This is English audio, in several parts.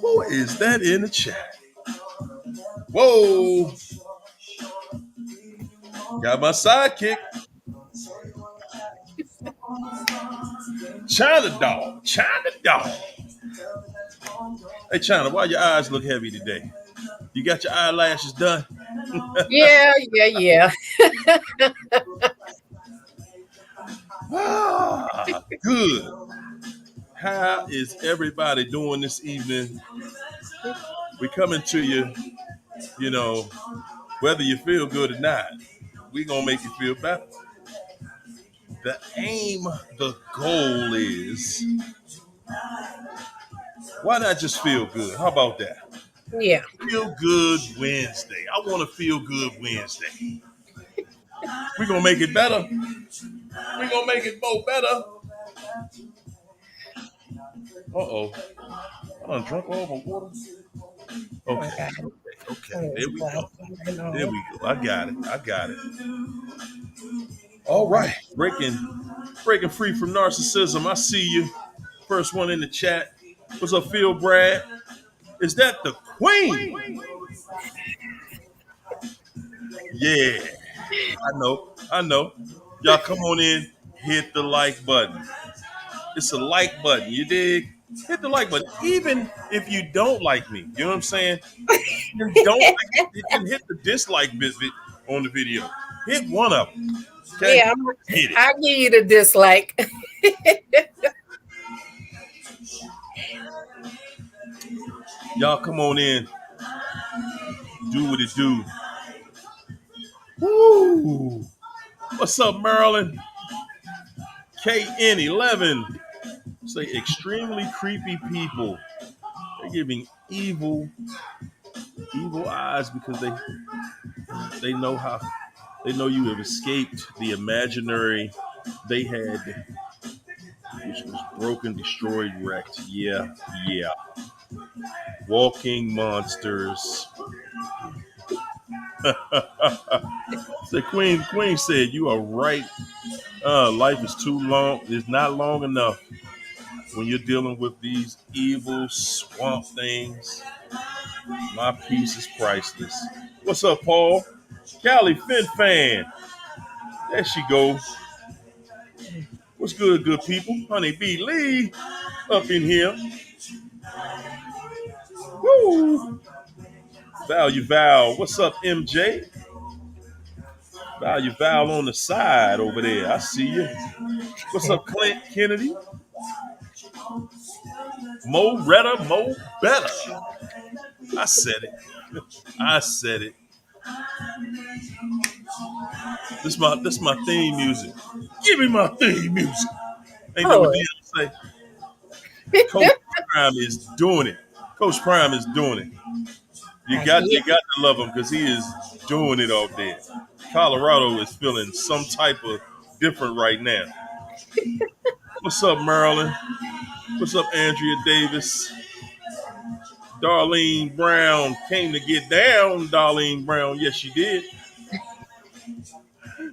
Who is that in the chat? Whoa. Got my sidekick. China dog. China dog. Hey, China, why your eyes look heavy today? You got your eyelashes done? Yeah, yeah, yeah. Good. How is everybody doing this evening? We coming to you, you know, whether you feel good or not. We gonna make you feel better. The aim, the goal is, why not just feel good? How about that? Yeah. Feel good Wednesday. I want to feel good Wednesday. We're gonna make it better. We're gonna make it more better. Uh-oh. I done drunk all my water. Oh my Okay. God. Okay. Oh, There it's we black go. and There all. we go. I got it. I got it. All right. Breaking free from narcissism. I see you. First one in the chat. What's up, Phil Brad? Is that the queen? Yeah. I know. I know. Y'all come on in, hit the like button. It's a like button. You dig? Hit the like button. Even if you don't like me, you know what I'm saying? Then don't then hit the dislike visit on the video. Hit one of them. Okay? Yeah, Hit it. I'll give you the dislike. Y'all come on in. Do what it do. Woo! What's up, Maryland? KN11. Say extremely creepy people. They're giving evil eyes because they know how they know you have escaped the imaginary they had, which was broken, destroyed, wrecked. Yeah, yeah. Walking monsters. The Queen said, "You are right. Life is too long. It's not long enough when you're dealing with these evil swamp things. My peace is priceless." What's up, Paul? Callie Fin Fan. There she goes. What's good, good people? Honey B. Lee up in here. Woo! Value Val. What's up, MJ? Value Val on the side over there. I see you. What's up, Clint Kennedy? Mo Redder, Mo Better. I said it. I said it. This my theme music. Give me my theme music. Ain't that what Oh, Dion say? Coach Prime is doing it. Coach Prime is doing it. You got yeah. you got to love him because he is doing it out there. Colorado is feeling some type of different right now. What's up, Maryland? What's up, Andrea Davis? Darlene Brown came to get down. Darlene Brown, yes, she did.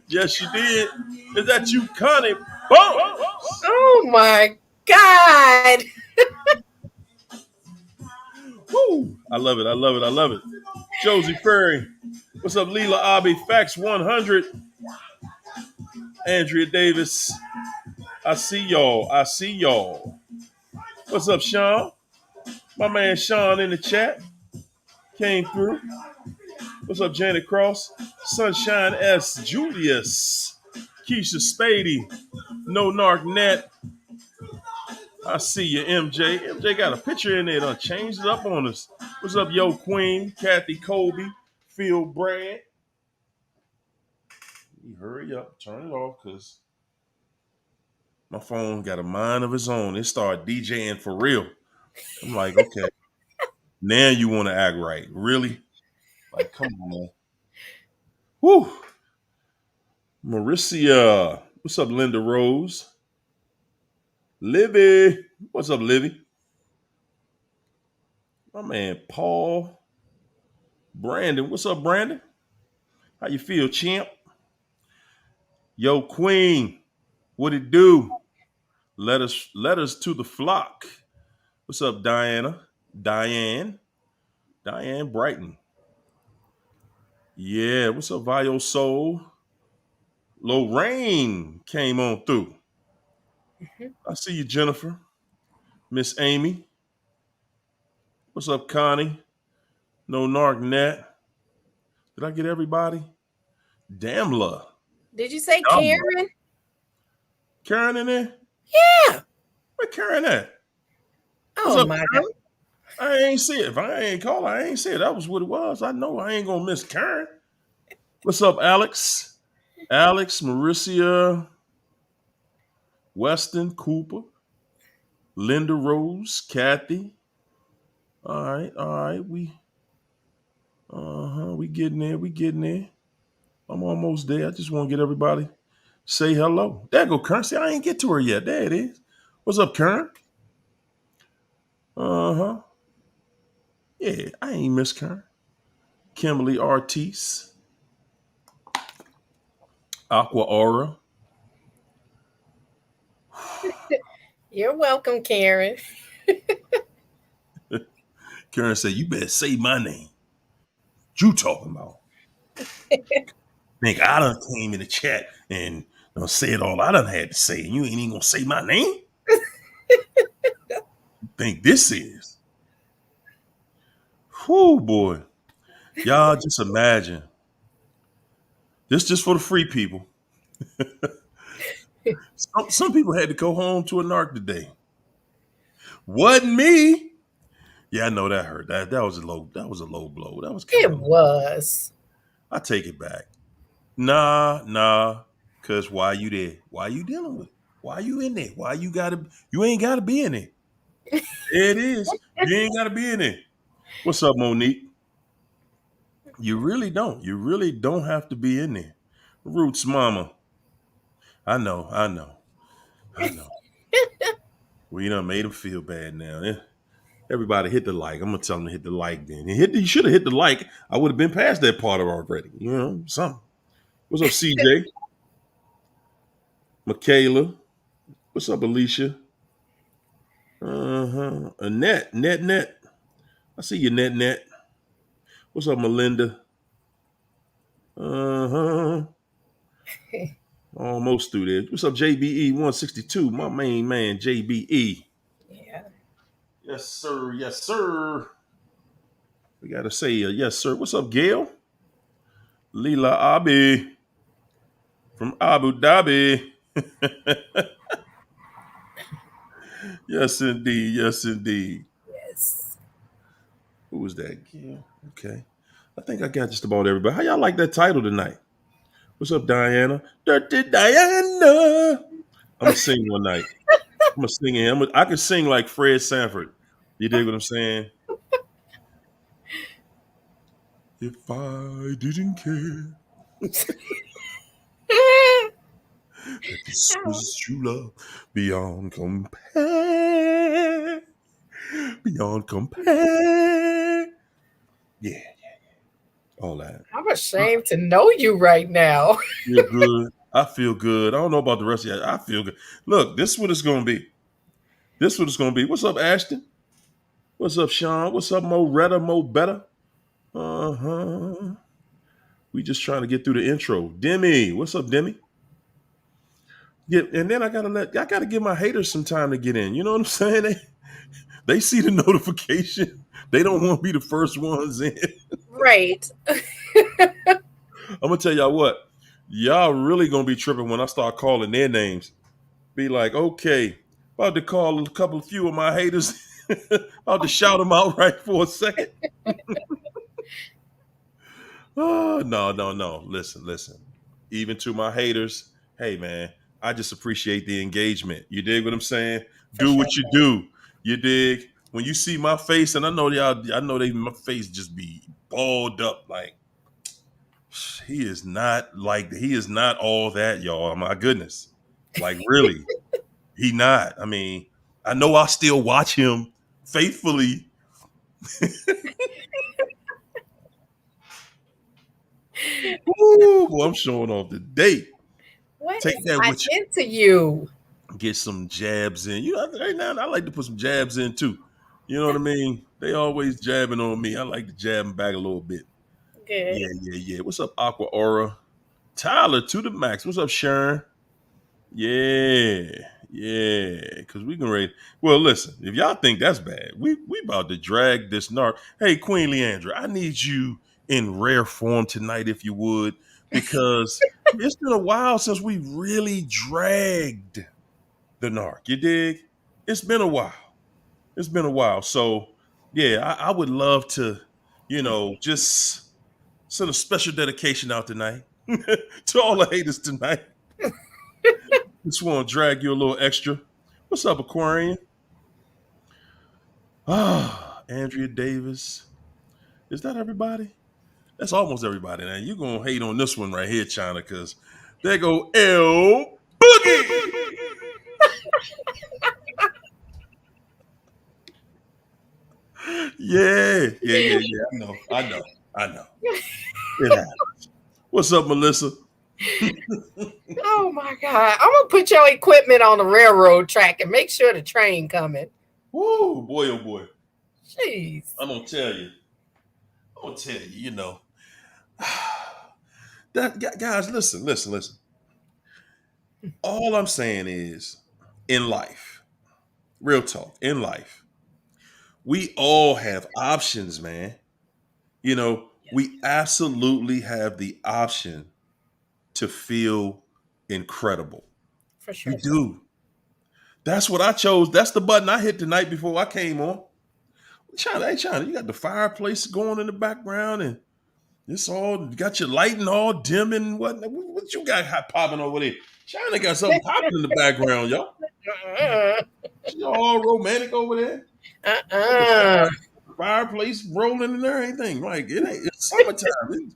Yes, she did. Is that you, Connie? Boom! Oh my God. Woo! I love it. I love it. I love it. Josie Ferry. What's up, Leela Abi? Fax 100. Andrea Davis. I see y'all. I see y'all. What's up, Sean? My man Sean in the chat came through. What's up, Janet Cross? Sunshine S. Julius. Keisha Spady. No Narc Net. I see you, MJ. MJ got a picture in there. Done changed it up on us. What's up, Yo Queen? Kathy Colby. Phil Brad. You hurry up. Turn it off because my phone got a mind of its own. It started DJing for real. I'm like, okay. Now you want to act right. Really? Like, come on, man. Whew. Mauricia. What's up, Linda Rose? Livy. What's up, Livy? My man, Paul. Brandon. What's up, Brandon? How you feel, champ? Yo, Queen. What it do? Let us to the flock. What's up, Diana? Diane. Diane Brighton. Yeah, what's up, Vio Soul? Lorraine came on through. Mhm. I see you, Jennifer. Miss Amy. What's up, Connie? No Narc Nat. Did I get everybody? Damla. Did you say Damla. Karen? Karen in there? Yeah. Where Karen at? What's Oh up, my God. Karen? I ain't see it. If I ain't call her, I ain't see it. That was what it was. I know I ain't gonna miss Karen. What's up, Alex? Alex, Mauricia, Weston, Cooper, Linda Rose, Kathy. All right. We getting there. We getting there. I'm almost there. I just want to get everybody say hello. There go Karen. See, I ain't get to her yet. There it is. What's up, Karen? Uh-huh. Yeah, I ain't miss Karen. Kimberly Ortiz, Aqua Aura. You're welcome, Karen. Karen said, "You better say my name. What you talking about? Think I done came in the chat and said all I done had to say, and you ain't even gonna say my name? Think this is? Whoo, boy. Y'all just imagine. This just for the free people. Some people had to go home to a narc today. Wasn't me. Yeah, I know that hurt. That was a low. That was a low blow. That was kind It of low. was. I take it back. Nah. Cause why you there? Why you dealing with it? Why you in there? Why you gotta? You ain't gotta be in there. There it is. You ain't gotta be in there. What's up, Monique? You really don't. You really don't have to be in there. Roots, mama. I know. We done made him feel bad now. Yeah. Everybody hit the like. I'm gonna tell him to hit the like. Then you should have hit the like. I would have been past that part of already. You know, something. What's up, CJ? Michaela. What's up, Alicia? Annette. Net. I see you, Net. What's up, Melinda? Uh huh. Almost through there. What's up, JBE 162? My main man, JBE. Yeah. Yes, sir. Yes, sir. We got to say yes, sir. What's up, Gail? Leela Abi from Abu Dhabi. Yes, indeed. Yes, indeed. Yes. Who was that? Gail. Okay. I think I got just about everybody. How y'all like that title tonight? What's up, Diana? Dirty Diana. I'm going to sing one night. I'm going to sing it. I can sing like Fred Sanford. You dig what I'm saying? If I didn't care that this was true love beyond compare. Beyond compare. Yeah, all that. I'm ashamed to know you right now. Feel good. I feel good. I don't know about the rest of you. I feel good. Look, this is what it's gonna be. This is what it's gonna be. What's up, Ashton? What's up, Sean? What's up, Mo Retta, Mo Better? Uh-huh. We just trying to get through the intro. Demi, what's up, Demi? Yeah, and then I gotta give my haters some time to get in. You know what I'm saying? They see the notification. They don't want to be the first ones in. Right. I'm gonna tell y'all what. Y'all really gonna be tripping when I start calling their names. Be like, okay, about to call a couple few of my haters. About to shout them out right for a second. Oh, no. Listen. Even to my haters, hey man, I just appreciate the engagement. You dig what I'm saying? For Do sure. what you do. You dig? When you see my face, and I know my face just be balled up like he is not all that, y'all. My goodness. Like really. He not. I mean, I know I still watch him faithfully. Ooh, boy, I'm showing off the date. What Take is that I with you. into you? Get some jabs in. You know, right now I like to put some jabs in too. You know what I mean? They always jabbing on me. I like to jab them back a little bit. Good. Yeah. What's up, Aqua Aura? Tyler to the max. What's up, Sharon? Yeah. Because we can ready. Well, listen, if y'all think that's bad, we about to drag this narc. Hey, Queen Leandra, I need you in rare form tonight, if you would, because it's been a while since we really dragged the narc. You dig? It's been a while. It's been a while. So yeah, I would love to, just send a special dedication out tonight to all the haters tonight. Just want to drag you a little extra. What's up, Aquarian? Ah, Andrea Davis. Is that everybody? That's almost everybody. Now you're gonna hate on this one right here, China, because there go L Boogie. Yeah. I know. It happens. What's up, Melissa? Oh my God. I'm gonna put your equipment on the railroad track and make sure the train coming. Woo, boy, oh boy. Jeez. I'm gonna tell you. That guys, listen. All I'm saying is, in life, real talk, in life, we all have options, man. We absolutely have the option to feel incredible. For We sure. do. That's what I chose. That's the button I hit the night before I came on. China, you got the fireplace going in the background and it's all got your lighting all dim and whatnot. What you got hot popping over there? China got something popping in the background, y'all. Uh-uh. She all romantic over there. Uh-uh. Fireplace rolling and everything. Like it's summertime.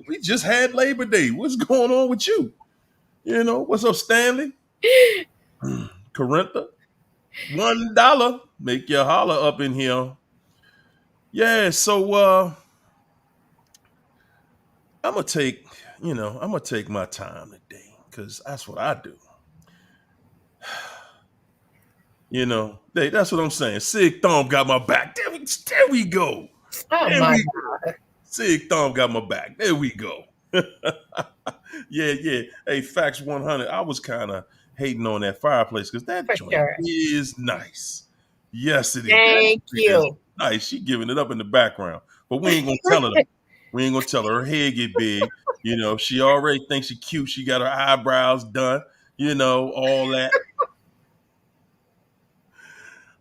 We just had Labor Day. What's going on with you? What's up, Stanley? Corintha? $1. Make your holler up in here. Yeah, so I'm gonna take my time today because that's what I do. That's what I'm saying. Sig Thumb got my back. There we go. Oh There my we God. Sig Thumb got my back. There we go. Yeah. Hey, Facts 100. I was kind of hating on that fireplace because that For joint sure. is nice. Yes, it is. That Thank is you. nice. She giving it up in the background, but we ain't gonna tell her though. We ain't gonna tell her. Her head get big. She already thinks she cute. She got her eyebrows done. All that.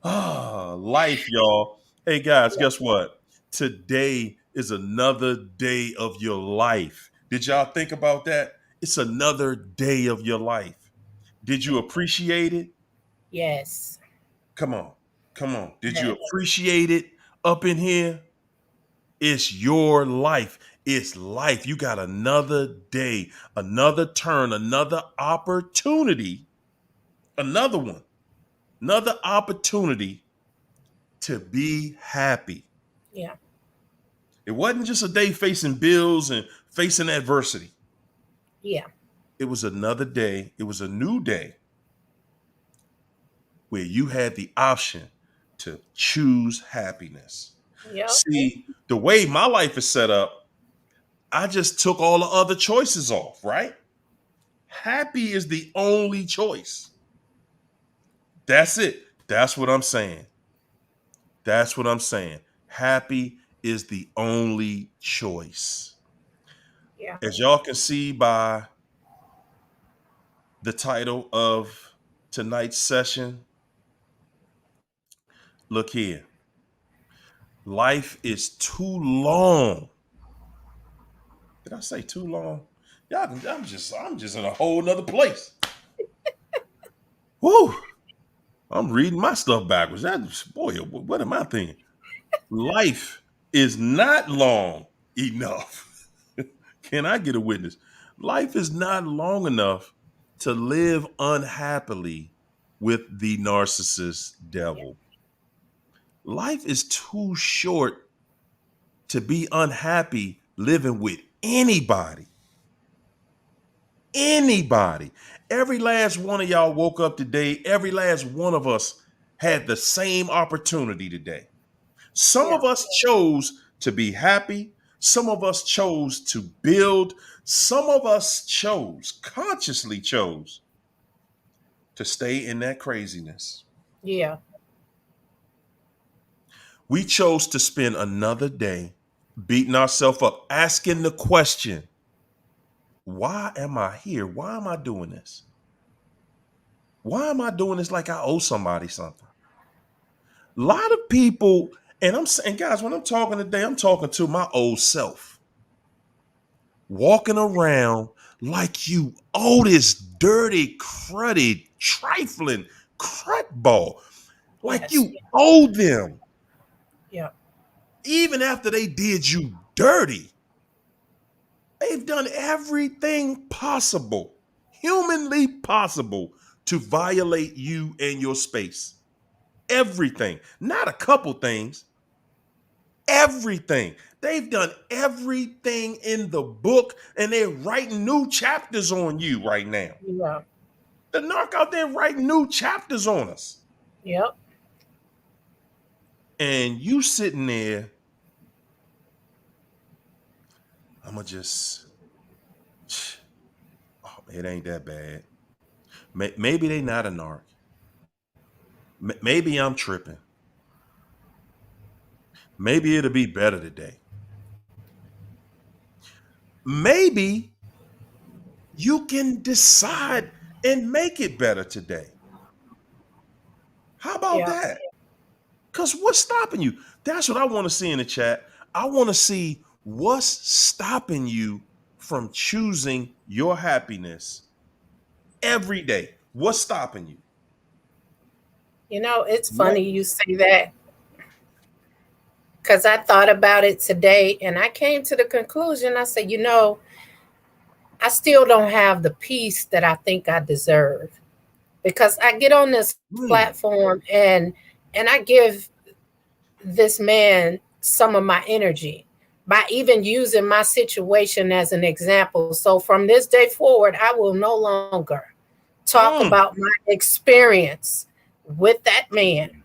Life, y'all. Hey guys, guess what? Today is another day of your life. Did y'all think about that? It's another day of your life. Did you appreciate it? Yes. Come on. Come on. Did you Yes. appreciate it up in here? It's your life. It's life. You got another day, another turn, another opportunity, another one, another opportunity to be happy. Yeah. It wasn't just a day facing bills and facing adversity. Yeah. It was another day. It was a new day where you had the option to choose happiness. Yep. See, the way my life is set up, I just took all the other choices off, right? Happy is the only choice. That's it. That's what I'm saying. That's what I'm saying. Happy is the only choice. Yeah. As y'all can see by the title of tonight's session, look here. Life is too long. Did I say too long? Y'all, I'm just in a whole nother place. Whoo! I'm reading my stuff backwards. Boy, what am I thinking? Life is not long enough. Can I get a witness? Life is not long enough to live unhappily with the narcissist Yeah. devil. Life is too short to be unhappy living with anybody. Anybody. Every last one of y'all woke up today. Every last one of us had the same opportunity today. Some Yeah. of us chose to be happy. Some of us chose to build. Some of us consciously chose to stay in that craziness. Yeah. We chose to spend another day beating ourselves up, asking the question, why am I here? Why am I doing this? Why am I doing this like I owe somebody something? A lot of people, and I'm saying, guys, when I'm talking today, I'm talking to my old self, walking around like you owe this dirty, cruddy, trifling crud ball, like Yes. you owe them, Yeah. even after they did you dirty. They've done everything possible, humanly possible, to violate you and your space. Everything, not a couple things, everything. They've done everything in the book and they're writing new chapters on you right now. Yeah. The narc out there writing new chapters on us. Yep. And you sitting there, I'm going to just, oh, it ain't that bad. Maybe they not a narc. Maybe I'm tripping. Maybe it'll be better today. Maybe you can decide and make it better today. How about Yeah. that? Because what's stopping you? That's what I want to see in the chat. I want to see what's stopping you from choosing your happiness every day. What's stopping you? It's What? funny you say that because I thought about it today and I came to the conclusion. I said, I still don't have the peace that I think I deserve because I get on this Mm. platform and I give this man some of my energy by even using my situation as an example. So from this day forward, I will no longer talk Mm. about my experience with that man.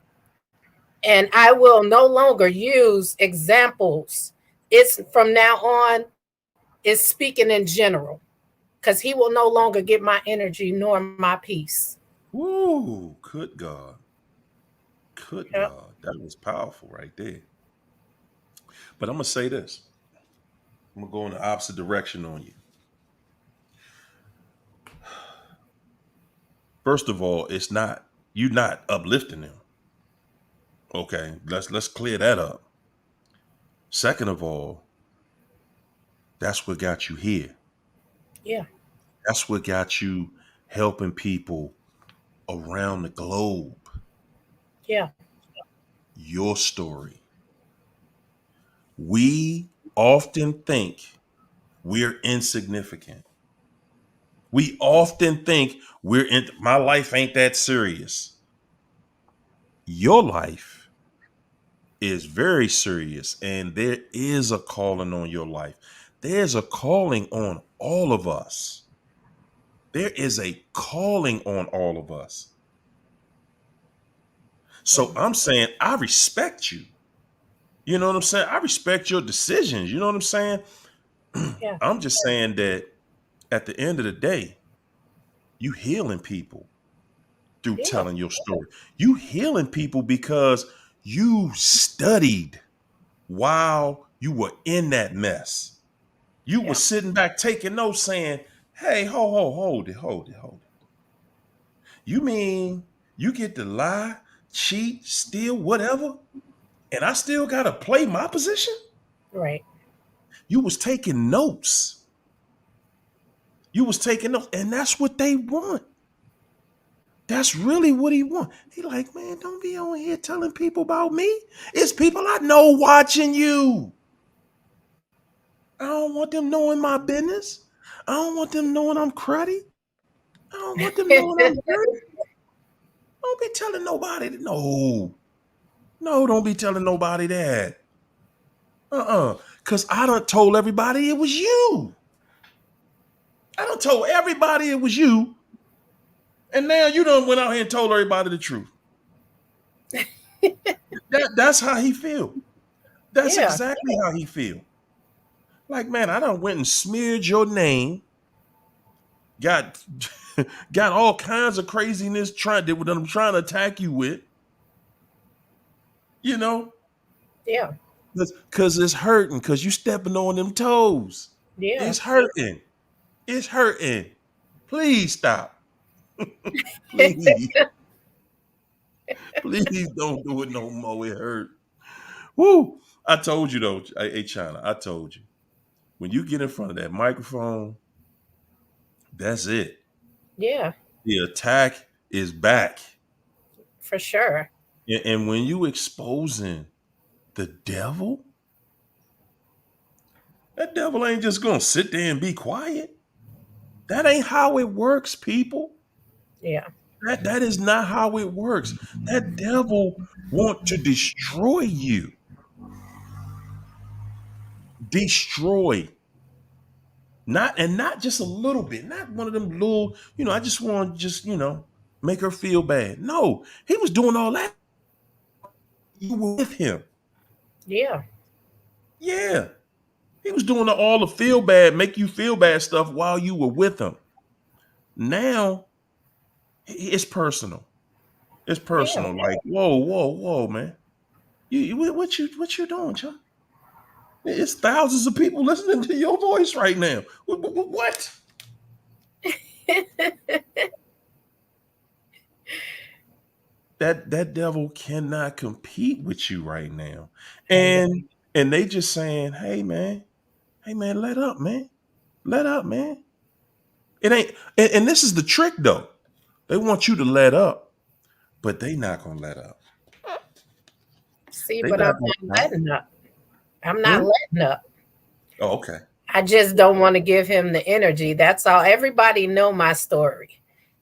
And I will no longer use examples. It's from now on, it's speaking in general because he will no longer get my energy nor my peace. Woo. Good God. Good Yep. God. That was powerful right there. But I'm going to say this. I'm going to go in the opposite direction on you. First of all, it's not, you're not uplifting them. Okay. Let's clear that up. Second of all, that's what got you here. Yeah. That's what got you helping people around the globe. Yeah. Your story. We often think we're insignificant. We often think my life ain't that serious. Your life is very serious, and there is a calling on your life. There's a calling on all of us. There is a calling on all of us. Yeah. So I'm saying I respect you. You know what I'm saying? I respect your decisions. You know what I'm saying? Yeah. I'm just saying that at the end of the day, you healing people through Yeah. telling your story. You healing people because you studied while you were in that mess. You were Yeah. sitting back taking notes saying, hey, hold it. You mean you get to lie, cheat, steal, whatever, and I still gotta play my position? Right. You was taking notes. You was taking notes, and that's what they want. That's really what he want. He like, man, don't be on here telling people about me. It's people I know watching you. I don't want them knowing my business. I don't want them knowing I'm cruddy. I don't want them knowing I'm dirty. Don't be telling nobody that. No, don't be telling nobody that. Because I done told everybody it was you. I done told everybody it was you. And now you done went out here and told everybody the truth. That's how he feel. That's Yeah. exactly how he feel. Like, man, I done went and smeared your name, got got all kinds of craziness that I'm trying to attack you with, you know, Yeah. because it's hurting, because you stepping on them toes. Yeah. It's hurting. It's hurting. Please stop. Please, please don't do it no more. It hurt. Woo! I told you though, hey China, I told you. When you get in front of that microphone, that's it. Yeah. The attack is back. For sure. And when you exposing the devil, that devil ain't just gonna sit there and be quiet. That ain't how it works, people. Yeah. That is not how it works. That devil want to destroy you. Destroy. Not just a little bit. Not one of them little, I just want to make her feel bad. No, he was doing all that. You were with him. Yeah. Yeah. He was doing all the feel bad, make you feel bad stuff while you were with him. Now it's personal. It's Yeah. personal. Like, whoa, whoa, whoa, man. What you doing, Chuck? It's thousands of people listening to your voice right now. What? That devil cannot compete with you right now. And And they just saying, hey man, let up, man. Let up, man. It ain't and this is the trick though. They want you to let up, but they not gonna let up. see, They but I'm not gonna not stop. letting up. I'm not Hmm? letting up. Oh, okay. I just don't want to give him the energy. That's all. Everybody know my story.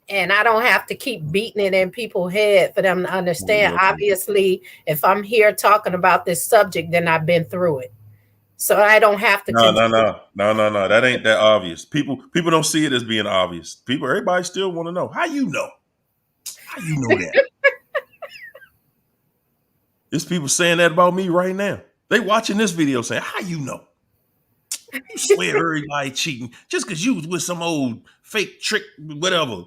And I don't have to keep beating it in people's head for them to Oh, understand. yeah, buddy. Obviously, if I'm here talking about this subject, then I've been through it. So I don't have to No, no, continue. no, no, no, no. That ain't that obvious. People don't see it as being obvious. Everybody still want to know. How you know? How you know that? There's people saying that about me right now. They watching this video saying, "How you know? You swear everybody cheating just because you was with some old fake trick, whatever.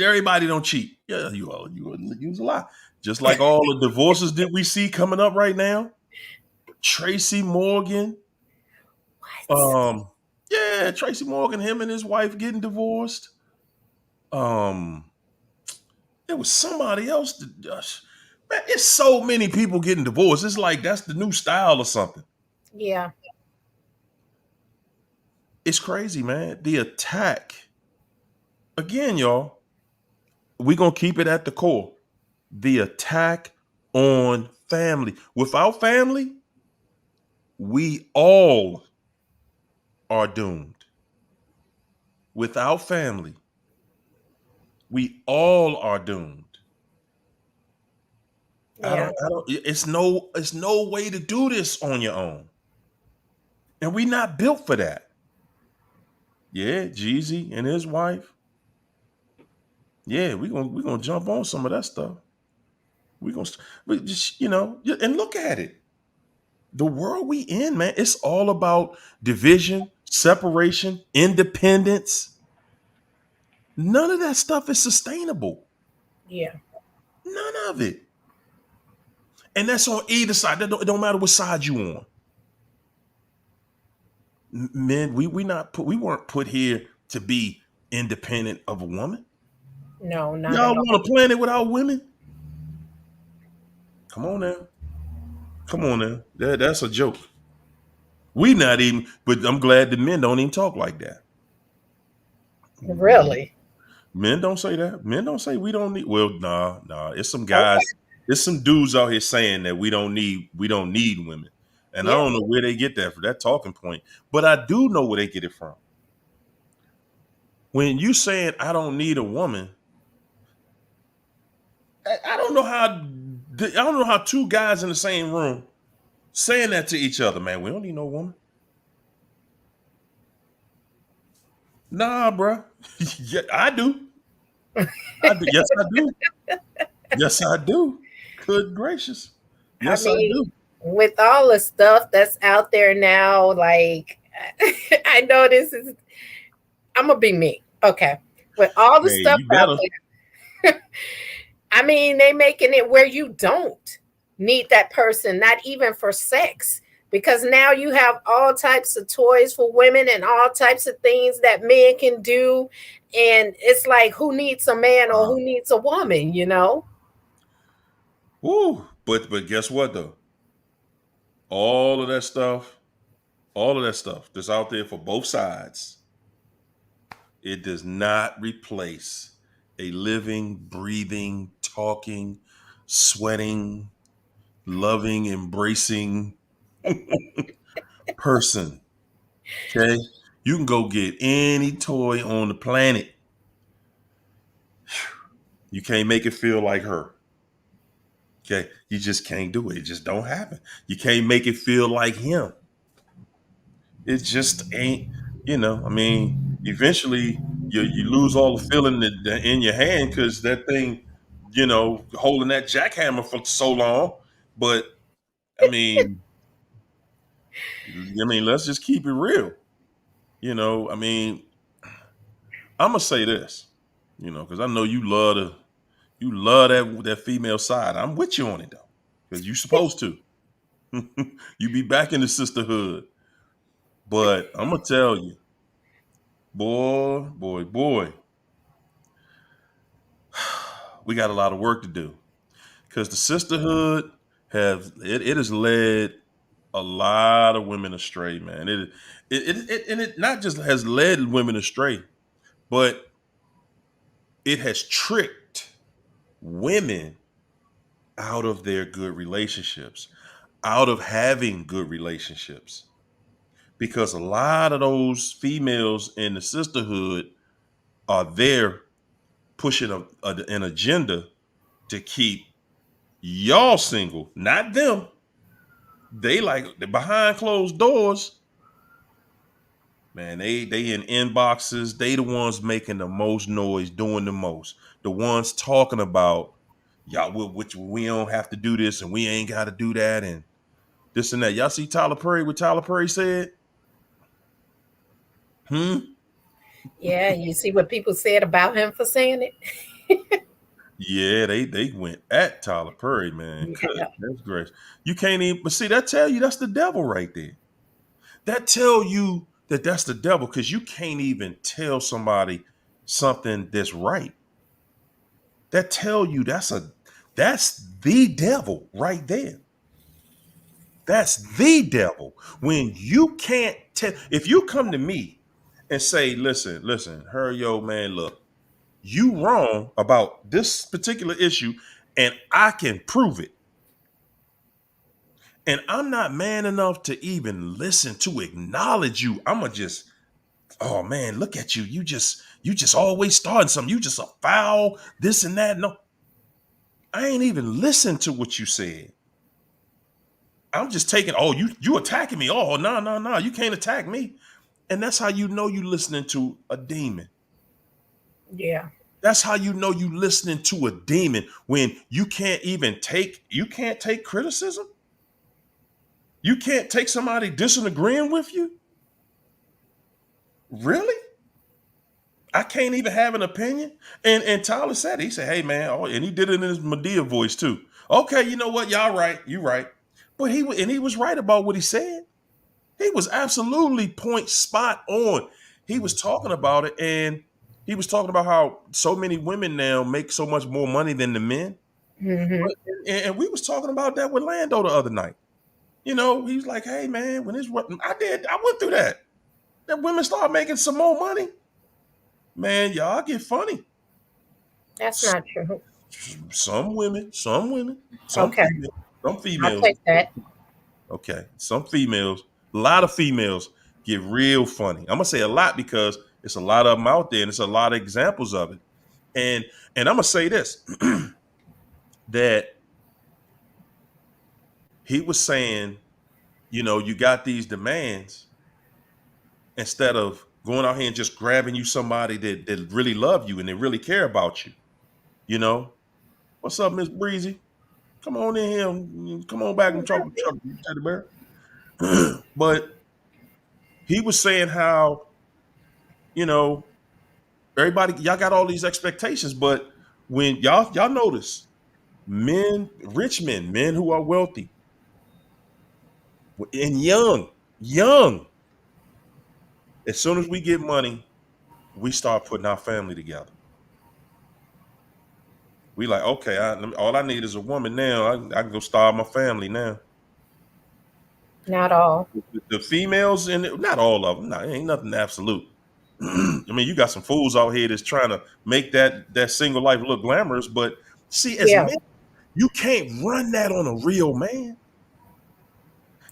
Everybody don't cheat. Yeah, you was a lie. Just like all the divorces that we see coming up right now. Tracy Morgan, What? yeah, Tracy Morgan, him and his wife getting divorced. Um, there was somebody else. Man, it's so many people getting divorced. It's like that's the new style or something. Yeah. It's crazy, man. The attack again, y'all. We're gonna keep it at the core. The attack on family. Without family, we all are doomed. Without family, we all are doomed. Yeah. I don't, it's no way to do this on your own. And we not built for that. Yeah, Jeezy and his wife. Yeah, we gonna jump on some of that stuff. We gonna, but just and look at it. The world we in, man, it's all about division, separation, independence. None of that stuff is sustainable. Yeah. None of it. And that's on either side. It don't matter what side you on. Men, we weren't put here to be independent of a woman. No, not Y'all at all. want a planet without women? Come on now. Come on now. That's a joke. We not even, but I'm glad the men don't even talk like that. Mhm. Really? Men don't say that. Men don't say we don't need. Well, nah. It's some guys. Okay. It's some dudes out here saying that we don't need women, and I Yeah. don't know where they get that for that talking point. But I do know where they get it from. When you saying I don't need a woman, I don't know how two guys in the same room saying that to each other. Man, we don't need no woman. Nah, bruh. Yeah, I do. I do. Yes, I do. Yes, I do. Good gracious. I Yes, I mean, do. with all the stuff that's out there now, like I know this is I'm gonna be me. Okay. With all the Hey, stuff you out better. there, I mean, they making it where you don't need that person, not even for sex. Because now you have all types of toys for women and all types of things that men can do. And it's like, who needs a man or Wow. who needs a woman, you know? Woo. But guess what though? All of that stuff, all of that stuff that's out there for both sides, it does not replace a living, breathing, talking, sweating, loving, embracing person. Okay? You can go get any toy on the planet. You can't make it feel like her. Okay? You just can't do it. It just don't happen. You can't make it feel like him. It just ain't, I mean, eventually you lose all the feeling in your hand because that thing, holding that jackhammer for so long. But I mean, let's just keep it real. I mean, I'm gonna say this, because I know you love that female side. I'm with you on it though, because you're supposed to. You be back in the sisterhood. But I'm gonna tell you, boy, boy, boy, we got a lot of work to do because the sisterhood it has led a lot of women astray, man. It not just has led women astray, but it has tricked women out of their good relationships, out of having good relationships. Because a lot of those females in the sisterhood are there pushing an agenda to keep y'all single, not them. They like behind closed doors, man. They in inboxes. They the ones making the most noise, doing the most. The ones talking about y'all, which we don't have to do this and we ain't got to do that and this and that. Y'all see Tyler Perry? What Tyler Perry said? Hmm. Yeah, you see what people said about him for saying it? Yeah, they went at Tyler Perry, man. Yeah. Goodness gracious. You can't even. But see, that tell you that's the devil right there. That tell you that that's the devil because you can't even tell somebody something that's right. That tell you that's the devil right there. That's the devil. When you can't tell, if you come to me and say, listen, her, yo, man, look, you wrong about this particular issue, and I can prove it. And I'm not man enough to even listen to acknowledge you. I'ma just, oh man, look at you. You just always starting something. You just a foul, this and that. No, I ain't even listened to what you said. I'm just taking, oh, you attacking me. Oh, no, no, no, you can't attack me. And that's how you know you listening to a demon. Yeah. That's how you know you listening to a demon when you can't take criticism. You can't take somebody disagreeing with you. Really? I can't even have an opinion. And Tyler said, he said, hey man, oh, and he did it in his Medea voice too. Okay, you know what? Y'all right. You right. But he was right about what he said. He was absolutely point spot on. He was talking about it, and he was talking about how so many women now make so much more money than the men. Hmm. And we was talking about that with Lando the other night. He was like, hey man, when I went through that. That women start making some more money. Man, y'all get funny. That's not true. Some women, some Okay. females, some I'll females. take that. Okay, some females, a lot of females get real funny. I'm gonna say a lot because it's a lot of them out there, and it's a lot of examples of it. And I'm gonna say this that he was saying, you got these demands instead of going out here and just grabbing you somebody that really love you and they really care about you. You know, what's up, Miss Breezy? Come on in here. Come on back and talk with Chuck, Teddy Bear. But he was saying how, you know, everybody, y'all got all these expectations, but when y'all notice men, rich men who are wealthy and young, as soon as we get money, we start putting our family together. We like, okay, all I need is a woman now. I can go start my family now. Not all. The females, and not all of them, no, ain't nothing absolute. I mean, you got some fools out here that's trying to make that single life look glamorous, but see, as Yeah, men, you can't run that on a real man.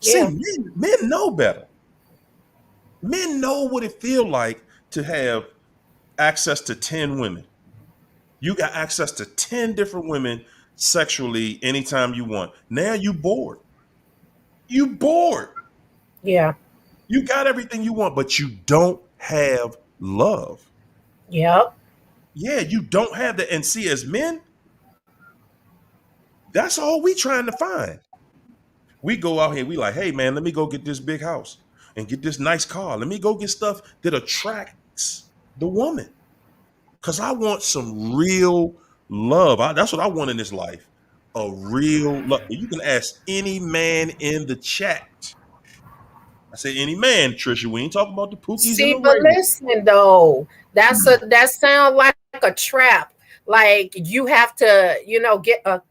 See, yeah, men know better. Men know what it feel like to have access to 10 women. You got access to 10 different women sexually anytime you want. Now you bored. You bored. yeah, You got everything you want, but you don't have love. yep. Yeah, you don't have that. And see, as men, that's all we trying to find. We go out here, we like, hey man, let me go get this big house and get this nice car. Let me go get stuff that attracts the woman. Cause I want some real love. That's what I want in this life. A real love. You can ask any man in the chat. I say any man, Trisha. We ain't talking about the Pookies and See, the but Ravens. listen though, that sound like a trap. Like you have to,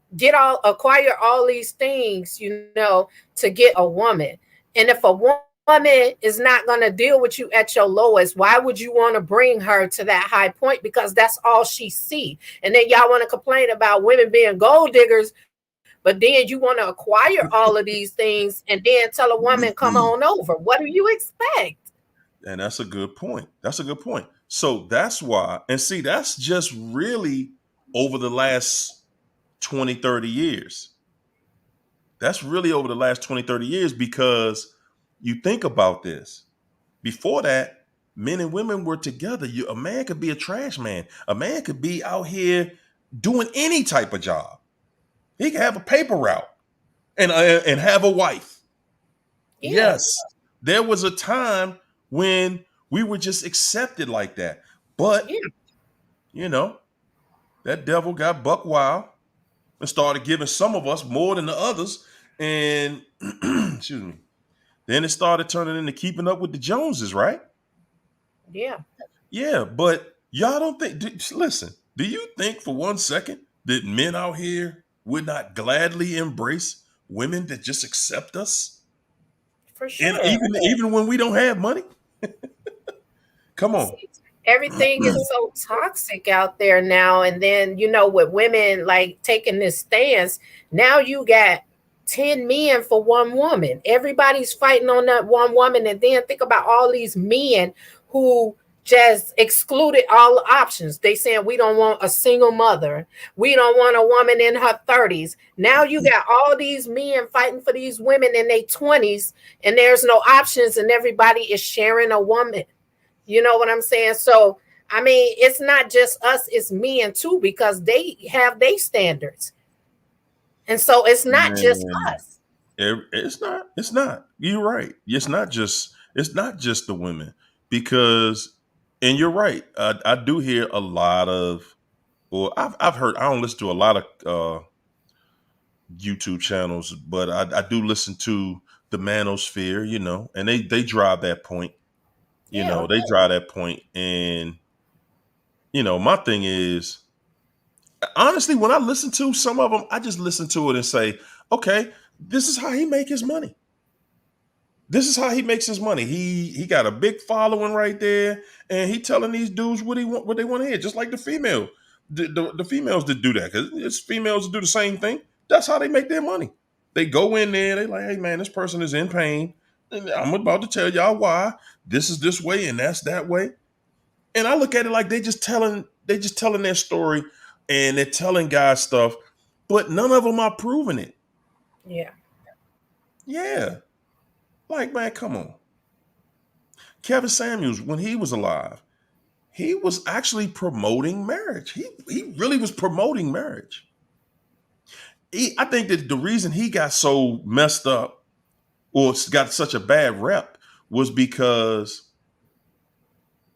acquire all these things, to get a woman. And if a woman is not going to deal with you at your lowest, why would you want to bring her to that high point? Because that's all she see. And then y'all want to complain about women being gold diggers, but then you want to acquire all of these things and then tell a woman, come on over. What do you expect? And that's a good point. That's a good point. So that's why, and see, that's just really over the last 20, 30 years. That's really over the last 20, 30 years because you think about this. Before that, men and women were together. A man could be a trash man. A man could be out here doing any type of job. He could have a paper route and have a wife. Yeah, Yes, there was a time when we were just accepted like that. But, yeah, you know, that devil got buck wild and started giving some of us more than the others. And, excuse me, then it started turning into keeping up with the Joneses, right? yeah. Yeah, but y'all don't think, listen, do you think for 1 second that men out here would not gladly embrace women that just accept us? For And sure. even when we don't have money? Come on. See, everything is so toxic out there now. And then, with women like taking this stance, now you got 10 men for one woman. Everybody's fighting on that one woman. And then think about all these men who just excluded all the options. They saying we don't want a single mother. We don't want a woman in her 30s. Now you got all these men fighting for these women in their 20s, and there's no options, and everybody is sharing a woman. You know what I'm saying? So, I mean, it's not just us, it's men too, because they have their standards. And so it's not just Man, us. it's not. It's not. You're right. It's not just the women because, and you're right. I do hear a lot of, or I've heard. I don't listen to a lot of YouTube channels, but I do listen to the Manosphere. And they drive that point. Yeah. They drive that point, and my thing is honestly, when I listen to some of them, I just listen to it and say, okay, this is how he make his money. This is how he makes his money. He got a big following right there, and he telling these dudes what they want to hear, just like the female, the females that do that, because it's females that do the same thing. That's how they make their money. They go in there, they like, hey man, this person is in pain, and I'm about to tell y'all why. This is this way, and that's that way. And I look at it like they just telling their story, and they're telling guys stuff, but none of them are proving it. Yeah. Yeah, like man, come on. Kevin Samuels, when he was alive, he was actually promoting marriage. He really was promoting marriage. I think that the reason he got so messed up or got such a bad rep was because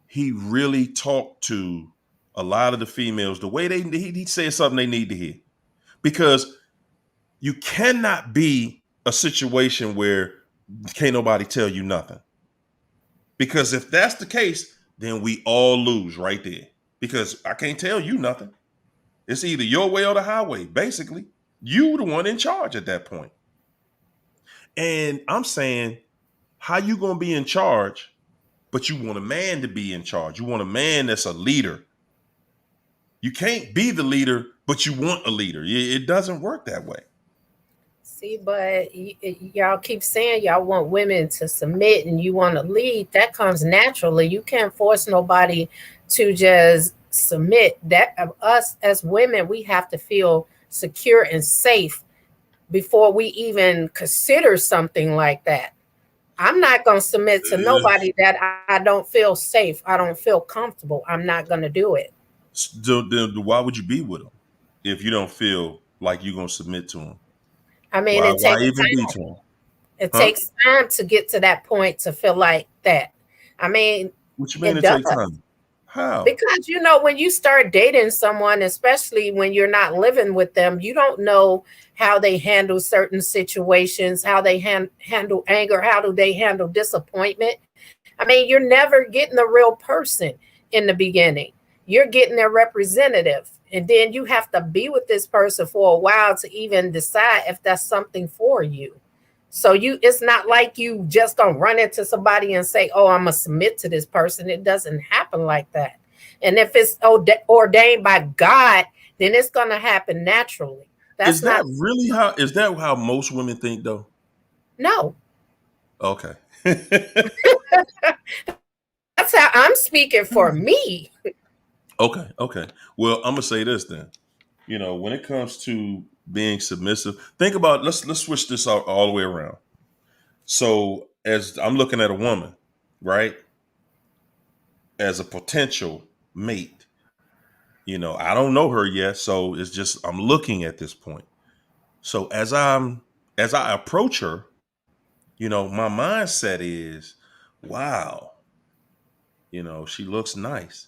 he really talked to a lot of the females the way he said something they need to hear. Because you cannot be a situation where can't nobody tell you nothing. Because if that's the case, then we all lose right there. Because I can't tell you nothing. It's either your way or the highway. Basically, you the one in charge at that point. And I'm saying, how you gonna be in charge, but you want a man to be in charge? You want a man that's a leader. You can't be the leader, but you want a leader. It doesn't work that way. See, but y'all keep saying y'all want women to submit and you want to lead. That comes naturally. You can't force nobody to just submit. That us as women, we have to feel secure and safe before we even consider something like that. I'm not going to submit to nobody that I don't feel safe. I don't feel comfortable. I'm not going to do it. Why would you be with him if you don't feel like you're gonna submit to him? I mean, it Why takes even be time. to him? It Huh? takes time to get to that point to feel like that. I mean, What you mean it it does. take time? How? Because when you start dating someone, especially when you're not living with them, you don't know how they handle certain situations, how they handle anger, how do they handle disappointment. I mean, you're never getting a real person in the beginning. You're getting a representative. And then you have to be with this person for a while to even decide if that's something for you. So it's not like you just don't run into somebody and say, "Oh, I'm gonna submit to this person." It doesn't happen like that. And if it's ordained by God, then it's gonna happen naturally. Is That's that not really how? Is that how most women think, though? no. Okay. That's how I'm speaking for me. Okay. Okay. Well, I'm gonna say this then. When it comes to being submissive, think about let's switch this all the way around. So, as I'm looking at a woman, right, as a potential mate, I don't know her yet, so it's just I'm looking at this point. So as I approach her, my mindset is, wow, she looks nice.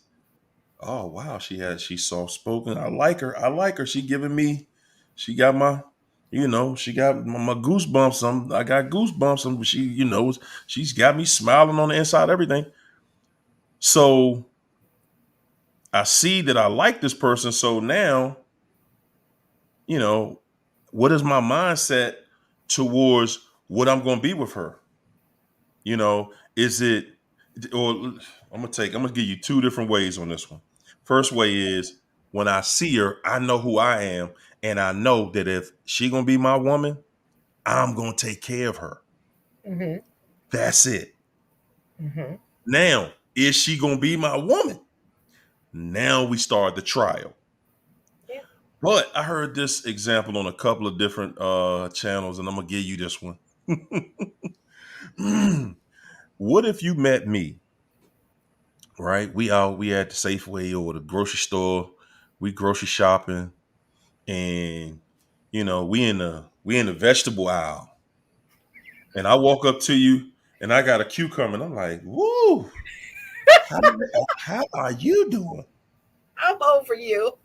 Oh wow, she's soft spoken. I like her. I like her. She got she got my goosebumps. I got goosebumps. She's got me smiling on the inside, everything. So I see that I like this person. So now, you know, what is my mindset towards what I'm going to be with her? Is it, or I'm gonna give you two different ways on this one. First way is when I see her, I know who I am, and I know that if she gonna be my woman, I'm gonna take care of her. Mm-hmm. That's it. Mm-hmm. Now, is she gonna be my woman? Now we start the trial. Yeah. But I heard this example on a couple of different channels, and I'm gonna give you this one. What if you met me, right? We at the Safeway or the grocery store, we grocery shopping, and we in the vegetable aisle, and I walk up to you, and I got a cucumber, and I'm like, "Woo, how, how are you doing?" I'm over you.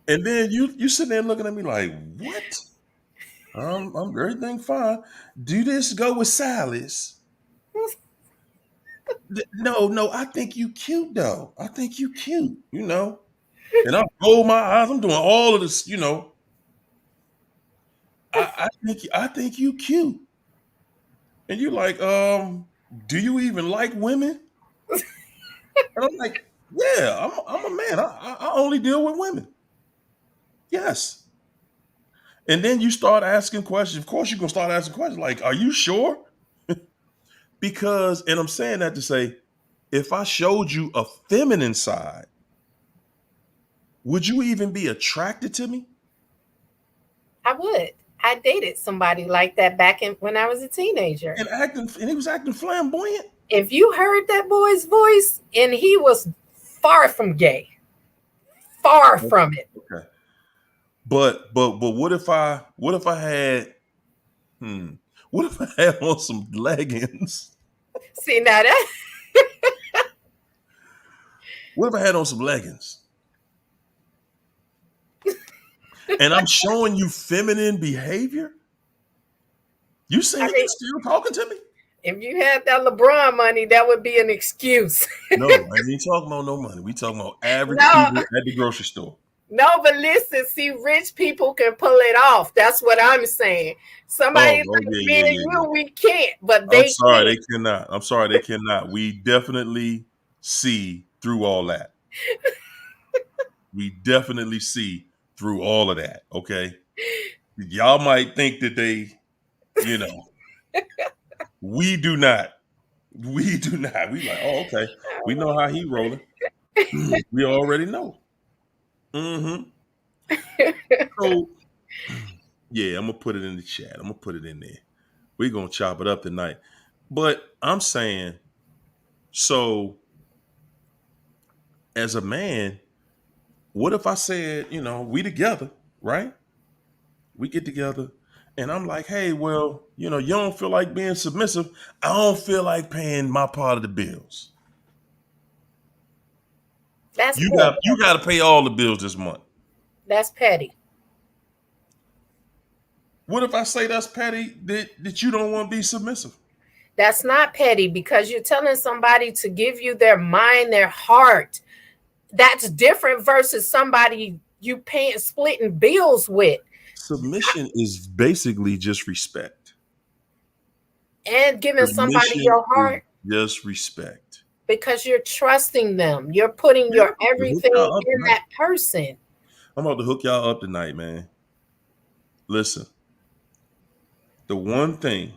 And then you sitting there looking at me like, "What? I'm everything fine. Do this go with salads?" No, no, I think you cute though. I think you cute. And I roll my eyes. I'm doing all of this. I think you cute. And you're like, do you even like women? And I'm like, yeah, I'm a man. I only deal with women. Yes. And then you start asking questions. Of course, you're gonna start asking questions like, are you sure? Because, and I'm saying that to say, if I showed you a feminine side, would you even be attracted to me? I would. I dated somebody like that back when I was a teenager. And he was acting flamboyant. If you heard that boy's voice, and he was far from gay, far from it. Okay. But what if I had what if I had on some leggings? See, now that What if I had on some leggings? And I'm showing you feminine behavior? You I saying you mean, still talking to me? if you had that LeBron money, that would be an excuse. No, I ain't talking about no money. We talking about average No, people at the grocery store. no, but listen, see, rich people can pull it off. That's what I'm saying. Somebody Oh, like yeah, me yeah, and yeah, you, yeah. we can't, but I'm they sorry, can. they cannot. I'm sorry, they cannot. We definitely see through all that. We definitely see through all of that. Okay. Y'all might think that you know, we do not. We do not. We like, oh, okay. We know how he rolling. We already know. Mm-hmm. So yeah, I'm gonna put it in the chat. I'm gonna put it in there. We're gonna chop it up tonight. But I'm saying, so as a man, what if I said, we together, right? We get together and I'm like, hey, well, you don't feel like being submissive. I don't feel like paying my part of the bills. That's You petty. got you got to pay all the bills this month. That's petty. What if I say that's petty that you don't want to be submissive? That's not petty because you're telling somebody to give you their mind, their heart. That's different versus somebody you paying splitting bills with Submission is basically just respect. and giving somebody Submission your is heart just respect. because you're trusting them. You're putting Yeah, your to hook everything y'all up in tonight. that person. I'm about to hook y'all up tonight, man. Listen, the one thing,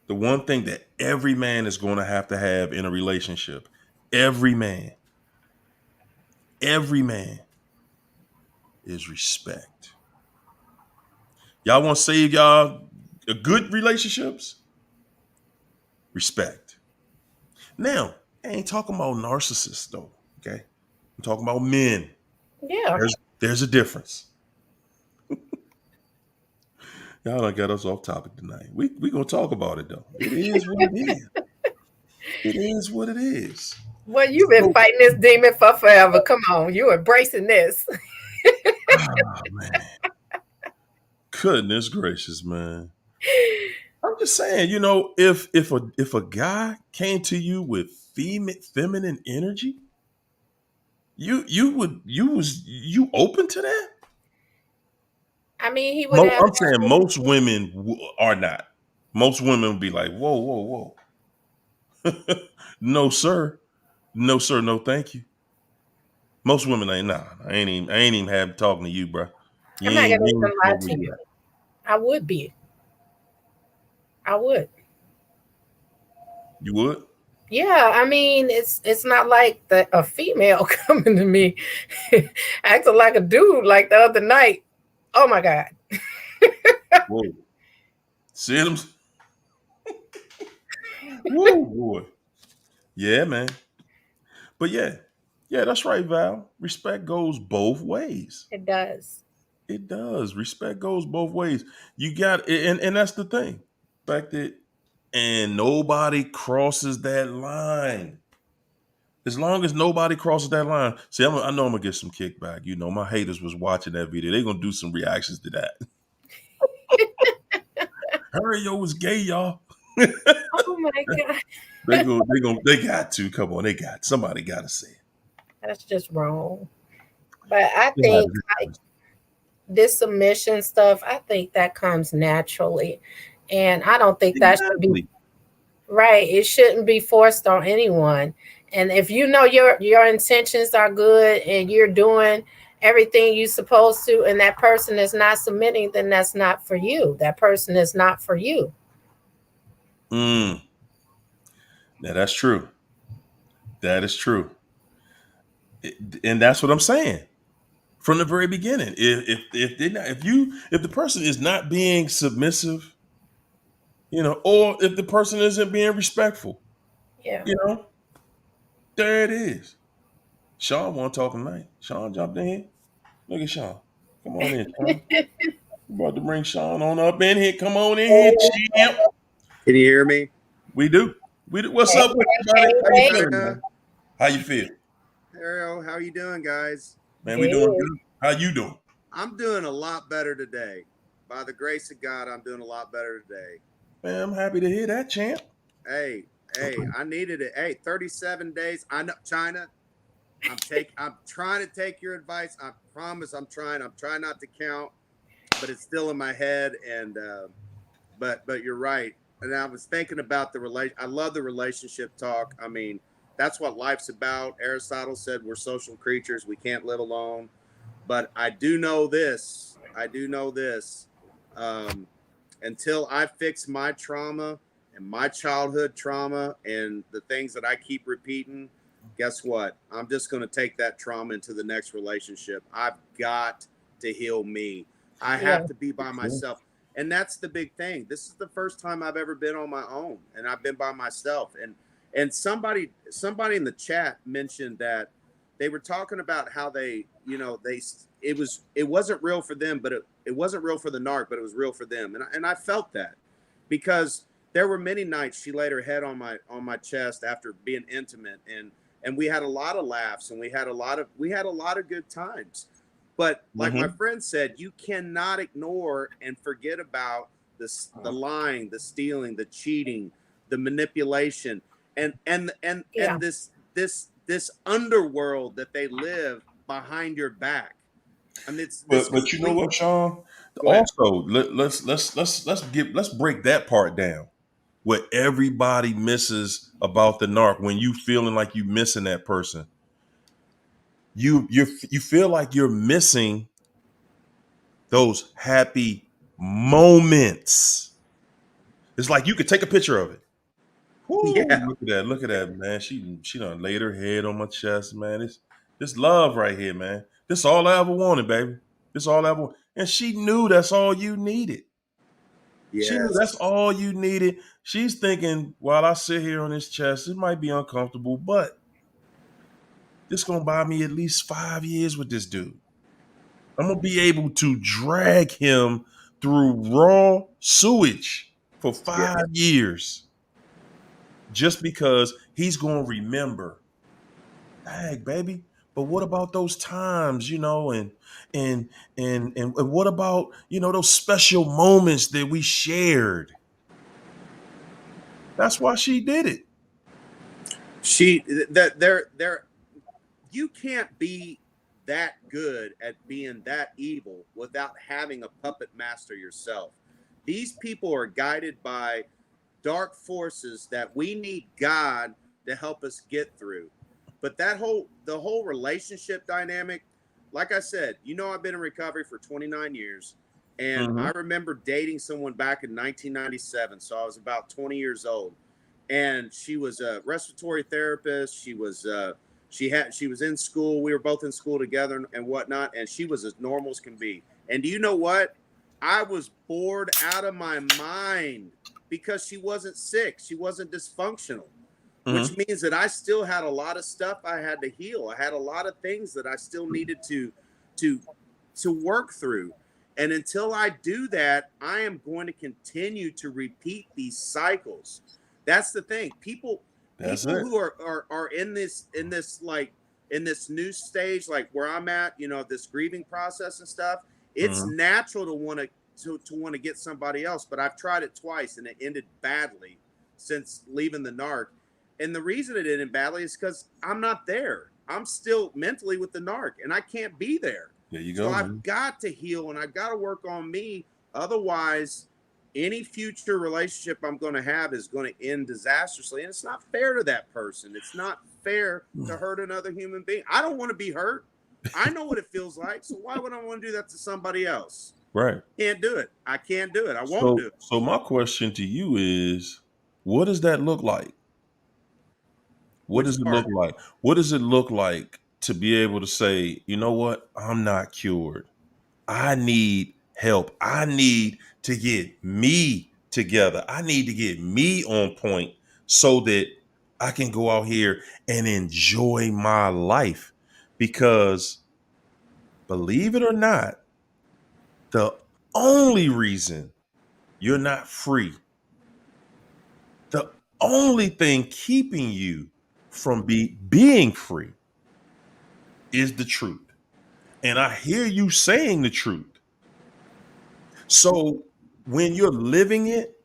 the one thing that every man is going to have in a relationship, every man, every man is respect. Y'all want to save y'all a good relationships? Respect. Now, I ain't talking about narcissists though. Okay, I'm talking about men. Yeah. There's a difference. Y'all done got us off topic tonight. We gonna talk about it though. It is what it is. It is what it is. Well, you've been So, fighting this demon for forever. Come on, you embracing this. ah, man, goodness gracious, man. I'm just saying, if a guy came to you with feminine energy, you open to that? I mean, he would have I'm saying most women are not. Most women would be like, whoa, whoa, whoa, no sir, no sir, no thank you. Most women ain't nah. I ain't even have talking to you, bro. You I'm not ain't gonna you even ain't lie know where to you you. at. I would be. I would. You would? Yeah, I mean, it's not like a female coming to me acting like a dude like the other night. Oh my God. Whoa. See them? Woo boy. Yeah, man. But yeah, that's right, Val. Respect goes both ways. It does. It does. Respect goes both ways. You got, and that's the thing. Fact that, and nobody crosses that line. As long as nobody crosses that line, see, I know I'm gonna get some kickback. My haters was watching that video. They're gonna do some reactions to that. Hurry, yo, was gay, y'all. Oh my God. They got to come on. Somebody got to say it. That's just wrong. But I Yeah, think like this submission stuff, I think that comes naturally. And I don't think that should be exactly. right. It shouldn't be forced on anyone. And if you know your intentions are good and you're doing everything you're supposed to, and that person is not submitting, then that's not for you. That person is not for you. Mm, now that's true. That is true. And that's what I'm saying from the very beginning. If the person is not being submissive, or if the person isn't being respectful, Yeah. you know, there it is. Sean want to talk tonight. Sean jumped in here. Look at Sean. Come on in, Sean. We're about to bring Sean on up in here. Come on in here, champ. Can you hear me? We do. We do. What's Hey, up with you, buddy? hey, How you hey. feeling, man? How you feel? Ariel, how you doing, guys? Man, we doing Good. good. How you doing? I'm doing a lot better today. By the grace of God, I'm doing a lot better today. Man, I'm happy to hear that, champ. Hey, I needed it. Hey, 37 days. I know China. I'm trying to take your advice. I promise I'm trying. I'm trying not to count, but it's still in my head. And but you're right. And I was thinking about the relation. I love the relationship talk. I mean, that's what life's about. Aristotle said we're social creatures. We can't live alone. But I do know this. I do know this. Um, until I fix my trauma and my childhood trauma and the things that I keep repeating, guess what? I'm just going to take that trauma into the next relationship. I've got to heal me. I have Yeah. to be by myself. And that's the big thing. This is the first time I've ever been on my own, and I've been by myself. And somebody in the chat mentioned that they were talking about how they, it wasn't real for them, but it wasn't real for the narc, but it was real for them. And I felt that because there were many nights she laid her head on my chest after being intimate, and we had a lot of laughs, and we had a lot of good times. But like my friend said, you cannot ignore and forget about the lying, the stealing, the cheating, the manipulation, and this underworld that they live behind your back. I mean, it's this But you know complete. what, Sean? Go ahead. Also, let's break that part down. What everybody misses about the narc when you feeling like you missing that person. You feel like you're missing those happy moments. It's like you could take a picture of it. Whoo, Yeah, look at that, man. She done laid her head on my chest, man. This love right here, man. This all I ever wanted, baby. This all I ever wanted. And she knew that's all you needed. She knew that's yes, all you needed. She's thinking, while I sit here on this chest, it might be uncomfortable, but this gonna buy me at least 5 years with this dude. I'm gonna be able to drag him through raw sewage for yeah, 5 years just because he's gonna remember. Dang, baby. But what about those times, and and what about, those special moments that we shared? That's why she did it. she that they're you can't be that good at being that evil without having a puppet master yourself. These people are guided by dark forces that we need God to help us get through. But the whole relationship dynamic, like I said, I've been in recovery for 29 years, and I Mm-hmm. remember dating someone back in 1997, so I was about 20 years old, and she was a respiratory therapist. She was in school. We were both in school together and whatnot, and she was as normal as can be. And do you know what? I was bored out of my mind because she wasn't sick. She wasn't dysfunctional, which Mm-hmm. means that I still had a lot of stuff I had to heal. I had a lot of things that I still needed to to work through. And until I do that, I am going to continue to repeat these cycles. That's the thing. People That's people it. who are in this new stage, like where I'm at, this grieving process and stuff, it's Mm-hmm. natural to want to want to get somebody else. But I've tried it twice and it ended badly since leaving the narc. And the reason it ended badly is because I'm not there. I'm still mentally with the narc and I can't be there. There you So go, I've man. got to heal and I've got to work on me. Otherwise, any future relationship I'm going to have is going to end disastrously. And it's not fair to that person. It's not fair to hurt another human being. I don't want to be hurt. I know what it feels like. So why would I want to do that to somebody else? Right. Can't do it. I can't do it. I won't do So it. so my question to you is, what does that look like? What Which does it look part? like? What does it look like to be able to say, you know what? I'm not cured. I need help. I need to get me together. I need to get me on point so that I can go out here and enjoy my life. Because believe it or not, The only reason you're not free, the only thing keeping you from being free is the truth. And I hear you saying the truth. So when you're living it,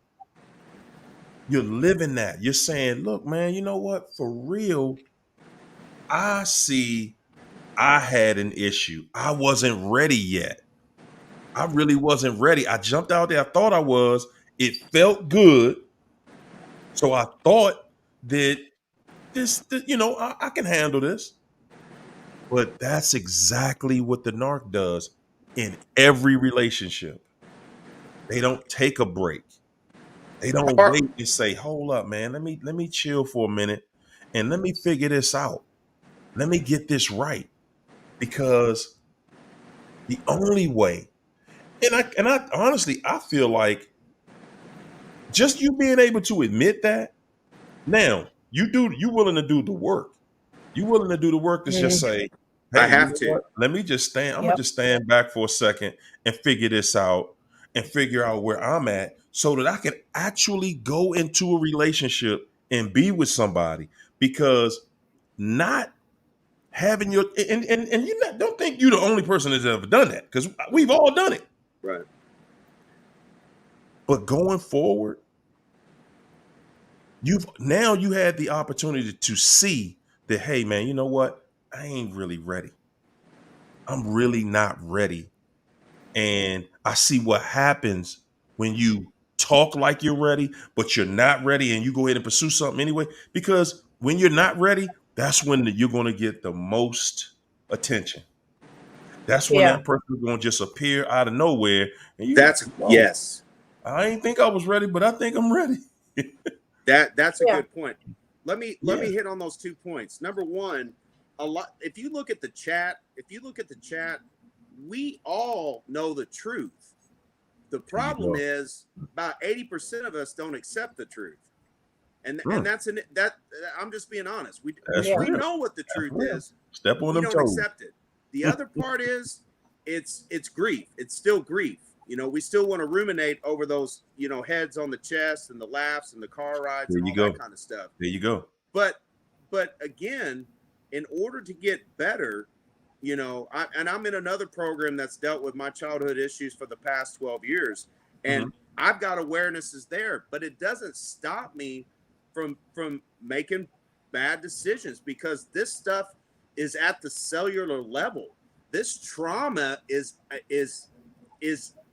you're living that. You're saying, look, man, you know what? For real, I see I had an issue. I wasn't ready yet. I really wasn't ready. I jumped out there. I thought I was. It felt good. So I thought that I can handle this. But that's exactly what the narc does in every relationship. They don't take a break. They don't Or- wait and say, hold up, man, let me chill for a minute and let me figure this out. Let me get this right. Because the only way, and I honestly I feel like just you being able to admit that, now you willing to do the work. You willing to do the work to just say, I hey, you have know to. what? Let me just stand, I'm gonna Yep. just stand back for a second and figure this out and figure out where I'm at so that I can actually go into a relationship and be with somebody. Because not having your and you don't think you're the only person that's ever done that, because we've all done it. Right. But going forward, you had the opportunity to see that, hey man, you know what? I ain't really ready. I'm really not ready. And I see what happens when you talk like you're ready, but you're not ready and you go ahead and pursue something anyway. Because when you're not ready, that's when you're going to get the most attention. That's when Yeah. that person is going to just appear out of nowhere. And you, That's whoa, yes. I ain't think I was ready, but I think I'm ready. That's a Yeah. good point. Let Yeah. me hit on those 2 points. Number one, a lot. If you look at the chat, we all know the truth. The There you problem go. is about 80% of us don't accept the truth. And Mm, that I'm just being honest. that's Yeah. We real. know what the That's truth real. is. Step on We them don't toes. accept it. The other part is it's grief. It's still grief. We still want to ruminate over those, heads on the chest and the laughs and the car rides There and you all that go. kind of stuff. There you go. But again, in order to get better, I'm in another program that's dealt with my childhood issues for the past 12 years. And Mhm. I've got awarenesses there, but it doesn't stop me from making bad decisions, because this stuff is at the cellular level. This trauma is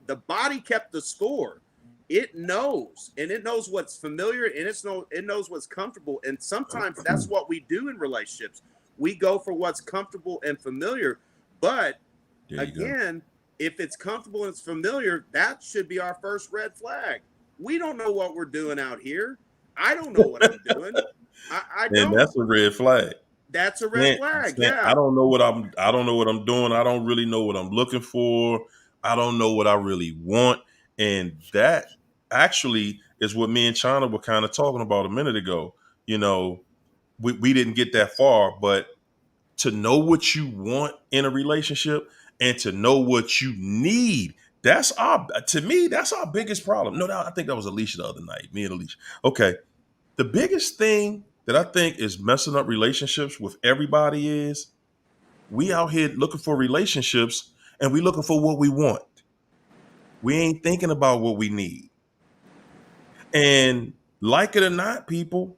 the body kept the score. It knows, and it knows what's familiar, and it knows what's comfortable. And sometimes that's what we do in relationships. We go for what's comfortable and familiar. But There you go. again, if it's comfortable and it's familiar, that should be our first red flag. We don't know what we're doing out here. I don't know what I'm doing. I And don't. that's a red flag. That's a red Saying, flag. saying, Yeah. I don't know what I'm doing. I don't really know what I'm looking for. I don't know what I really want. And that actually is what me and China were kind of talking about a minute ago. You know, we didn't get that far, but to know what you want in a relationship and to know what you need, to me, that's our biggest problem. No, I think that was Alicia the other night, me and Alicia. Okay. The biggest thing that I think is messing up relationships with everybody is we out here looking for relationships and we looking for what we want. We ain't thinking about what we need. And like it or not, people,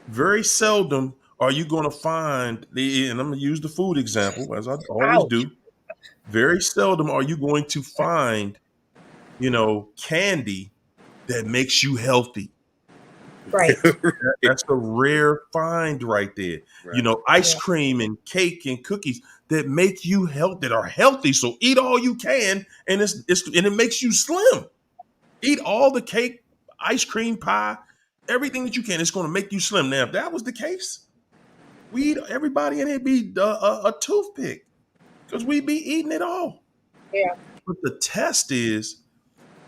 very seldom are you going to find and I'm going to use the food example as I always Ouch. do. Very seldom are you going to find, candy that makes you healthy. Right. That's a rare find right there. Right. Ice Yeah. cream and cake and cookies that make you health that are healthy. So eat all you can, and it makes you slim. Eat all the cake, ice cream, pie, everything that you can. It's going to make you slim. Now, if that was the case, everybody in here be a toothpick because we'd be eating it all. Yeah. But the test is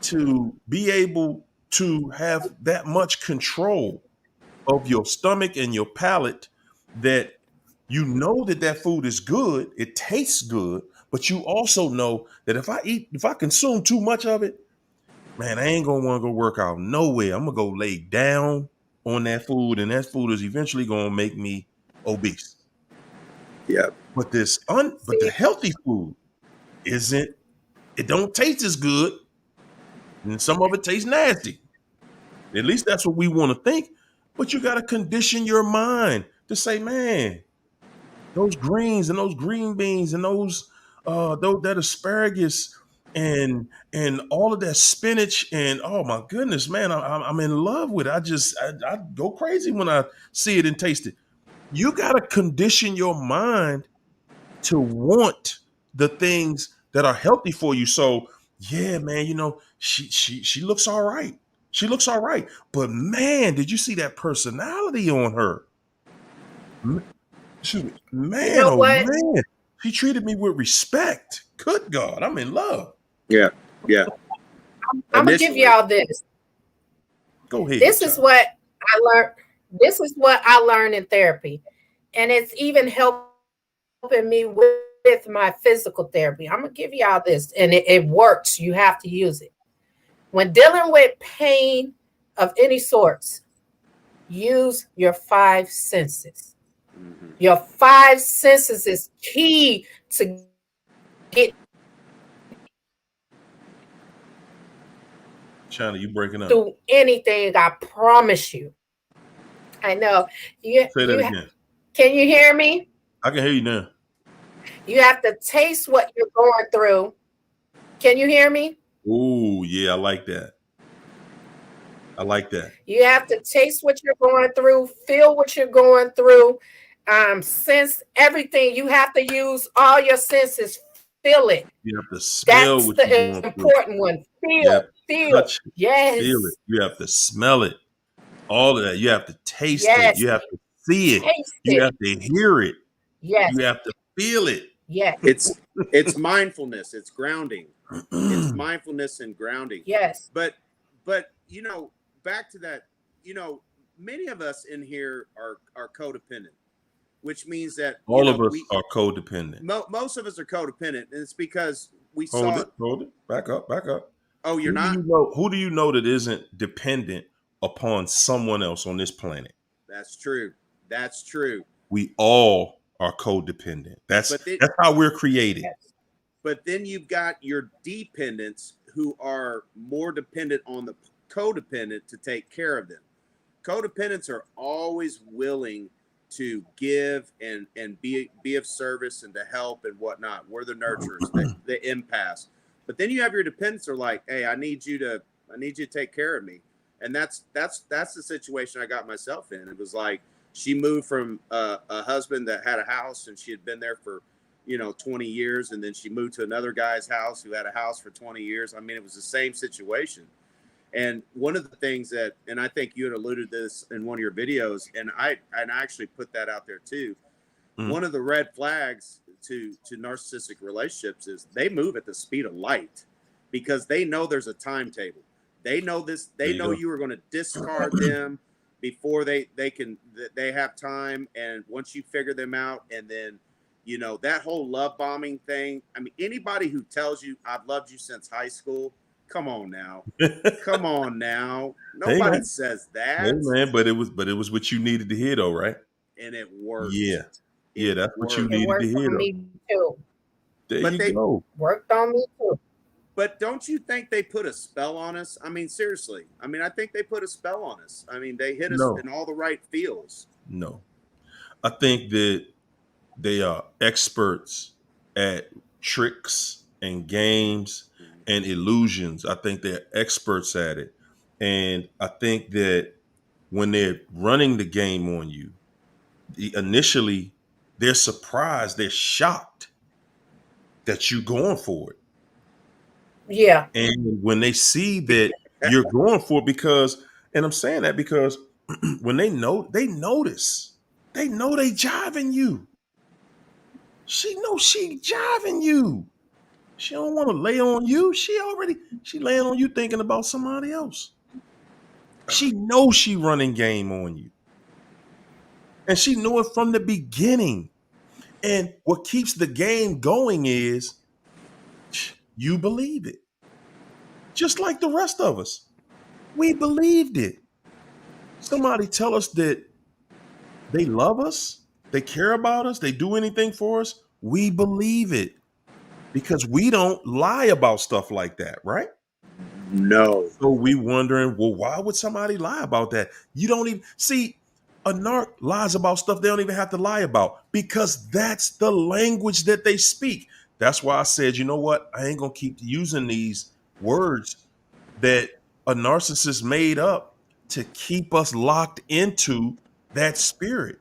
to be able to have that much control of your stomach and your palate that that food is good, it tastes good, But you also know that if I consume too much of it, man, I ain't gonna want to go work out nowhere. I'm gonna go lay down on that food, and that food is eventually gonna make me obese. Yeah. But but the See, healthy food isn't. It don't taste as good, and some of it tastes nasty. At least that's what we want to think. But you got to condition your mind to say, man, those greens and those green beans and those that asparagus and all of that spinach and oh my goodness, man, I'm in love with it. I go crazy when I see it and taste it. You got to condition your mind to want the things that are healthy for you. So yeah, man, she looks all right. She looks all right. But man, did you see that personality on her? Excuse me. you Man, know oh what? man. She treated me with respect. Good God, I'm in love. Yeah. Yeah. I'm gonna give Initially. y'all this. Go ahead. This is child. what I learned. This is what I learned in therapy, and it's even helping me with my physical therapy. I'm gonna give y'all this, and it works. You have to use it when dealing with pain of any sorts. Use your five senses. Mhm. Your five senses is key to get China, you breaking up. through anything. I promise you. I know. Say that again. Can you hear me? I can hear you now. You have to taste what you're going through. Can you hear me? Ooh, yeah, I like that. I like that. You have to taste what you're going through, feel what you're going through, sense everything. You have to use all your senses. Feel it. You have to smell That's what you're the going through. important one. You have Feel, to feel. touch it, Yes. feel it. You have to smell it. All of that. You have to taste it. Yes. You have to see it. Taste You it. have to hear it. Yes. You have to feel it. Yes. It's mindfulness. It's grounding. It's mindfulness and grounding. Yes. But back to that, many of us in here are codependent, which means that All of us are codependent. Most of us are codependent, and it's because we Hold saw it. Back up. Oh, you're not? Who do you know that isn't dependent upon someone else on this planet? That's true. That's true. We all are codependent. That's how we're created. Yes. But then you've got your dependents who are more dependent on the codependent to take care of them. Codependents are always willing to give and be of service and to help and whatnot. We're the nurturers, the empaths. But then you have your dependents are like, hey, I need you to take care of me. And that's the situation I got myself in. It was like she moved from a husband that had a house and she had been there for 20 years, and then she moved to another guy's house who had a house for 20 years. I mean, it was the same situation. And one of the things that, and I think you had alluded to this in one of your videos, and I actually put that out there too. One of the red flags to narcissistic relationships is they move at the speed of light because they know there's a timetable. They know this. They know you are going to discard them before they have time. And once you figure them out, and then that whole love bombing thing. I mean, anybody who tells you I've loved you since high school, come on now. Come on now. Nobody says that. Hey man, but it was what you needed to hear though, right? And it worked. Yeah, that's what you It needed worked to hear on though. me too. There you go. Worked on me too. But don't you think they put a spell on us? I mean, seriously. I mean, I think they put a spell on us. I mean, they hit us in all the right feels. No. I think that they are experts at tricks and games and illusions. I think they're experts at it. And I think that when they're running the game on you, initially they're surprised, they're shocked that you're going for it. Yeah. And when they see that you're going for it, because, and I'm saying that because when they notice, they know they jiving you. She knows she jiving you. She don't want to lay on you. She laying on you thinking about somebody else. She knows she running game on you. And she knew it from the beginning. And what keeps the game going is you believe it. Just like the rest of us. We believed it. Somebody tell us that they love us, they care about us, they do anything for us. We believe it because we don't lie about stuff like that, right? No. So we wondering, well, why would somebody lie about that? You don't even see a narc lies about stuff they don't even have to lie about because that's the language that they speak. That's why I said, you know what? I ain't gonna keep using these words that a narcissist made up to keep us locked into that spirit,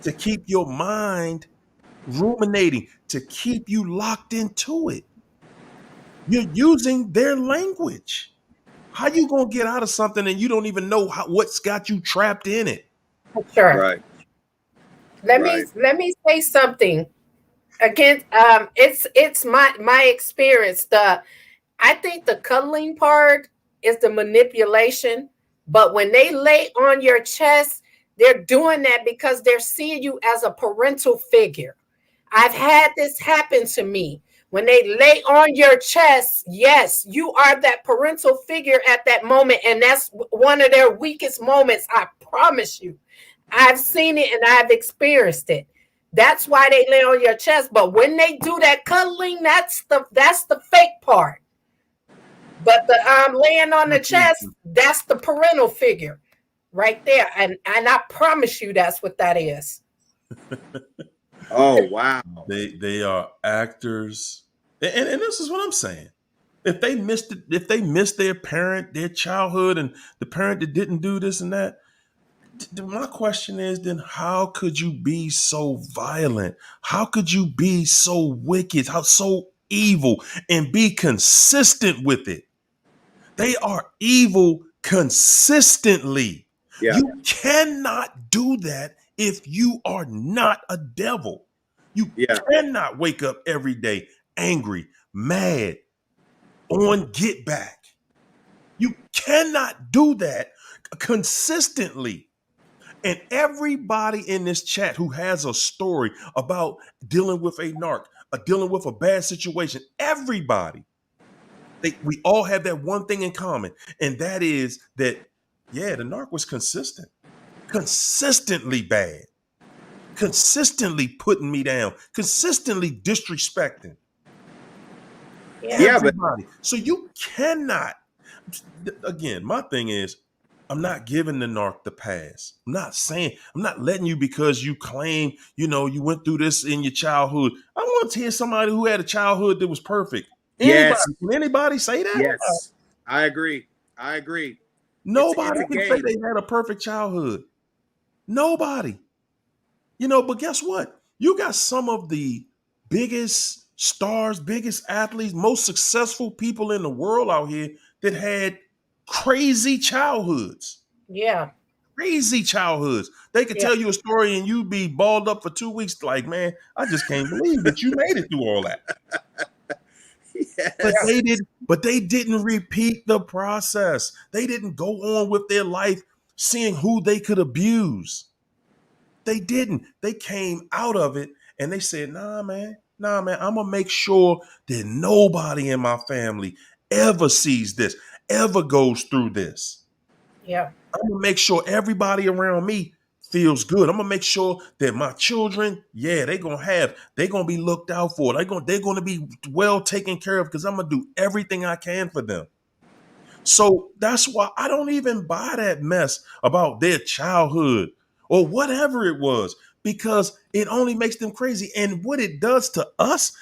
to keep your mind ruminating, to keep you locked into it. You're using their language. How you gonna get out of something and you don't even know what's got you trapped in it? Sure. Right. Let Right. me say something. Again, it's my experience. I think the cuddling part is the manipulation, but when they lay on your chest, they're doing that because they're seeing you as a parental figure. I've had this happen to me. When they lay on your chest, yes, you are that parental figure at that moment, and that's one of their weakest moments. I promise you. I've seen it and I've experienced it. That's why they lay on your chest. But when they do that cuddling, that's the fake part. But the laying on the chest, that's the parental figure right there. And I promise you that's what that is. Oh, wow. They are actors, and this is what I'm saying. If they missed it, if they missed their parent, their childhood, and the parent that didn't do this and that, my question is then how could you be so violent? How could you be so wicked? How so evil and be consistent with it? They are evil consistently. Yeah. You cannot do that if you are not a devil. You Yeah. cannot wake up every day angry, mad, on get back. You cannot do that consistently. And everybody in this chat who has a story about dealing with a narc, dealing with a bad situation, everybody, we all have that one thing in common. And that is that, yeah, the narc was consistent, consistently bad, consistently putting me down, consistently disrespecting Yeah, but everybody. So you cannot, again, my thing is, I'm not giving the narc the pass. I'm not saying, I'm not letting you because you claim, you went through this in your childhood. I want to hear somebody who had a childhood that was perfect. Anybody, yes. can anybody say that? Yes. I agree. I agree. It's Nobody a can say game. they had a perfect childhood. Nobody. But guess what? You got some of the biggest stars, biggest athletes, most successful people in the world out here that had crazy childhoods. Yeah. Crazy childhoods. They could Yeah. tell you a story and you be balled up for 2 weeks. Like, man, I just can't believe that you made it through all that. But Yes. they didn't repeat the process. They didn't go on with their life seeing who they could abuse. They didn't. They came out of it and they said, nah, man, I'm going to make sure that nobody in my family ever sees this, ever goes through this. Yeah. I'm going to make sure everybody around me feels good. I'm going to make sure that my children, they're going to be looked out for. They're going to be well taken care of because I'm going to do everything I can for them. So that's why I don't even buy that mess about their childhood or whatever it was, because it only makes them crazy. And what it does to us,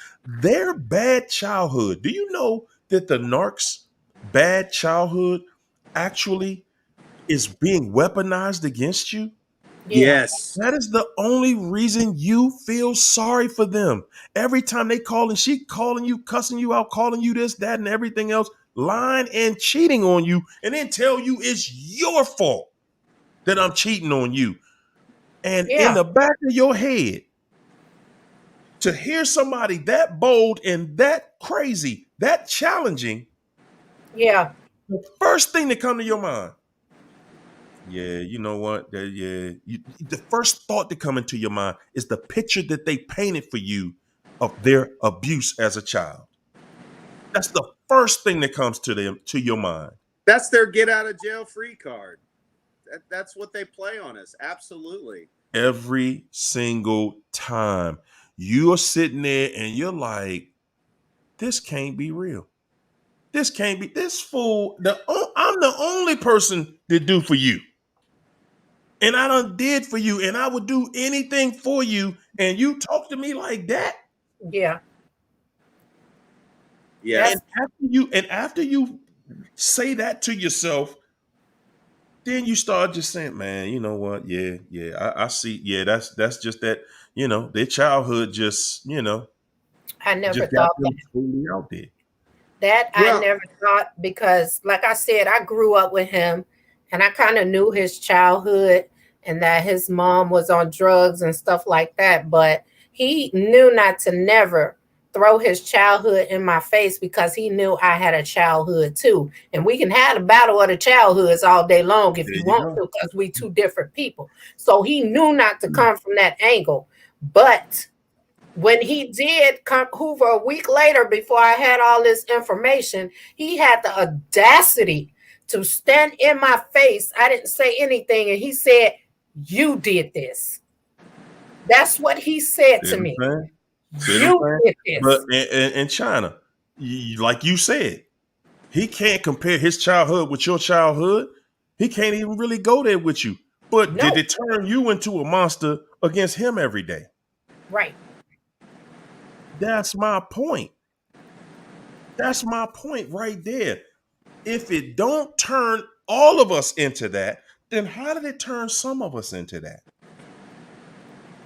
their bad childhood. Do you know that the narcs' bad childhood actually is being weaponized against you? Yeah. Yes. That is the only reason you feel sorry for them. Every time they call and she calling you, cussing you out, calling you this, that, and everything else, lying and cheating on you, and then tell you it's your fault that I'm cheating on you. And in Yeah. the back of your head, to hear somebody that bold and that crazy, that challenging, Yeah. the first thing that come to your mind, you know what? The first thought to come into your mind is the picture that they painted for you of their abuse as a child. That's the first thing that comes to your mind. That's their get out of jail free card. That's what they play on us. Absolutely. Every single time. You are sitting there and you're like, this can't be real. This can't be this fool. I'm the only person that do for you. And I done did for you, and I would do anything for you, and you talk to me like that. Yeah. Yes. And after you say that to yourself, then you start just saying, man, you know what? Yeah, I see. Yeah, that's just that, their childhood just, I never just got thought that. them totally out there. That I never thought, because like I said, I grew up with him and I kind of knew his childhood and that his mom was on drugs and stuff like that. But he knew not to never throw his childhood in my face, because he knew I had a childhood too. And we can have a battle of the childhoods all day long if you want to, because we two different people. So he knew not to come from that angle. But when he did come Hoover a week later, before I had all this information, he had the audacity to stand in my face. I didn't say anything. And he said, you did this. That's what he said to me. You did this. But in China, like you said, he can't compare his childhood with your childhood. He can't even really go there with you. But did it turn you into a monster against him every day? Right. That's my point. That's my point right there. If it don't turn all of us into that, then how did it turn some of us into that?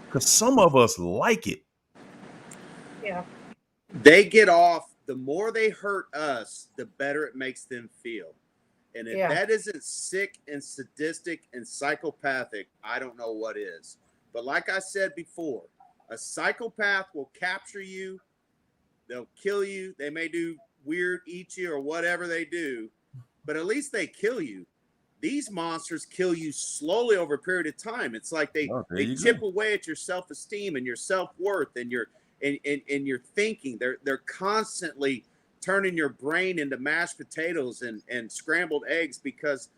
Because some of us like it. Yeah. They get off. The more they hurt us, the better it makes them feel. And if that isn't sick and sadistic and psychopathic, I don't know what is. But like I said before, a psychopath will capture you. They'll kill you. They may do weird, eat you, or whatever they do, but at least they kill you. These monsters kill you slowly over a period of time. It's like they chip away at your self-esteem and your self-worth and your your thinking. They're constantly turning your brain into mashed potatoes and scrambled eggs, because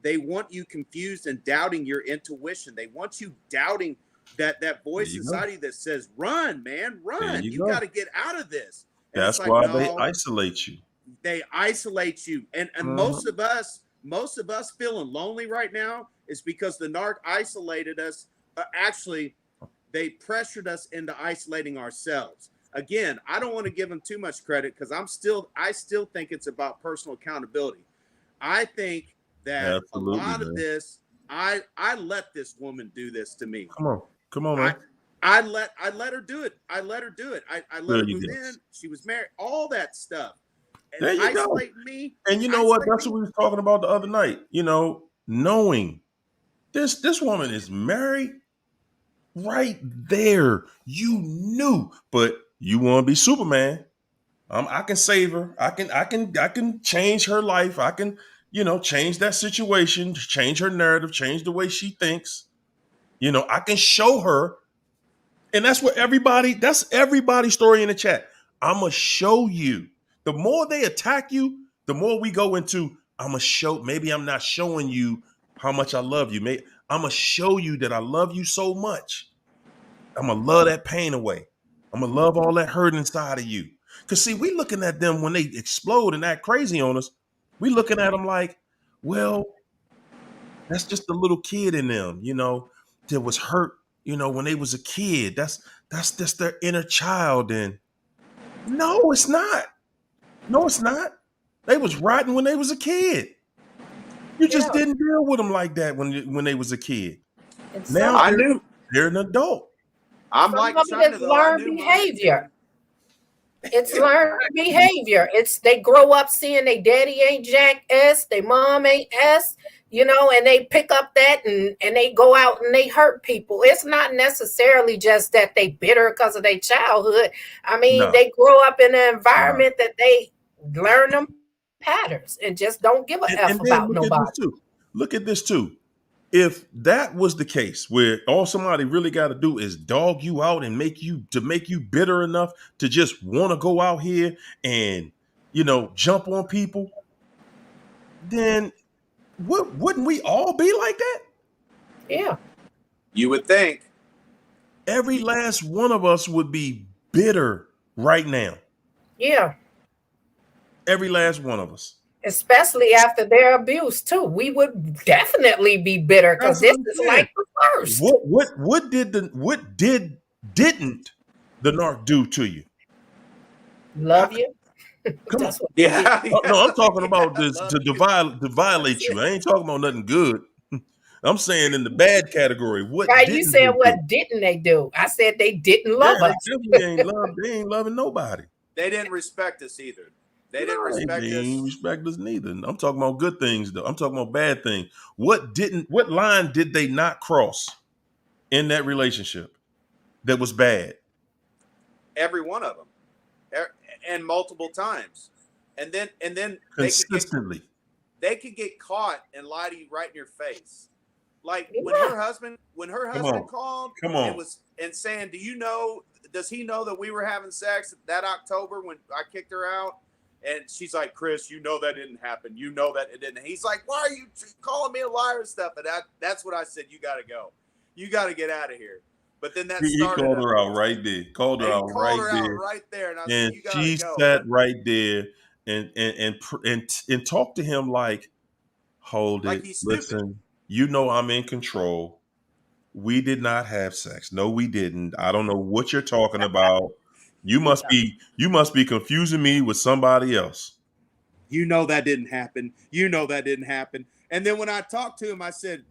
they want you confused and doubting your intuition. They want you doubting that voice inside you that says, run, man, run. You got to get out of this. And that's why they isolate you. They isolate you. And most of us feeling lonely right now is because the narc isolated us. Actually, they pressured us into isolating ourselves. Again, I don't want to give them too much credit, because I still think it's about personal accountability. I think that a lot of this, I let this woman do this to me. Come on, man. I let her do it. I let her move in. She was married, all that stuff. And there you isolate go. Me. And you know what? That's what we were talking about the other night. Knowing this woman is married right there. You knew, but you want to be Superman. I can save her. I can change her life. I can, change that situation, change her narrative, change the way she thinks. I can show her. And that's everybody's story in the chat. I'm going to show you. The more they attack you, the more we go into, maybe I'm not showing you how much I love you. Maybe I'm going to show you that I love you so much. I'm going to love that pain away. I'm going to love all that hurt inside of you. Because see, we looking at them when they explode and act crazy on us. We looking at them like, well, that's just a little kid in them, that was hurt, when they was a kid. That's just their inner child. And no, it's not. No, it's not. They was rotten when they was a kid. You just didn't deal with them like that when they was a kid. Now they're an adult. I'm like China, it's learned behavior. It's learned behavior. They grow up seeing their daddy ain't Jack S, their mom ain't S, and they pick up that and they go out and they hurt people. It's not necessarily just that they bitter because of their childhood. I mean, they grow up in an environment that they learn them patterns and just don't give a F about nobody. Look at this too. If that was the case, where all somebody really got to do is dog you out and make you bitter enough to just want to go out here and jump on people, then wouldn't we all be like that? Yeah. You would think. Every last one of us would be bitter right now. Yeah. Every last one of us. Especially after their abuse too. We would definitely be bitter because That's this what I'm is saying. like the first. What didn't the narc do to you? Love you. Come That's on. what Yeah. No, I'm talking about I this love to you. violate you. I ain't talking about nothing good. I'm saying in the bad category. What right. You didn't said they what do? didn't they do? I said they didn't Yeah, love they us. definitely ain't loving nobody. They didn't respect us either. They didn't No, respect they ain't us. respect us neither. I'm talking about good things though. I'm talking about bad things. What line did they not cross in that relationship that was bad? Every one of them, and multiple times, and then Consistently. they could get caught and lie to you right in your face. Like when Yeah. her husband called Come on. and saying, does he know that we were having sex that October when I kicked her out? And she's like, Chris, you know that didn't happen. You know that it didn't. He's like, why are you calling me a liar and stuff? And that's what I said. You got to go. You got to get out of here. But then that He started. called her out right there. Called her out right there, and I said, And you got to she go. sat right there and talked to him like, hold Like it. he's stupid. Listen, you know I'm in control. We did not have sex. No, we didn't. I don't know what you're talking about. You must be confusing me with somebody else. You know that didn't happen. You know that didn't happen. And then when I talked to him, I said,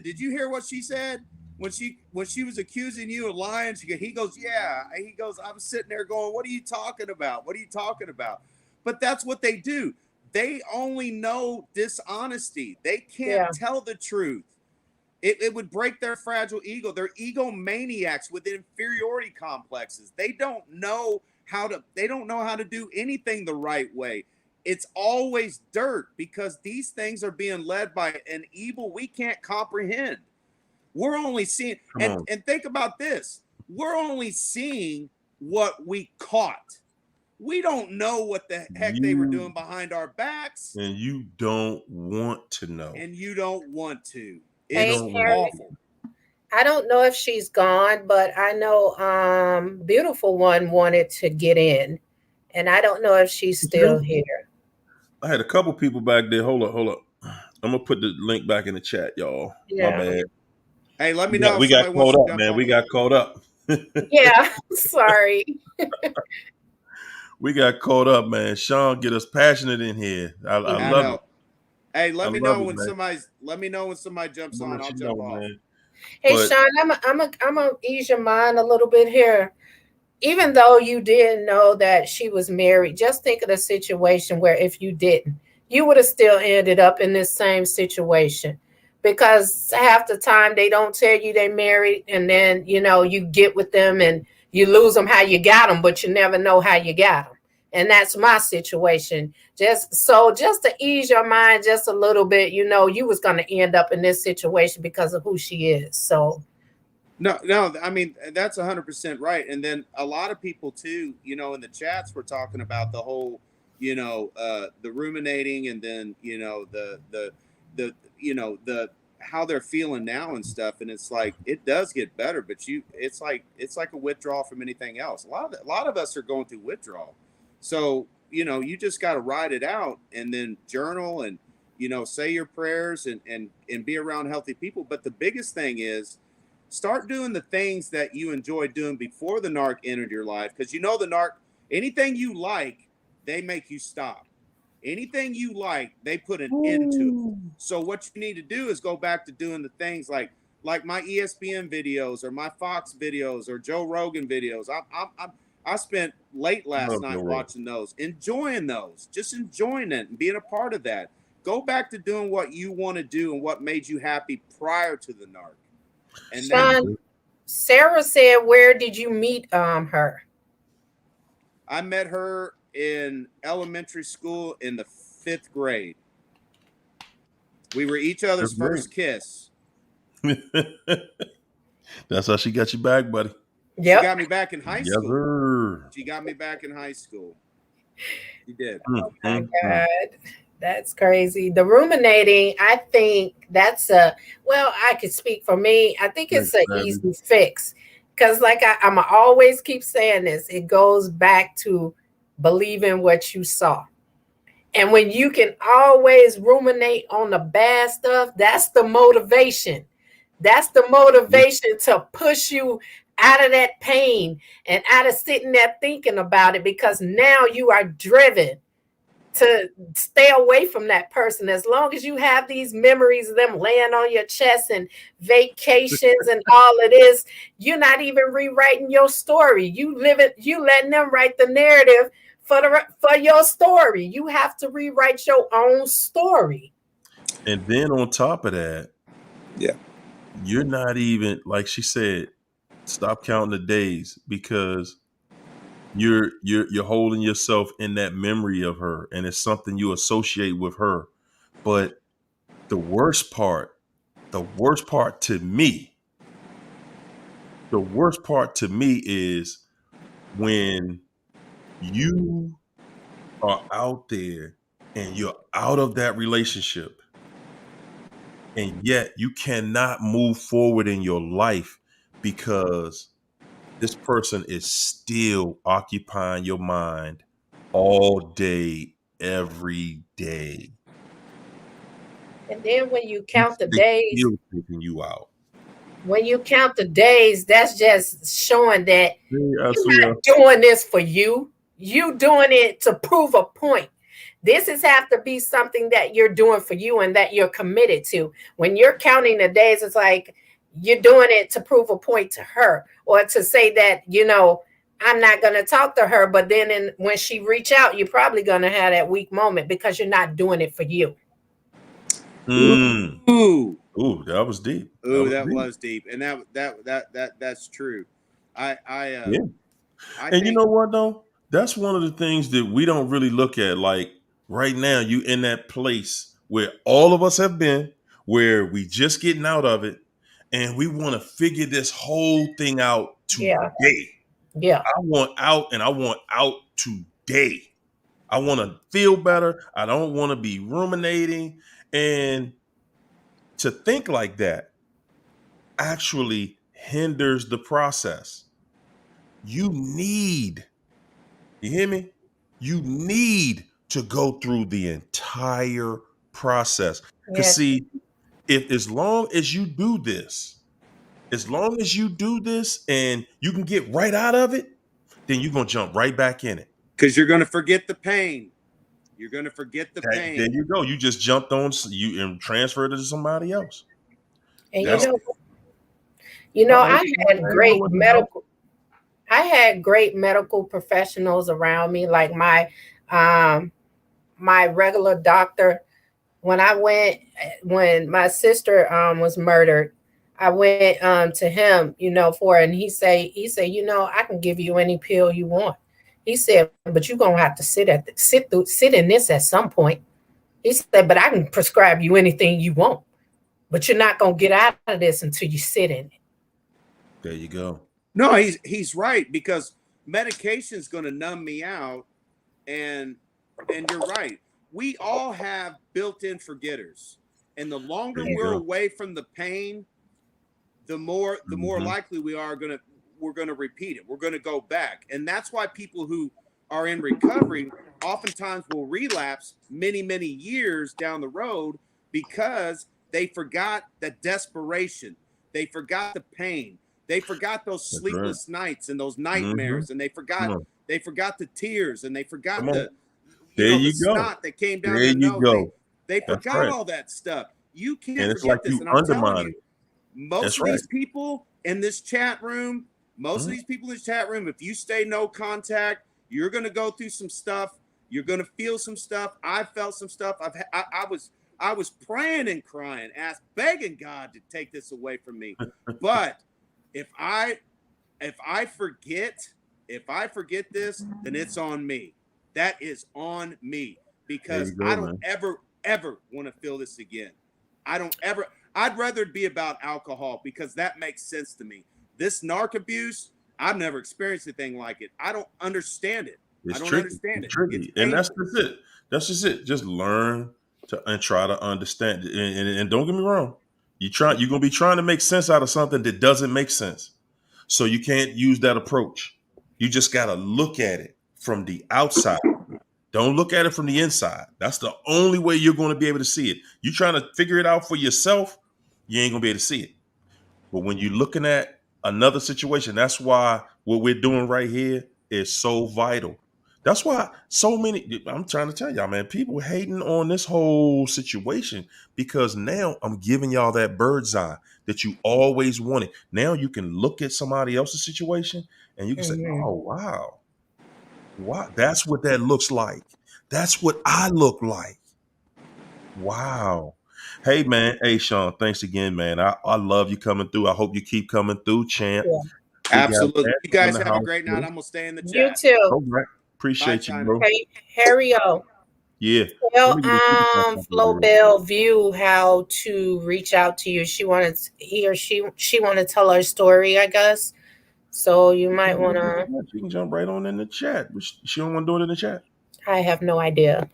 did you hear what she said when she was accusing you of lying? He goes, yeah. He goes, I was sitting there going, what are you talking about? What are you talking about? But that's what they do. They only know dishonesty. They can't tell the truth. It would break their fragile ego. They're egomaniacs with inferiority complexes. They don't know how to do anything the right way. It's always dirt because these things are being led by an evil we can't comprehend. We're only seeing, and think about this. We're only seeing what we caught. We don't know what the heck they were doing behind our backs. And you don't want to know. And you don't want to. Hey, It's awful. I don't know if she's gone, but I know Beautiful One wanted to get in. And I don't know if she's still here. I had a couple people back there. Hold up. I'm gonna put the link back in the chat, y'all. Yeah. My bad. Hey, let me know. We got caught up, man. We got caught up. Yeah, sorry. We got caught up, man. Sean, get us passionate in here. I love it. Hey, let me know when somebody jumps on. I'll jump off. Man. Hey, Sean, I'm gonna ease your mind a little bit here. Even though you didn't know that she was married, just think of the situation where if you didn't, you would have still ended up in this same situation. Because half the time they don't tell you they married, and then you get with them and you lose them how you got them, but you never know how you got them. And that's my situation. Just to ease your mind just a little bit, you was going to end up in this situation because of who she is. So no, I mean, that's 100% right. And then a lot of people too, in the chats were talking about the whole, the ruminating, and then, the how they're feeling now and stuff. And it's like, it does get better, but it's like a withdrawal from anything else. A lot of us are going through withdrawal. So, you just got to ride it out and then journal and, say your prayers and be around healthy people. But the biggest thing is start doing the things that you enjoyed doing before the narc entered your life. Because the narc, anything you like, they make you stop. Anything you like, they put an end to. So what you need to do is go back to doing the things like my ESPN videos or my Fox videos or Joe Rogan videos. I spent late last night watching those, enjoying those, just enjoying it and being a part of that. Go back to doing what you want to do and what made you happy prior to the narc. And Sean, Sarah said, where did you meet her? I met her in elementary school in the 5th grade. We were each other's first kiss. That's how she got you back, buddy. Yep. She got me back in high school. Sir. She got me back in high school. She did. Oh my God. That's crazy. The ruminating, I think that's well, I could speak for me. I think it's an easy fix. Because, like I'm always keep saying this, it goes back to believing what you saw. And when you can always ruminate on the bad stuff, that's the motivation. That's the motivation to push you out of that pain and out of sitting there thinking about it, because now you are driven to stay away from that person. As long as you have these memories of them laying on your chest and vacations and all of this, you're not even rewriting your story. You letting them write the narrative for your story. You have to rewrite your own story. And then on top of that, Yeah. you're not even, like she said, stop counting the days, because you're holding yourself in that memory of her, and it's something you associate with her. But the worst part to me, is when you are out there and you're out of that relationship, and yet you cannot move forward in your life because this person is still occupying your mind all day, every day. And then when you count the days, Still taking you out. that's just showing that you're Yeah. not doing this for you. You doing it to prove a point. This is have to be something that you're doing for you and that you're committed to. When you're counting the days, it's like you're doing it to prove a point to her, or to say that, I'm not going to talk to her. But then when she reach out, you're probably going to have that weak moment because you're not doing it for you. Ooh, that was deep. Ooh, that was deep, and that's true. I Yeah. I And think, you know what though? That's one of the things that we don't really look at. Like right now, you in that place where all of us have been, where we just getting out of it, and we want to figure this whole thing out Yeah. today. Yeah. I want out, and I want out today. I want to feel better. I don't want to be ruminating. And to think like that actually hinders the process. You hear me? You need to go through the entire process. Because Yes. see, if as long as you do this and you can get right out of it, then you're going to jump right back in it. because you're going to forget the pain. You're going to forget the pain. There you go. You just jumped on you and transferred it to somebody else. And That's I had great medical professionals around me, like my regular doctor. When my sister was murdered, I went to him, and he said, I can give you any pill you want. He said, but you're gonna have to sit in this at some point. He said, but I can prescribe you anything you want, but you're not gonna get out of this until you sit in it. There you go. No, he's right, because medication is going to numb me out, and you're right. We all have built-in forgetters, and the longer we're away from the pain, the more likely we're going to repeat it. We're going to go back, and that's why people who are in recovery oftentimes will relapse many years down the road, because they forgot the desperation, they forgot the pain. They forgot those sleepless nights and those nightmares, and they forgot the tears, and they forgot the snot that came down their nose. They forgot all that stuff. You can't forget this. And I'm telling you, most of these people in this chat room, if you stay no contact, you're going to go through some stuff. You're going to feel some stuff. I felt some stuff. I was praying and crying, begging God to take this away from me. But if I forget this, then it's on me. That is on me, because I don't ever want to feel this again. I'd rather it be about alcohol, because that makes sense to me. This narc abuse, I've never experienced anything like it. I don't understand it. I don't tricky. understand It's it. It's tricky. And that's painful. just it. That's just it. Just learn to and try to understand. And don't get me wrong. You're gonna be trying to make sense out of something that doesn't make sense. So you can't use that approach. You just gotta look at it from the outside. Don't look at it from the inside. That's the only way you're going to be able to see it. You trying to figure it out for yourself, you ain't gonna be able to see it. But when you're looking at another situation, that's why what we're doing right here is so vital. That's why so many, I'm trying to tell y'all, man, people hating on this whole situation because now I'm giving y'all that bird's eye that you always wanted. Now you can look at somebody else's situation and you can say, Mhm. oh, wow. Wow, that's what that looks like. That's what I look like. Wow. Hey man, hey Sean, thanks again, man. I love you coming through. I hope you keep coming through, champ. Yeah. We got Absolutely. You Ashley in guys the have a house great night. too. I'm gonna stay in the You chat. too. All right. Bye, Appreciate you, China. bro. Hey, Harry-O. Yeah. Let Tell me get this super chat out there Flo real quick. Bell View how to reach out to you. She wanted to tell her story, I guess. So you might want to. She can jump right on in the chat. But she don't want to do it in the chat. I have no idea.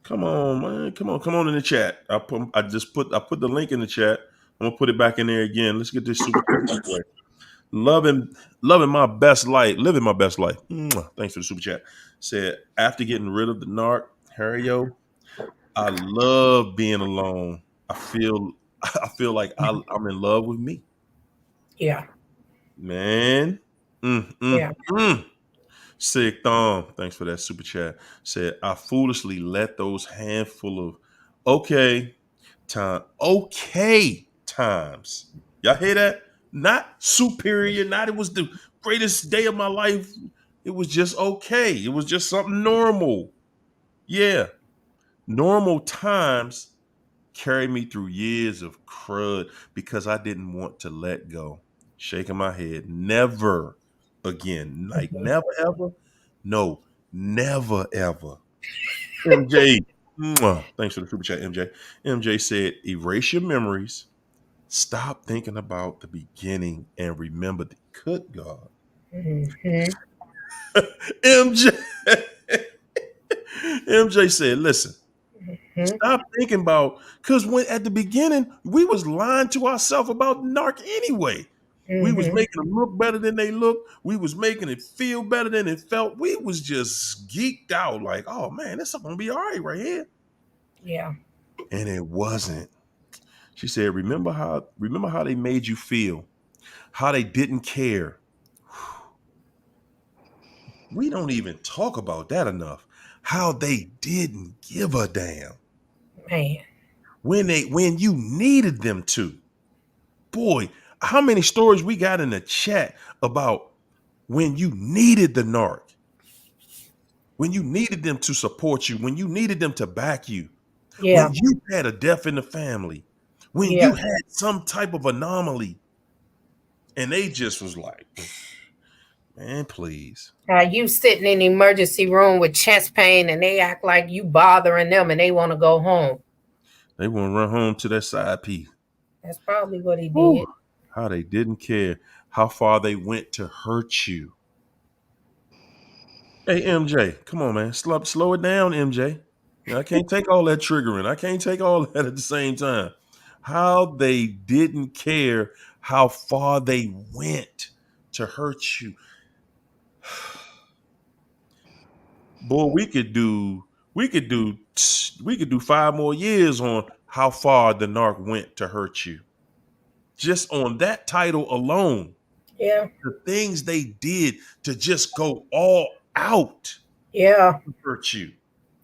Come on, man. Come on in the chat. I put the link in the chat. I'm gonna put it back in there again. Let's get this super chat out the way. Loving my best life, living my best life. Mwah. Thanks for the super chat. Said after getting rid of the narc, Harry-O, I love being alone. I feel like I'm in love with me, Yeah. man. Mm, Yeah. mm, mm. Sick thumb. Thanks for that super chat. Said I foolishly let those handful of okay times. Y'all hear that? Not superior, not it was the greatest day of my life. It was just okay. It was just something normal. Yeah. Normal times carried me through years of crud because I didn't want to let go. Shaking my head. Never again. Like Mhm. never ever. No, never ever. MJ. Mwah. Thanks for the super chat, MJ. MJ said, erase your memories. Stop thinking about the beginning and remember the good God. Mhm. MJ. MJ said, listen, Mhm. stop thinking about, because when at the beginning, we was lying to ourselves about narc anyway. We was Mhm. making them look better than they look. We was making it feel better than it felt. We was just geeked out like, oh man, this is gonna be all right here. Yeah. And it wasn't. She said, remember how they made you feel, how they didn't care. We don't even talk about that enough. How they didn't give a damn Man. when you needed them to. Boy, how many stories we got in the chat about when you needed the narc, when you needed them to support you, when you needed them to back you, when Yeah. you had a death in the family, when you Yeah. had some type of anomaly, and they just was like, man, please. You sitting in the emergency room with chest pain and they act like you bothering them and they want to go home. They want to run home to that side piece. That's probably what he Whew. did. How they didn't care, how far they went to hurt you. Hey, MJ, come on, man. Slow it down, MJ. I can't take all that triggering. I can't take all that at the same time. How they didn't care how far they went to hurt you. Boy, we could do 5 more years on how far the narc went to hurt you. Just on that title alone, Yeah. the things they did to just go all out Yeah. to hurt you.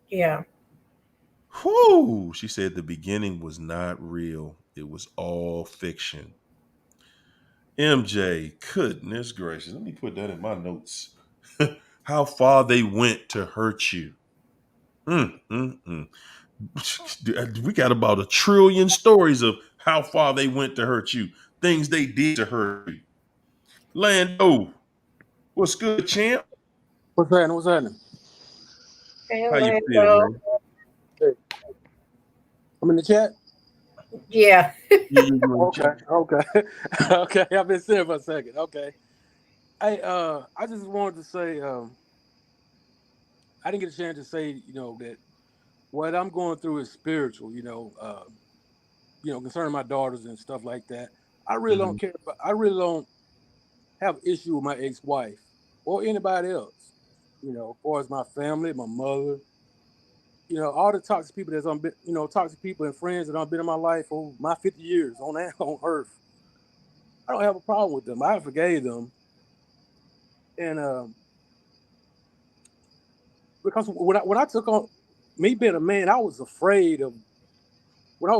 Yeah. Whoo! She said the beginning was not real. It was all fiction. MJ, goodness gracious. Let me put that in my notes. How far they went to hurt you. Mm, mm, mm. We got about 1,000,000,000,000 stories of how far they went to hurt you. Things they did to hurt you. Lando, what's good, champ? What's happening? What's happening? Hey, How you feel, Orlando. man? Hey, I'm in the chat. Yeah. You in the Okay, chat? okay, okay. I've been sitting for a second. Okay. Hey, I just wanted to say, I didn't get a chance to say, that what I'm going through is spiritual. Concerning my daughters and stuff like that. I really Mm-hmm. don't care. But I really don't have issue with my ex-wife or anybody else. As far as my family, my mother, all the toxic people that's on, toxic people and friends that have been in my life over my 50 years on on Earth. I don't have a problem with them. I forgave them, and because when I took on me being a man, I was afraid of when I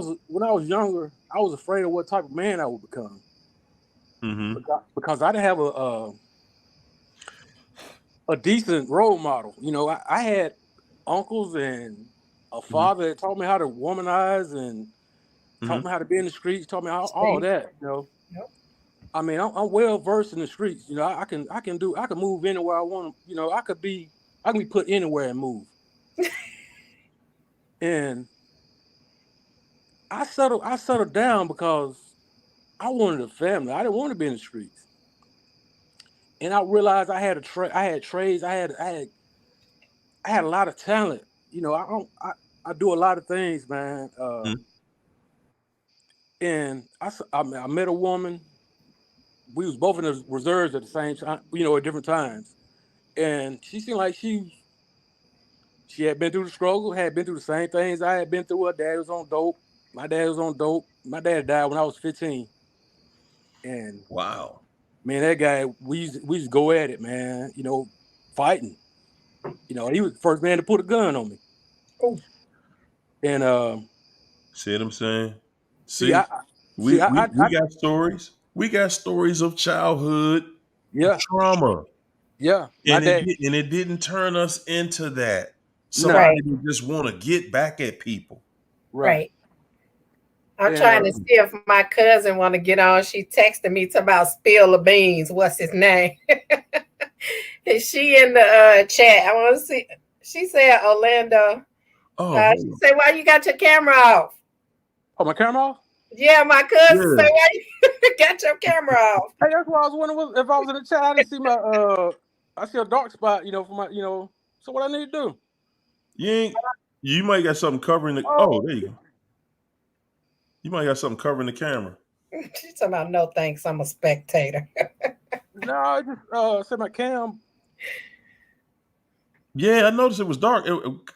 was younger. I was afraid of what type of man I would become Mm-hmm. because I didn't have a decent role model. I had uncles and a Mm-hmm. father that taught me how to womanize and taught me how to be in the streets, taught me all See? that. Yep. I mean, I'm well versed in the streets. I can move anywhere I want. I can be put anywhere and move. And I settled down because I wanted a family. I didn't want to be in the streets. And I realized I had trades. I had a lot of talent. I don't I do a lot of things, man. And I met a woman. We was both in the reserves at the same time, at different times. And she seemed like she had been through the struggle, had been through the same things I had been through. Her dad was on dope. My dad was on dope. My dad died when I was 15. And Wow. man, that guy, we used to go at it, man. Fighting. He was the first man to put a gun on me. Oh, And See what I'm saying? see, See, see, we got stories. We got stories of childhood yeah, trauma, yeah. My and dad, it didn't turn us into that. no, Somebody right, who just want to get back at people. right. right. I'm And trying to see if my cousin want to get on. She texted me to about spill the beans. What's his name? Is she in the chat? I want to see. She said Orlando. Oh, hold She on. said, "Why you got your camera off?" oh, my camera off. Yeah, my cousin said, Yeah, "Why you got your camera off?" Hey, that's why I was wondering if I was in the chat. I didn't see I see a dark spot, for my, So what I need to do? you ain't. You might got something covering the. Oh, Oh, there you go. You might got something covering the camera. She's talking about no thanks. I'm a spectator. no, I just said my cam. Yeah, I noticed it was dark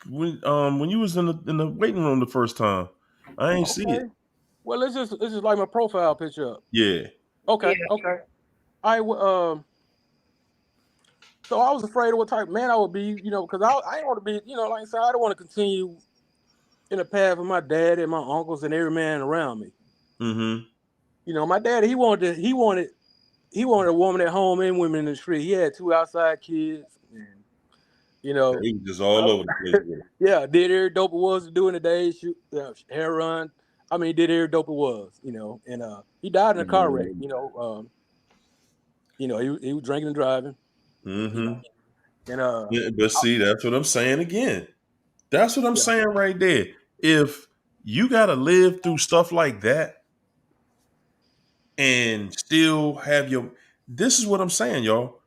when you was in the waiting room the first time. I ain't see it. Okay. Well, it's just like my profile picture up. Yeah. Yeah, Okay, okay. So I was afraid of what type of man I would be, because I didn't want to be, like I said, I don't want to continue in the path of my dad and my uncles and every man around me. Mm-hmm. My dad, he wanted a woman at home and women in the street. He had 2 outside kids, and you know, He was just all over the place with it. yeah, did every dope it was to do in the day, shoot, hair run. I mean, did every dope it was, and he died in a car wreck. He was drinking and driving, you know, Mm-hmm. and Yeah, but see, that's what I'm saying again. That's what I'm yeah, saying right there. If you got to live through stuff like that and still have this is what I'm saying, y'all.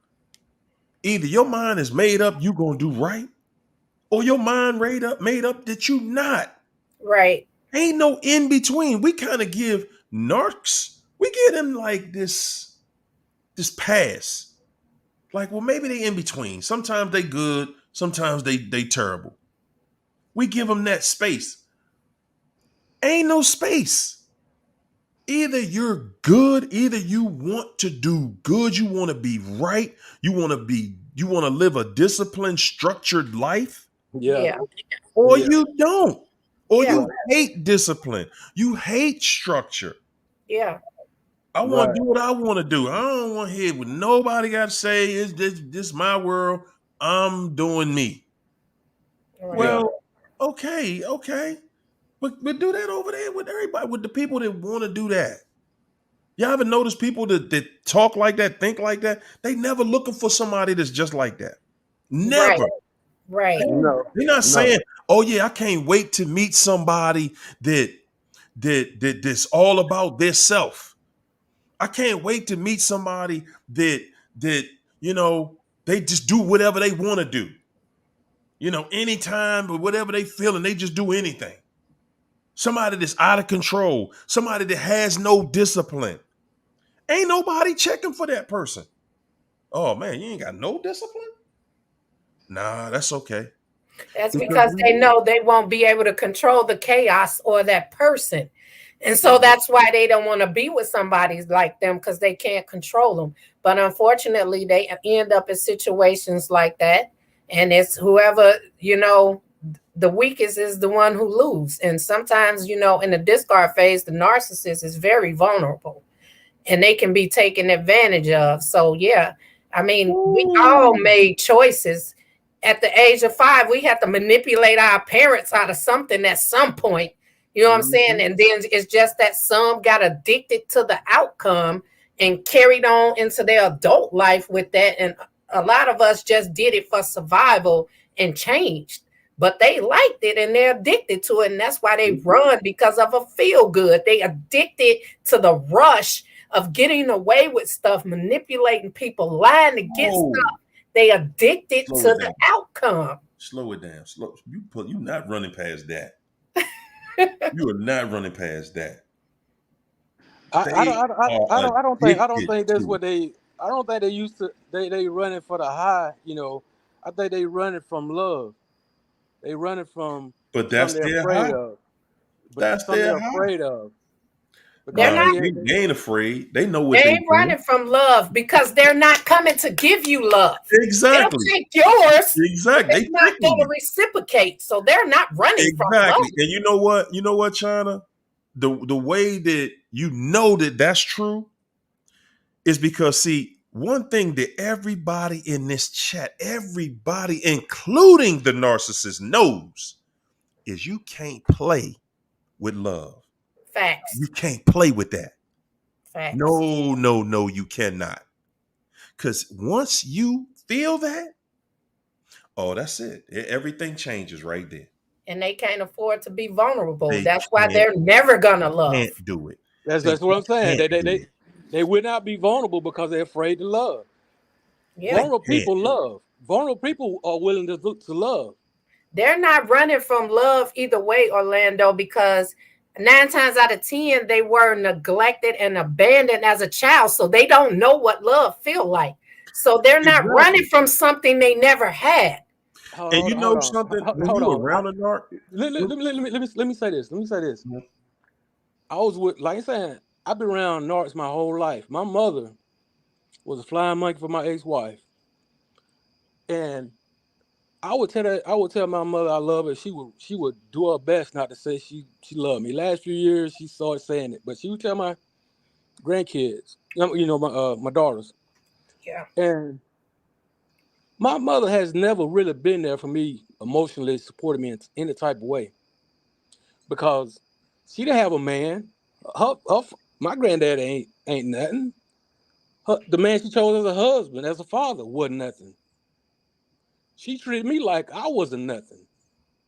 Either your mind is made up, you gonna do right, or your mind made up that you not. right, Ain't no in between. We kind of give narcs, we give them like this pass. Like, well, maybe they in between. Sometimes they good, sometimes they terrible. We give them that space. Ain't no space. Either you're good, either you want to do good, you want to be right, you want to live a disciplined, structured life, yeah, yeah, or yeah, you don't. Or yeah, you right, hate discipline. You hate structure. yeah, I want right, to do what I want to do. I don't want to hear what nobody got to say. Is this my world? I'm doing me. right, yeah, Well, okay. But do that over there with everybody, with the people that want to do that. Y'all ever notice people that talk like that, think like that? They never looking for somebody that's just like that. right, Never. right, no, They're not no, saying, "Oh yeah, I can't wait to meet somebody that's all about their self. I can't wait to meet somebody that they just do whatever they want to do." anytime or whatever they feel, and they just do anything. Somebody that's out of control, somebody that has no discipline. Ain't nobody checking for that person. Oh man, you ain't got no discipline? Nah, that's okay. That's Because because they know they won't be able to control the chaos or that person. And so that's why they don't want to be with somebody like them, because they can't control them. But unfortunately, they end up in situations like that. And it's whoever, the weakest is the one who loses. And sometimes, in the discard phase, the narcissist is very vulnerable and they can be taken advantage of. So, yeah, I mean, we all made choices. At the age of 5, we have to manipulate our parents out of something at some point. You know what I'm saying? And then it's just that some got addicted to the outcome and carried on into their adult life with that. And a lot of us just did it for survival and changed. But they liked it and they're addicted to it. And that's why they run, because of a feel good. They addicted to the rush of getting away with stuff, manipulating people, lying to get stuff. They addicted to the outcome. Slow it down. You're not running past that. You are not running past that. I don't think that's what they. I don't think they used to. They running for the high. I think they running from love. They running from. But that's something their afraid high. of. But That's something their they're afraid of. They're not. They ain't afraid. They know what they they ain't running from love, because they're not coming to give you love. Exactly. They'll take yours. Exactly. They're not going to reciprocate, so they're not running from love. And you know what, China? The way that that's true is because, see, one thing that everybody in this chat, everybody, including the narcissist, knows is you can't play with love. Facts. You can't play with that. Facts. No, you cannot. Because once you feel that, that's it. Everything changes right there. And they can't afford to be vulnerable. That's why they're never gonna love. Can't do it. That's what I'm saying. They would not be vulnerable because they're afraid to love. Yeah. Vulnerable people love. Vulnerable people are willing to love. They're not running from love either way, Orlando, because 9 times out of 10 they were neglected and abandoned as a child, so they don't know what love feels like. So they're not running from something they never had. And you know something? When you around a narc, let me say this. Mm-hmm. I was with, like I said, I've been around narcs my whole life. My mother was a flying monkey for my ex-wife, and I would tell my mother I love her. She would do her best not to say she loved me. Last few years she started saying it, but she would tell my grandkids, my daughters. Yeah. And my mother has never really been there for me emotionally, supporting me in any type of way, because she didn't have a man. My granddad ain't nothing. The man she chose as a husband, as a father, wasn't nothing. She treated me like I wasn't nothing.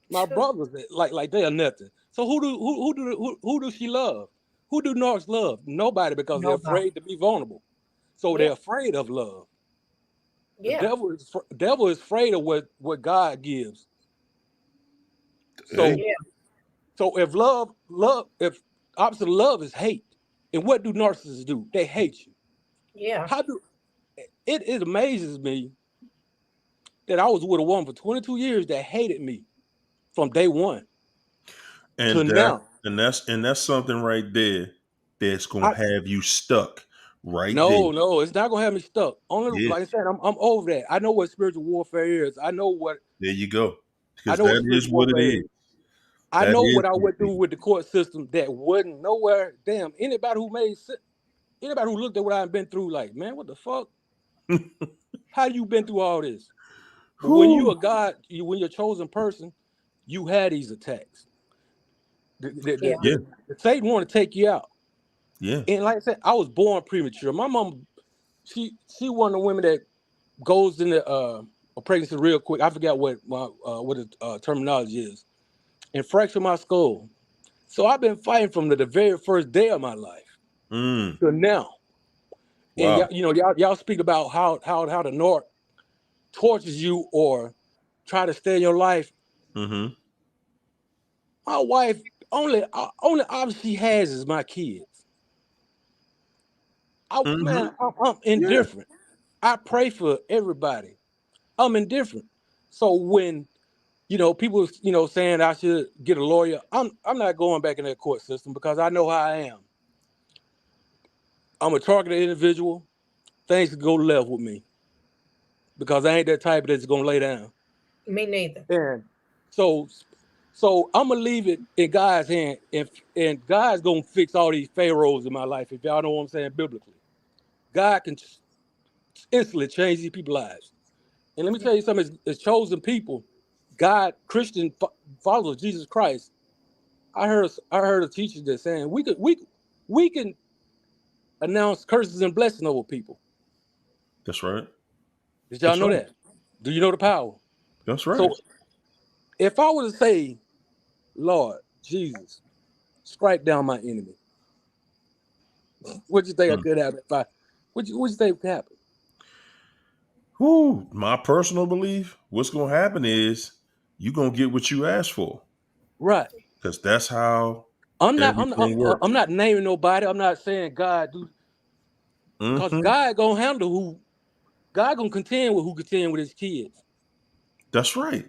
My brothers like they are nothing. So who do she love? Who do narcs love? Nobody, because they're afraid to be vulnerable. So they're afraid of love. Yeah. The devil is afraid of what God gives. So so if if opposite of love is hate, and what do narcissists do? They hate you. Yeah. It amazes me that I was with a woman for 22 years that hated me from day one to now. And that's something right there that's gonna have you stuck right there. No, it's not gonna have me stuck. Like I said, I'm over that. I know what spiritual warfare is. I know what. There you go. I know that is what it is. I know what I went through with the court system that wasn't nowhere. Damn, anybody who looked at what I've been through, like, man, what the fuck? How you been through all this? But when you a God, when you're a chosen person, you had these attacks. Satan want to take you out. Yeah. And like I said, I was born premature. My mom, she one of the women that goes into a pregnancy real quick. I forgot what the terminology is. And fractured my skull. So I've been fighting from the very first day of my life to now. Wow. And y'all speak about how the narc tortures you or try to stay in your life. Mm-hmm. My wife only option she has is my kids. Mm-hmm. I'm Yeah. indifferent. I pray for everybody. I'm indifferent. So when people saying I should get a lawyer, I'm not going back in that court system because I know how I am. I'm a targeted individual. Things could go left with me because I ain't that type that's gonna lay down. Me neither. And so I'm gonna leave it in God's hand, and God's gonna fix all these pharaohs in my life. If y'all know what I'm saying biblically, God can instantly change these people's lives. And let me tell you something: as chosen people, God, Christian followers of Jesus Christ. I heard a teacher that saying we can announce curses and blessings over people. That's right. Did y'all That's know right. that? Do you know the power? That's right. So if I were to say, Lord Jesus, strike down my enemy, what you think I could happen? What you think could happen? Whoo, my personal belief, what's gonna happen is you're gonna get what you asked for. Right. Because that's how I'm not. everything works. I'm not naming nobody. I'm not saying God do, because Mm-hmm. God gonna handle who. God gonna contend with who contend with his kids. That's right.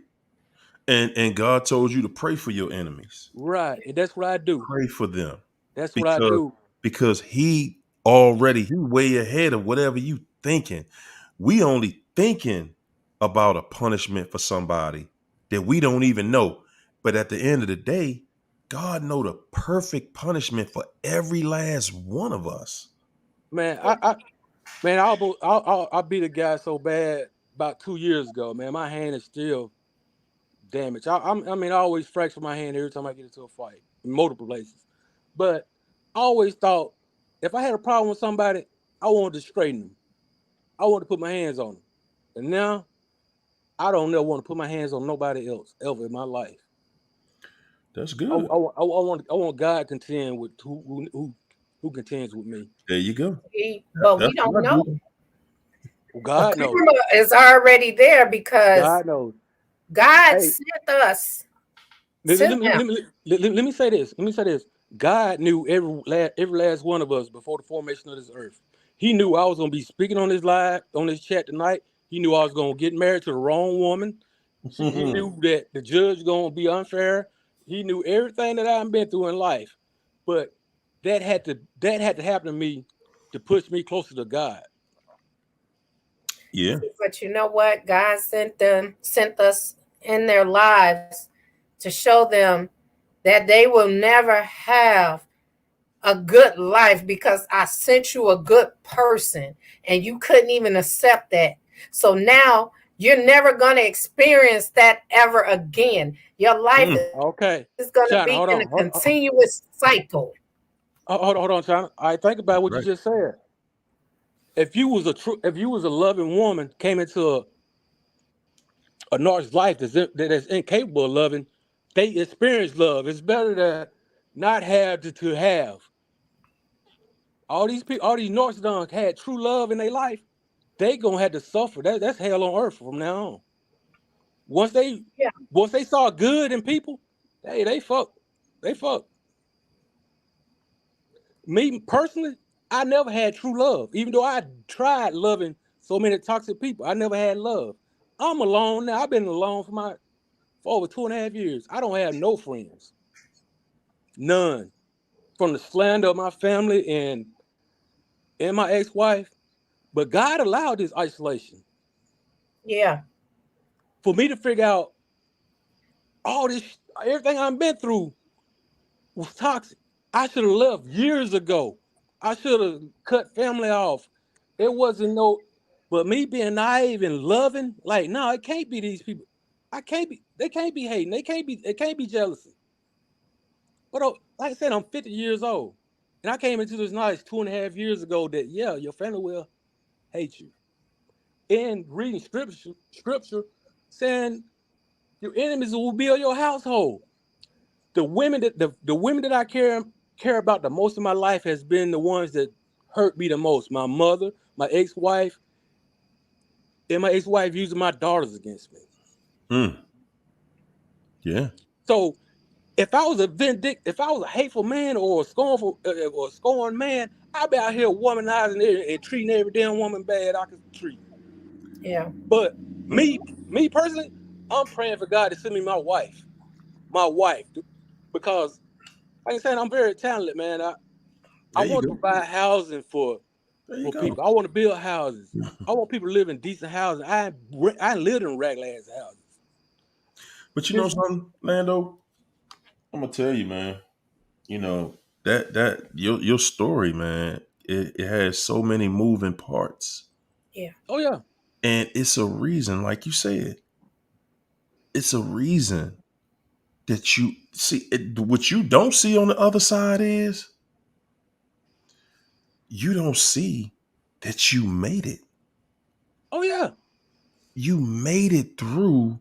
And God told you to pray for your enemies. Right. And that's what I do. Pray for them. That's what I Because do. because he way ahead of whatever you thinking. We only thinking about a punishment for somebody that we don't even know. But at the end of the day, God know the perfect punishment for every last one of us. Man, I beat a guy so bad about 2 years ago. Man, my hand is still damaged. I always fracture my hand every time I get into a fight in multiple places. But I always thought if I had a problem with somebody, I wanted to straighten them. I wanted to put my hands on them. And now I don't ever want to put my hands on nobody else ever in my life. That's I good. want God to contend with who contends with me. There you go. But we That's don't what I know. do. Well, The God knows. karma is already there because God knows. God Hey, sent us let, to let me, them. let, me, let me say this. Let me say this. God knew every last one of us before the formation of this earth. He knew I was going to be speaking on this chat tonight. He knew I was going to get married to the wrong woman. He knew that the judge was going to be unfair. He knew everything that I've been through in life. But that had to happen to me to push me closer to God. Yeah. But you know what? God sent us in their lives to show them that they will never have a good life because I sent you a good person and you couldn't even accept that. So now you're never going to experience that ever again. Your life Okay. is going to China, be hold in a on. continuous cycle. Hold on, China. I think about what you Right. just said. If you was a loving woman, came into a narcissist's life that's incapable of loving, they experience love. It's better to not have to have. All these people, all these narcissists had true love in their life. They gonna have to suffer. That's hell on earth from now on. Once they Yeah. once they saw good in people, they fuck. They fuck. Me personally, I never had true love. Even though I tried loving so many toxic people, I never had love. I'm alone now. I've been alone for over 2.5 years. I don't have no friends. None. From the slander of my family and my ex-wife. But God allowed this isolation Yeah. for me to figure out all this, everything I've been through was toxic. I should have left years ago. I should have cut family off. It wasn't no, but me being naive and loving, like, no, it can't be these people. They can't be hating. It can't be jealousy. But like I said, I'm 50 years old. And I came into this knowledge 2.5 years ago that, yeah, your family will hate you. And reading scripture saying your enemies will build your household. The women that I care about the most in my life has been the ones that hurt me the most. My mother, my ex-wife, and my ex-wife using my daughters against me. Mm. Yeah. So if I was a hateful man or a scornful or a scorned man, I'd be out here womanizing it and treating every damn woman bad I could treat. Yeah. But me personally, I'm praying for God to send me my wife, because like I said, I'm very talented, man. I There you want to go. provide housing for There you go. people. I want to build houses. I want people to live in decent houses. I lived in regular ass houses. But you know It's, something, Lando? I'm gonna tell you, man. You know that your story, man. It has so many moving parts, Yeah. oh yeah, and it's a reason, like you said, it's a reason that you see. What you don't see on the other side is you don't see that you made it. oh yeah, You made it through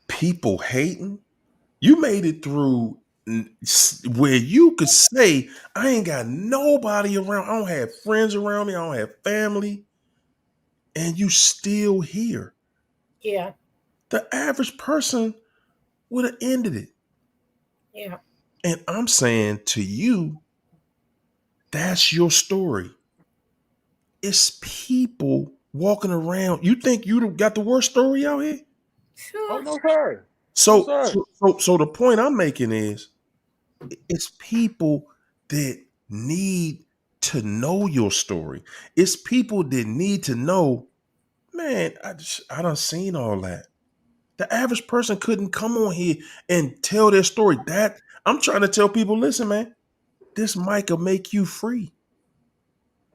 people hating. You made it through where you could say, I ain't got nobody around. I don't have friends around me. I don't have family. And you still here. Yeah. The average person would have ended it. Yeah. And I'm saying to you, that's your story. It's people walking around. You think you got the worst story out here? oh no sir, no So, sir, so, so, so the point I'm making is it's people that need to know your story. It's people that need to know, man, I done seen all that. The average person couldn't come on here and tell their story. That I'm trying to tell people, listen, man, this mic will make you free.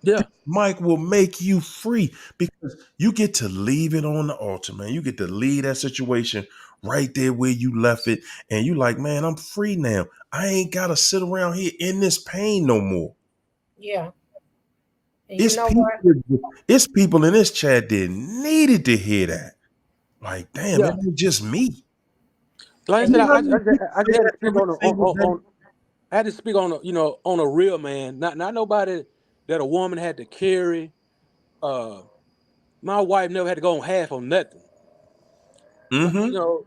yeah, Mike will make you free because you get to leave it on the altar, man. You get to leave that situation right there where you left it. And you like, man, I'm free now. I ain't got to sit around here in this pain no more. Yeah. And you It's know people, what? it's people in this chat that needed to hear that. Like, damn, it yeah. ain't just me. Like I And said, you know how many people I say just had to that speak every on single day? I had to speak on on a real man, not nobody that a woman had to carry. Uh, my wife never had to go on half on nothing. You Mm-hmm. know,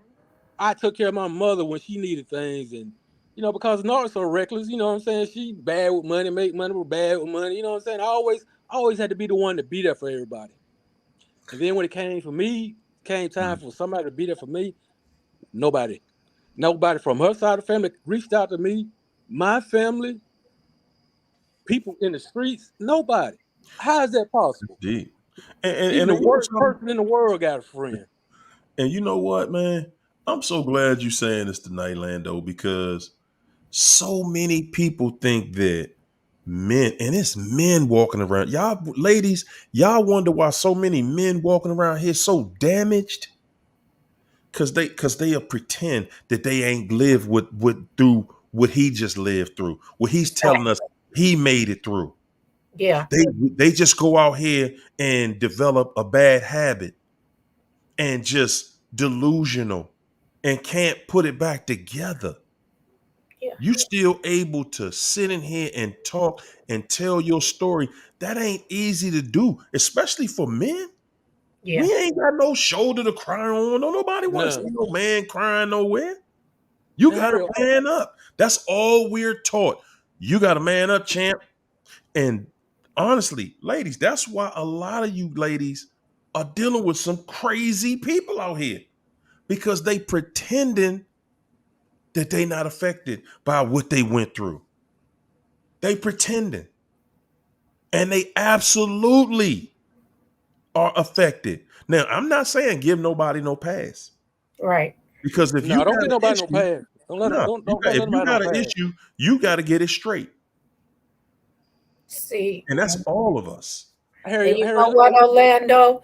I took care of my mother when she needed things, and because North's so reckless, you know what I'm saying? She bad with money, make money, but bad with money, you know what I'm saying? I always had to be the one to be there for everybody. And then when it came for me, came time for somebody to be there for me, nobody. Nobody from her side of the family reached out to me. My family, people in the streets, nobody. How is that possible? Indeed. And Even the you know worst something? person in the world got a friend. And you know what, man? I'm so glad you saying this tonight, Lando, because so many people think that men, and it's men walking around. Y'all ladies, y'all wonder why so many men walking around here so damaged. Cause they'll pretend that they ain't lived what through what he just lived through. What he's telling us he made it through. Yeah. They just go out here and develop a bad habit and just delusional and can't put it back together. Yeah. You still able to sit in here and talk and tell your story. That ain't easy to do, especially for men. Yeah. We ain't got no shoulder to cry on. No, nobody want to see No. no man crying nowhere. You And got to Harry, man up. That's all we're taught. You got to man up, champ. And honestly, ladies, that's why a lot of you ladies are dealing with some crazy people out here because they pretending that they not affected by what they went through. They pretending. And they absolutely are affected. Now, I'm not saying give nobody no pass Right. because if you no, don't got get an nobody no issue, pass. Don't let no, don't if let you nobody no got an pass. issue, you got to get it straight. See, And that's all of us. and Harry, you Harry, know what, Orlando?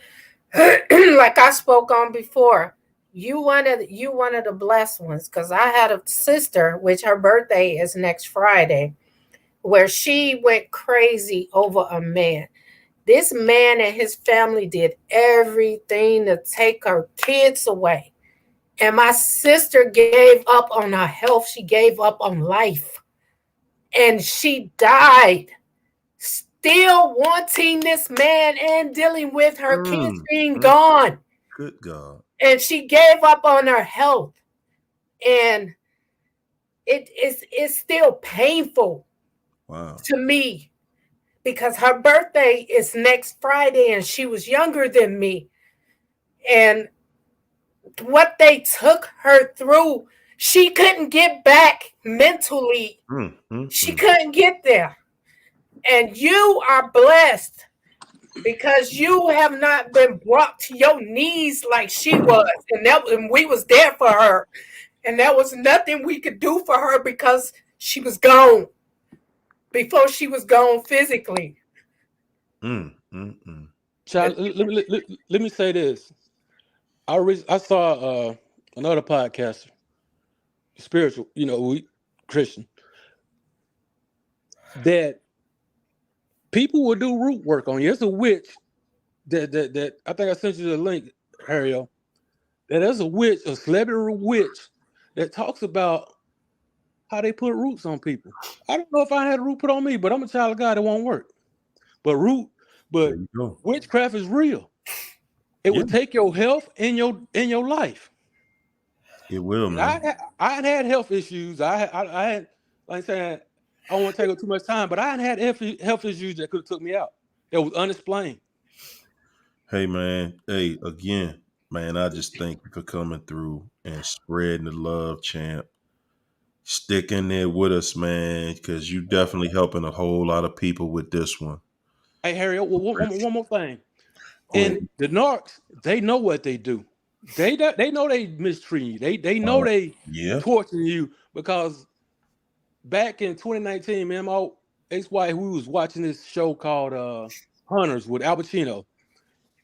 Like I spoke on before, you one of the blessed ones because I had a sister, which her birthday is next Friday, where she went crazy over a man. This man and his family did everything to take her kids away. And my sister gave up on her health. She gave up on life. And she died still wanting this man and dealing with her kids Mm, being mm, gone. Good God. And she gave up on her health. And it's still painful to me because her birthday is next Friday and she was younger than me. And what they took her through, she couldn't get back mentally. She couldn't get there. And you are blessed because you have not been brought to your knees like she was. And we was there for her. And there was nothing we could do for her because she was gone. Before she was gone physically. Child, let me say this. I saw another podcaster, spiritual, Christian, that people will do root work on you. There's a witch that I think I sent you the link, Harry. That there's a witch, a celebrity witch, that talks about how they put roots on people. I don't know if I had a root put on me, but I'm a child of God. It won't work. But witchcraft is real. It will take your health and your life. It will, man. I had health issues. I had, like I said, I don't want to take up too much time, but I had health issues that could have took me out. That was unexplained. Hey, man. Hey, again, man, I just thank you for coming through and spreading the love, champ. Sticking there with us, man, because you definitely helping a whole lot of people with this one. Hey, Harry, one more thing. And the narcs, they know what they do. They know they mistreat you. They know they torturing you, because back in 2019, man, my ex-wife, we was watching this show called Hunters with Al Pacino.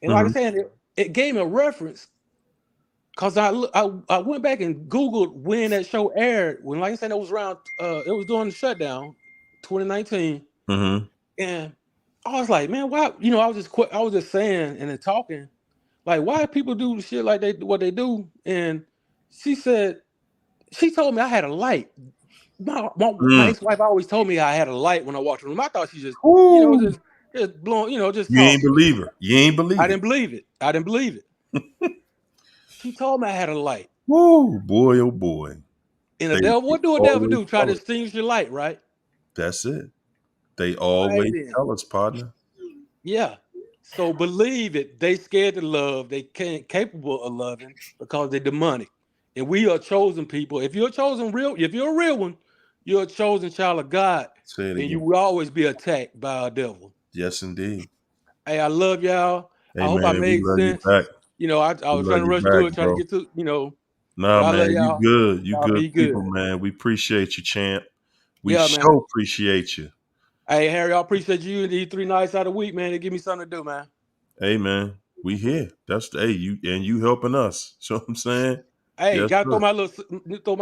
And like I said, it gave me a reference because I went back and Googled when that show aired. When, like I said, it was around, it was during the shutdown, 2019. And I was like, man, why? I was just saying and then talking, like, why people do shit like what they do? And she told me I had a light. My ex-wife always told me I had a light when I walked in the room. I thought she just, just blowing, just you talking. Ain't believe her. You ain't believe I didn't believe it. I didn't believe it. She told me I had a light. Woo, boy, oh boy. And the devil, what do a devil do? Try to extinguish your light, right? That's it. They always tell us, partner. Yeah. So believe it. They scared to love. They can't capable of loving because they're demonic. And we are chosen people. If you're if you're a real one, you're a chosen child of God. Say it and again. You will always be attacked by a devil. Yes, indeed. Hey, I love y'all. Hey, I hope I made sense. I was trying to rush through it, trying to get to, Nah, man, you good. You y'all good be people, good. man. We appreciate you, champ. We Yeah, so appreciate you. Hey, Harry, I appreciate you these 3 nights out of the week, man. They give me something to do, man. Hey, man, we here. That's you helping us. So I'm saying. Hey, yes, gotta throw my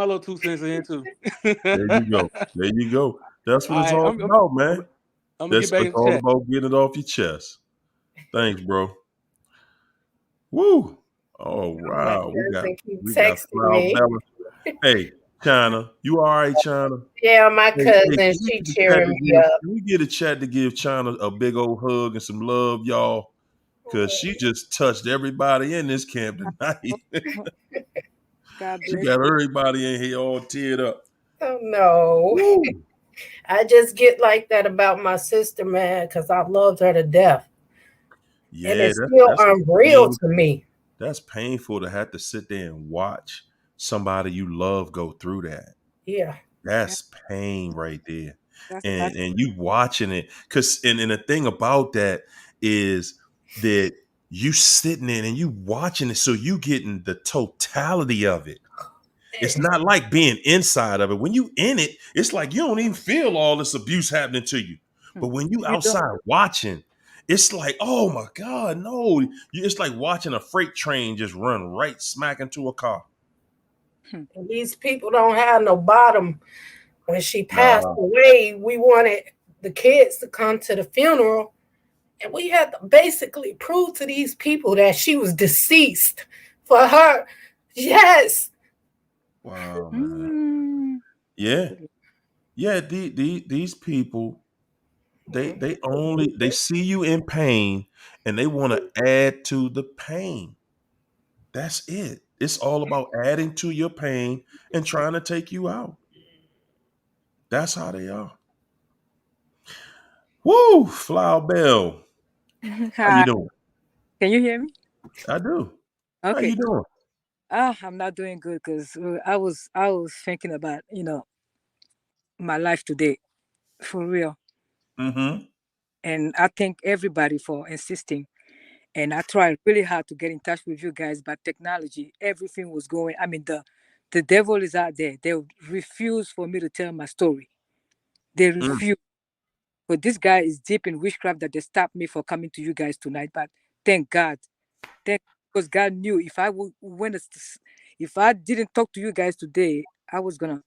little 2 cents in too. There you go. There you go. That's what it's all about, man. I'm gonna get back in It's all chat. about getting it off your chest. Thanks, bro. Woo. Oh wow. We got Flower Bella. Hey, China. You all right, China? Yeah, my cousin, she cheering me up. Can we get a chat to give China a big old hug and some love, y'all? Because she just touched everybody in this camp tonight. She got everybody in here all teared up. Oh no. I just get like that about my sister, man, because I loved her to death. Yeah, and it's still unreal to me. That's painful to have to sit there and watch somebody you love go through that. Yeah. That's pain right there. And you watching it. And the thing about that is that you sitting in and you watching it, so you getting the totality of it. It's not like being inside of it. When you in it, it's like you don't even feel all this abuse happening to you. But when you outside watching, it's like, oh my God, no. It's like watching a freight train just run right smack into a car. And these people don't have no bottom. When she passed away, we wanted the kids to come to the funeral. And we had to basically prove to these people that she was deceased for her. Yes. Wow, man. Yeah. Yeah, these people, they see you in pain and they want to add to the pain. That's it. It's all about adding to your pain and trying to take you out. That's how they are. Woo, Flower Bell. How you Hi, doing? can you hear me? I do. How Okay. you doing? I'm not doing good because I was thinking about my life today for real, Mm-hmm. and I thank everybody for insisting. And I tried really hard to get in touch with you guys, but technology, everything was going. I mean, the devil is out there. They refuse for me to tell my story. They Mm, refuse. But this guy is deep in witchcraft that they stopped me for coming to you guys tonight. But thank God, thank because God knew if I would when if I didn't talk to you guys today, I was gonna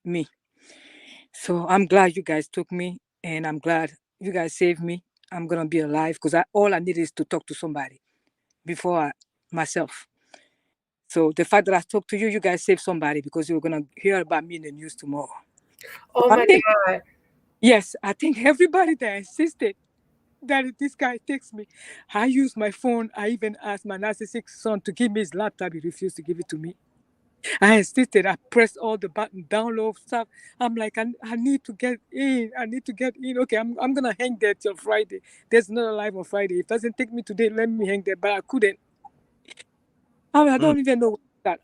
me. So I'm glad you guys took me, and I'm glad you guys saved me. I'm gonna be alive because all I need is to talk to somebody before myself. So the fact that I talked to you, you guys saved somebody because you're gonna hear about me in the news tomorrow. So Oh I my think God. yes, I think everybody that insisted that this guy takes me. I use my phone. I even asked my narcissistic son to give me his laptop. He refused to give it to me. I insisted. I pressed all the button, download stuff. I'm like, I need to get in. I need to get in. Okay, I'm gonna hang there till Friday. There's another live on Friday. If it doesn't take me today, let me hang there. But I couldn't. I mm, don't even know that.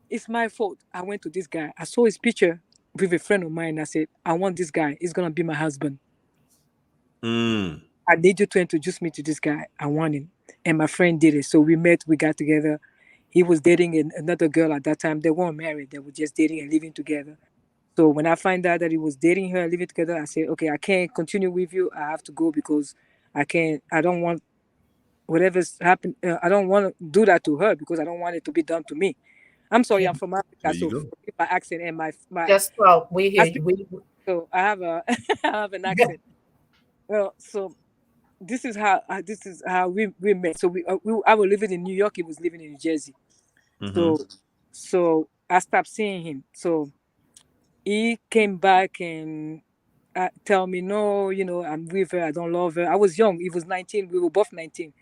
It's my fault. I went to this guy. I saw his picture with a friend of mine. I said, I want this guy. He's gonna be my husband. mm, I need you to introduce me to this guy. I want him. And my friend did it. So we met, we got together. He was dating another girl at that time. They weren't married. They were just dating and living together. So when I find out that he was dating her and living together, I said, okay, I can't continue with you. I have to go because I don't want whatever's happened. I don't want to do that to her because I don't want it to be done to me. I'm sorry, I'm from there Africa. you So go. forgive my accent and my Just talk. We I hear you. speak, We so I have a, I have an accent. Well, so this is how we met. So I was living in New York. He was living in New Jersey. Mm-hmm. So I stopped seeing him. So he came back and tell me, no, I'm with her. I don't love her. I was young. He was 19. We were both 19.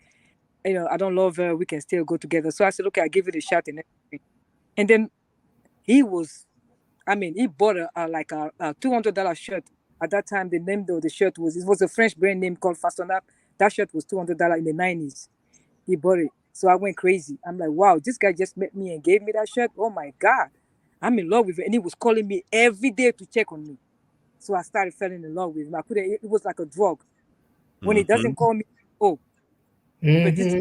I don't love her. We can still go together. So I said, okay, I'll give it a shot and everything. And then he was, I mean, he bought like a $200 shirt. At that time, the name of the shirt was a French brand name called Fasten Up. That shirt was $200 in the 90s. He bought it. So I went crazy. I'm like, wow, this guy just met me and gave me that shirt. Oh my God. I'm in love with it. And he was calling me every day to check on me. So I started falling in love with him. I couldn't, it was like a drug. When he Mm-hmm. doesn't call me, oh, but this, hmm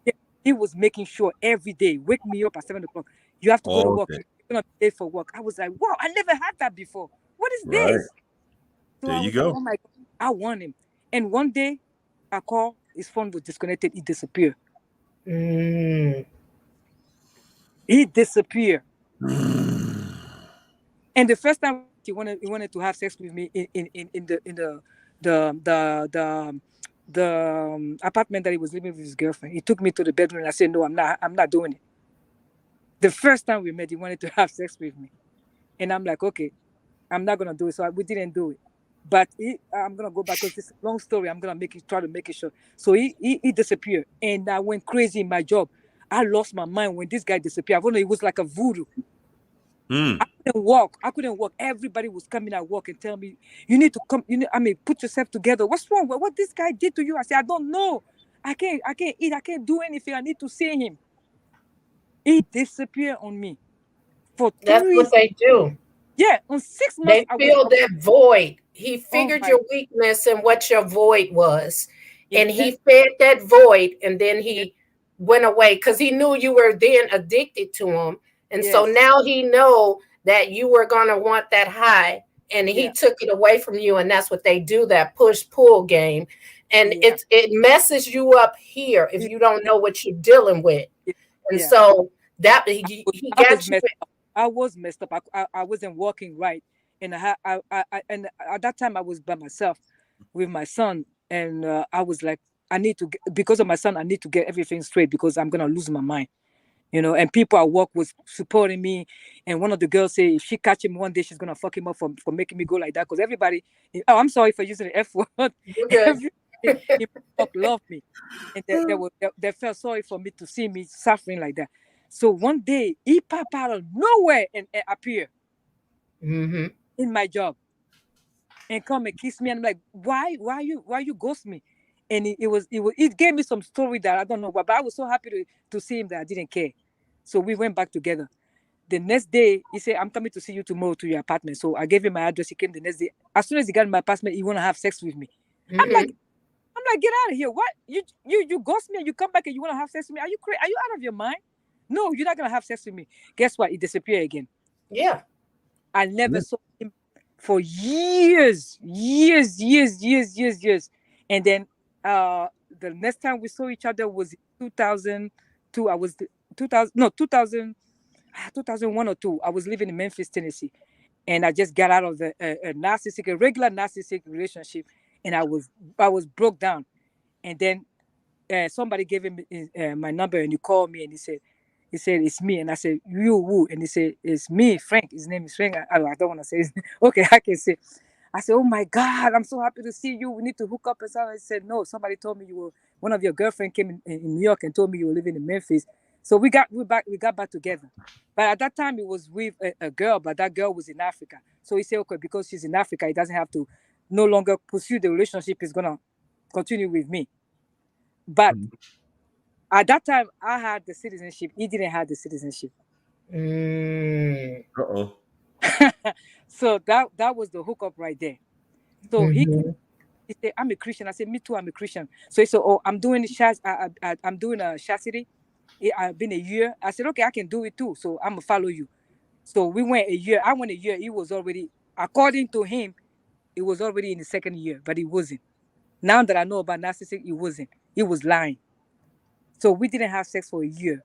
yeah, he was making sure every day, wake me up at 7 o'clock. You have to go to All work. day. You're going to be late for work. I was like, wow, I never had that before. What is Right. this? So There I you was like, go. oh my God, I want him. And one day I called, his phone was disconnected. He disappeared. mm. He disappeared. Mm. And the first time he wanted to have sex with me in the apartment that he was living with his girlfriend. He took me to the bedroom and I said, no, I'm not doing it. The first time we met, he wanted to have sex with me. And I'm like, okay, I'm not gonna do it. So we didn't do it. But I'm gonna go back because it's a long story. I'm gonna try to make it short. So he disappeared, and I went crazy in my job. I lost my mind when this guy disappeared. I don't know, it was like a voodoo. Mm. I couldn't walk. I couldn't walk. Everybody was coming at work and tell me, you need to come. Put yourself together. What's wrong? What this guy did to you? I said, I don't know. I can't eat. I can't do anything. I need to see him. He disappeared on me for That's three. what they do. Yeah, on 6 months They I was. feel that void. He Oh figured my. your weakness and what your void was. Yeah, And he fed that void and then he went away because he knew you were then addicted to him. And so yes. now he know that you were gonna want that high and he Yeah. took it away from you. And that's what they do, that push-pull game. And Yeah. it messes you up here if Yeah. you don't know what you're dealing with. Yeah. And Yeah. so that he I was got you. messed up. I was messed up. I wasn't walking right, and and at that time I was by myself with my son, and I was like, I need to because of my son, I need to get everything straight because I'm gonna lose my mind. And people at work was supporting me, and one of the girls said if she catch him one day, she's gonna fuck him up for making me go like that. Because everybody, oh, I'm sorry for using the F word. You're good. He loved me, and they felt sorry for me to see me suffering like that. So one day he popped out of nowhere and appear Mm-hmm. in my job and come and kiss me. And I'm like, why you ghost me? And it gave me some story that I don't know, but I was so happy to see him that I didn't care. So we went back together. The next day, he said, I'm coming to see you tomorrow to your apartment. So I gave him my address. He came the next day. As soon as he got in my apartment, he want to have sex with me. I'm Mm-hmm. like, get out of here. What? You ghost me and you come back and you want to have sex with me? Are you crazy? Are you out of your mind? No, you're not gonna have sex with me. Guess what? He disappeared again. Yeah. I never Yeah. saw him for years. And then the next time we saw each other was in 2002. I was 2000 no 2000 2001 or 2. I was living in Memphis, Tennessee, and I just got out of a regular narcissistic relationship, and I was broke down. And then somebody gave him my number, and he called me, and he said it's me, and I said you who, and he said it's me, Frank. His name is Frank. I don't want to say his name. Okay, I can say. I said, oh my God, I'm so happy to see you. We need to hook up. And so I said, no, somebody told me one of your girlfriend came in New York and told me you were living in Memphis. So we got back together. But at that time, it was with a girl, but that girl was in Africa. So he said, okay, because she's in Africa, he doesn't have to no longer pursue the relationship. He's going to continue with me. But at that time, I had the citizenship. He didn't have the citizenship. Mm. Uh-oh. So that was the hookup right there. So Mm-hmm. he said, I'm a Christian. I said, me too, I'm a Christian. So he said, oh, I'm doing I'm doing a chastity. I've been a year. I said, okay, I can do it too. So I'm going to follow you. So we went a year. I went a year. He was already, according to him, it was already in the second year, but he wasn't. Now that I know about narcissism, he wasn't. He was lying. So we didn't have sex for a year.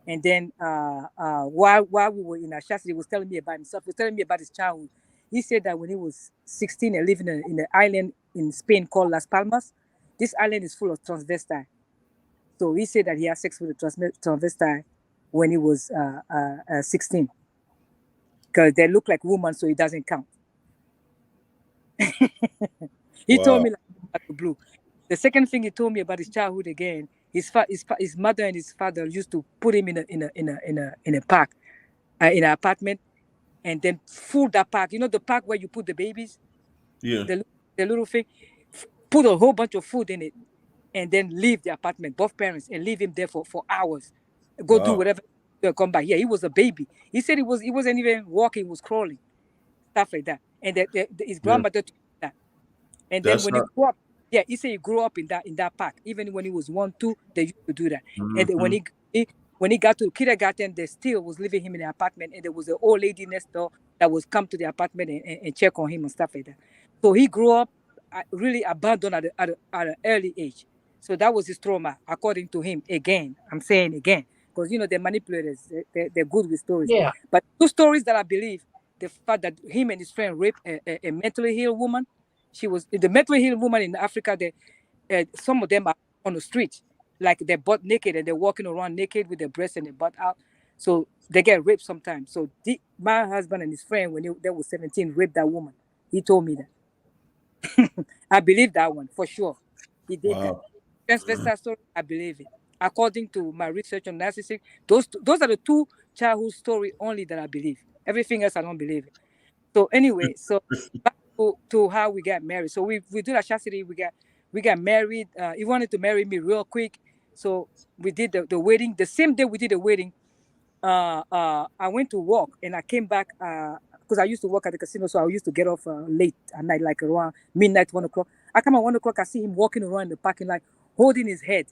And then while we were in our chastity, he was telling me about himself. He was telling me about his childhood. He said that when he was 16 and living in an island in Spain called Las Palmas, this island is full of transvestite. So he said that he had sex with a transvestite when he was 16 because they look like women, so it doesn't count. He told me like the blue. The second thing he told me about his childhood again, his mother and his father used to put him in a park, in an apartment, and then fill that park. You know the park where you put the babies, Yeah. the little thing, put a whole bunch of food in it, and then leave the apartment, both parents, and leave him there for hours. Go do whatever, come back. Yeah, he was a baby. He said he wasn't even walking, he was crawling, stuff like that. And his grandmother told him that. And then when he grew up, yeah, he said he grew up in that park. Even when he was 1, 2, they used to do that. And then when he got to kindergarten, they still was leaving him in the apartment, and there was an old lady next door that was come to the apartment and check on him and stuff like that. So he grew up really abandoned at an early age. So that was his trauma, according to him. Again, I'm saying again, because they're manipulators. They're good with stories. Yeah. But 2 stories that I believe: the fact that him and his friend raped a mentally ill woman. She was the mentally ill woman in Africa. Some of them are on the street, like they're butt naked and they're walking around naked with their breasts and their butt out. So they get raped sometimes. So my husband and his friend, when they were 17, raped that woman. He told me that. I believe that one for sure. He did that. Transvestite story, I believe it. According to my research on narcissism, those are the 2 childhood stories only that I believe. Everything else I don't believe it. So anyway, so back to how we got married. So we did a chastity. We got married. He wanted to marry me real quick, so we did the wedding. The same day we did the wedding, I went to work and I came back because I used to work at the casino, so I used to get off late at night, like around midnight, 1 o'clock. I come at 1 o'clock, I see him walking around the parking lot, holding his head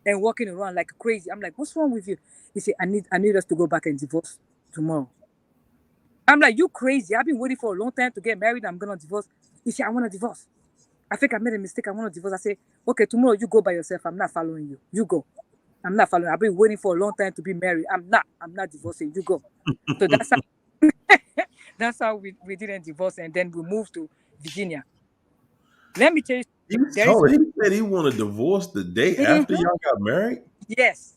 and walking around like crazy. I'm like, what's wrong with you? He said, I need us to go back and divorce tomorrow. I'm like, you crazy? I've been waiting for a long time to get married. I'm gonna divorce. He said, I want to divorce. I think I made a mistake. I want to divorce. I say, okay, tomorrow you go by yourself. I'm not following you. You go. I'm not following. I've been waiting for a long time to be married. I'm not divorcing. You go. So that's how we didn't divorce, and then we moved to Virginia. Let me tell you, He said he wanted to divorce the day after y'all got married. Yes,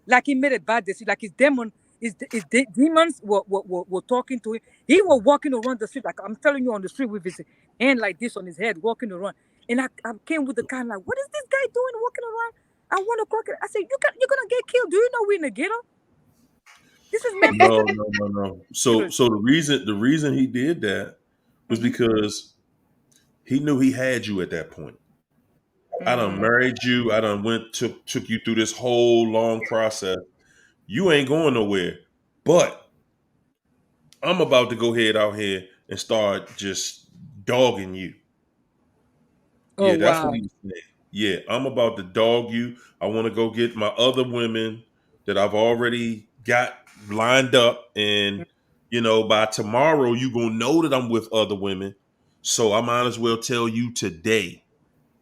like he made a bad decision. Like his demons were talking to him. He was walking around the street, like I'm telling you, on the street with his hand like this on his head, walking around. And I came with the car like, what is this guy doing walking around at 1 o'clock? I said, you're gonna get killed. Do you know we're in the ghetto? This is Memphis. No. So the reason he did that was because he knew he had you at that point. I done married you. I done took you through this whole long process. You ain't going nowhere. But I'm about to go ahead out here and start just dogging you. Oh, Yeah, that's what wow. he was saying. Yeah, I'm about to dog you. I want to go get my other women that I've already got lined up. And, by tomorrow, you're going to know that I'm with other women. So I might as well tell you today.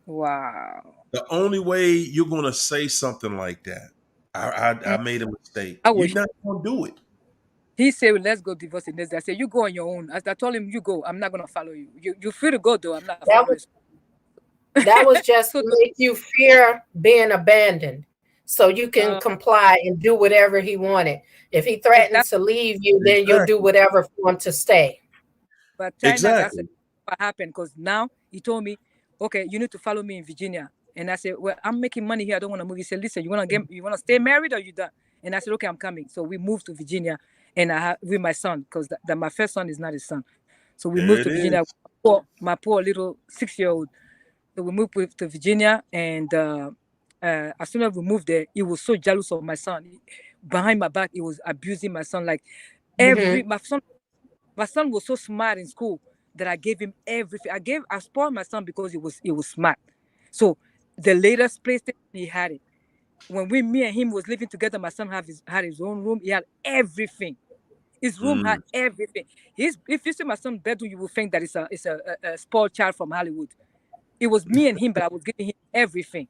Wow. The only way you're going to say something like that, I made a mistake. I You're was. not going to do it. He said, let's go divorce the next day. I said, you go on your own. As I told him, you go. I'm not going to follow you. You free to go, though. I'm not following you. That was just So to make you fear being abandoned, so you can comply and do whatever he wanted. If he threatens to leave you, then you'll do whatever for him to stay. But China, that's what happened, because now he told me, okay, you need to follow me in Virginia. And I said, well, I'm making money here. I don't want to move. He said, listen, you want to stay married or you done? And I said, okay, I'm coming. So we moved to Virginia, and I have with my son, because my first son is not his son. So we moved to Virginia. My poor little 6-year-old. So we moved to Virginia, and as soon as we moved there, he was so jealous of my son. Behind my back, he was abusing my son. Like my son was so smart in school that I gave him everything. I spoiled my son because he was smart. So the latest PlayStation, he had it. When me and him was living together, my son had his own room. He had everything. His room had everything. If you see my son's bedroom, you will think that it's a spoiled child from Hollywood. It was me and him, but I was giving him everything.